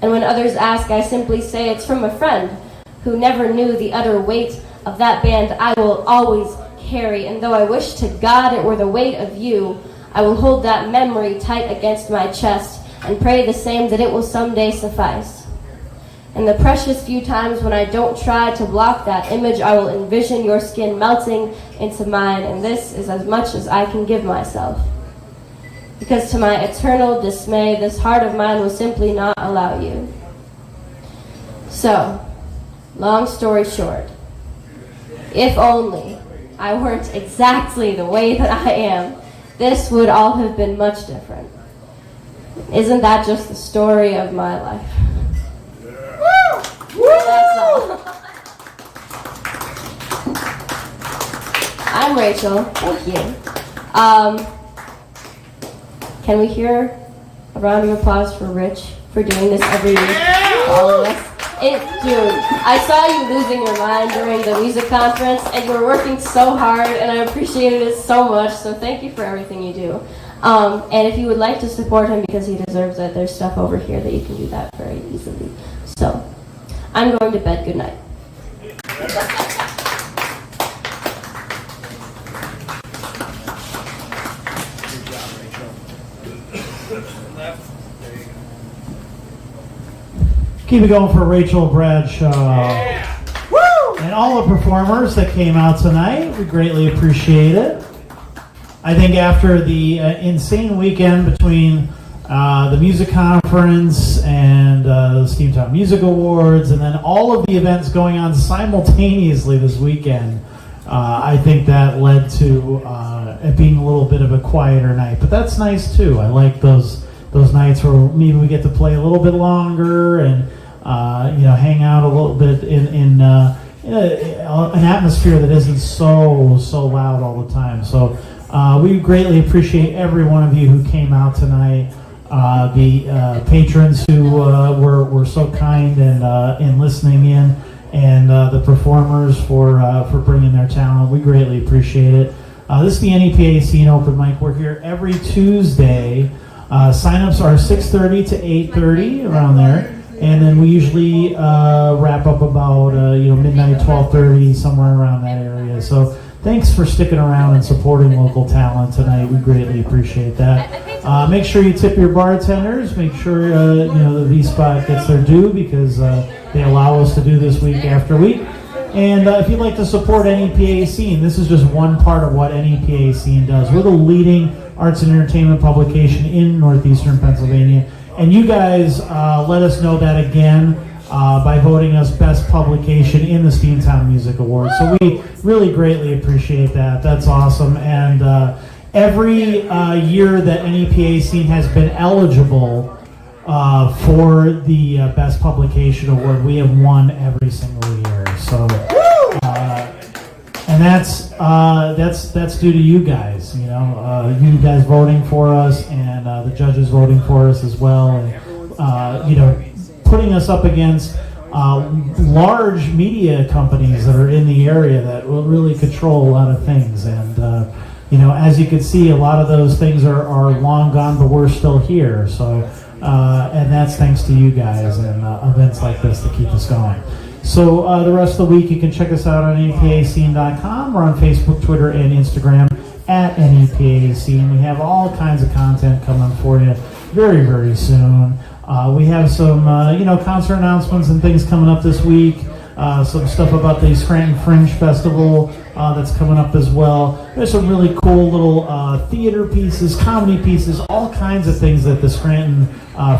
And when others ask, I simply say it's from a friend who never knew the utter weight of that band I will always carry. And though I wish to God it were the weight of you, I will hold that memory tight against my chest and pray the same that it will someday suffice. And the precious few times when I don't try to block that image, I will envision your skin melting into mine, and this is as much as I can give myself. Because to my eternal dismay, this heart of mine will simply not allow you. So, long story short, if only I weren't exactly the way that I am, this would all have been much different. Isn't that just the story of my life? Woo! That's all. I'm Rachel. Thank you. Can we hear a round of applause for Rich for doing this every week? All of us. Dude, I saw you losing your mind during the music conference, and you were working so hard, and I appreciated it so much, so thank you for everything you do. And if you would like to support him because he deserves it, there's stuff over here that you can do that very easily. So, I'm going to bed. Good night. Keep it going for Rachel Bradshaw. Woo! And all the performers that came out tonight. We greatly appreciate it. I think after the insane weekend between the music conference and the Steamtown Music Awards, and then all of the events going on simultaneously this weekend, I think that led to it being a little bit of a quieter night. But that's nice too. I like those nights where maybe we get to play a little bit longer and hang out a little bit in an atmosphere that isn't so loud all the time. So we greatly appreciate every one of you who came out tonight. The patrons who were so kind and in listening in, and the performers for bringing their talent. We greatly appreciate it. This is the NEPA Scene Open Mic. We're here every Tuesday. Sign-ups are 6:30 to 8:30, around there. And then we usually wrap up about midnight, 12:30, somewhere around that area. So thanks for sticking around and supporting local talent tonight. We greatly appreciate that. Make sure you tip your bartenders. Make sure the V-Spot gets their due, because they allow us to do this week after week. And if you'd like to support NEPA Scene, this is just one part of what NEPA Scene does. We're the leading arts and entertainment publication in northeastern Pennsylvania. And you guys let us know that again by voting us best publication in the Steamtown Music Awards. So we really greatly appreciate that. That's awesome. And every year that NEPA Scene has been eligible for the best publication award, we have won every single year. So, and that's due to you guys. You guys voting for us, and the judges voting for us as well, and putting us up against large media companies that are in the area that will really control a lot of things. And as you can see, a lot of those things are long gone, but we're still here. So, and that's thanks to you guys and events like this that keep us going. So the rest of the week, you can check us out on nepascene.com. We're on Facebook, Twitter, and Instagram at NEPA Scene. We have all kinds of content coming for you very, very soon. We have some, concert announcements and things coming up this week. Some stuff about the Scranton Fringe Festival that's coming up as well. There's some really cool little theater pieces, comedy pieces, all kinds of things that the Scranton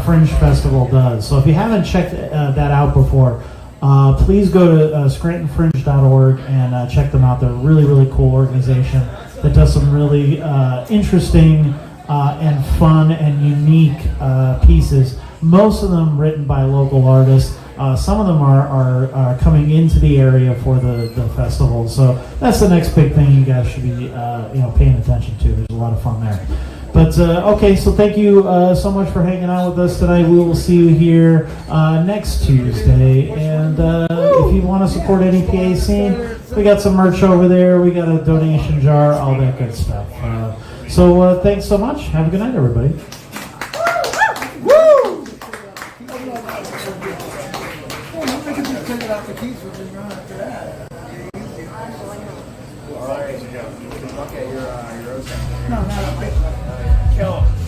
Fringe Festival does. So if you haven't checked that out before, please go to scrantonfringe.org and check them out. They're a really, really cool organization that does some really interesting and fun and unique pieces. Most of them written by local artists. Some of them are coming into the area for the festival. So that's the next big thing you guys should be paying attention to. There's a lot of fun there. But okay, so thank you so much for hanging out with us tonight. We will see you here next Tuesday. And if you want to support NEPA Scene, we got some merch over there. We got a donation jar, all that good stuff. So thanks so much. Have a good night, everybody. No, not a big. Kill him.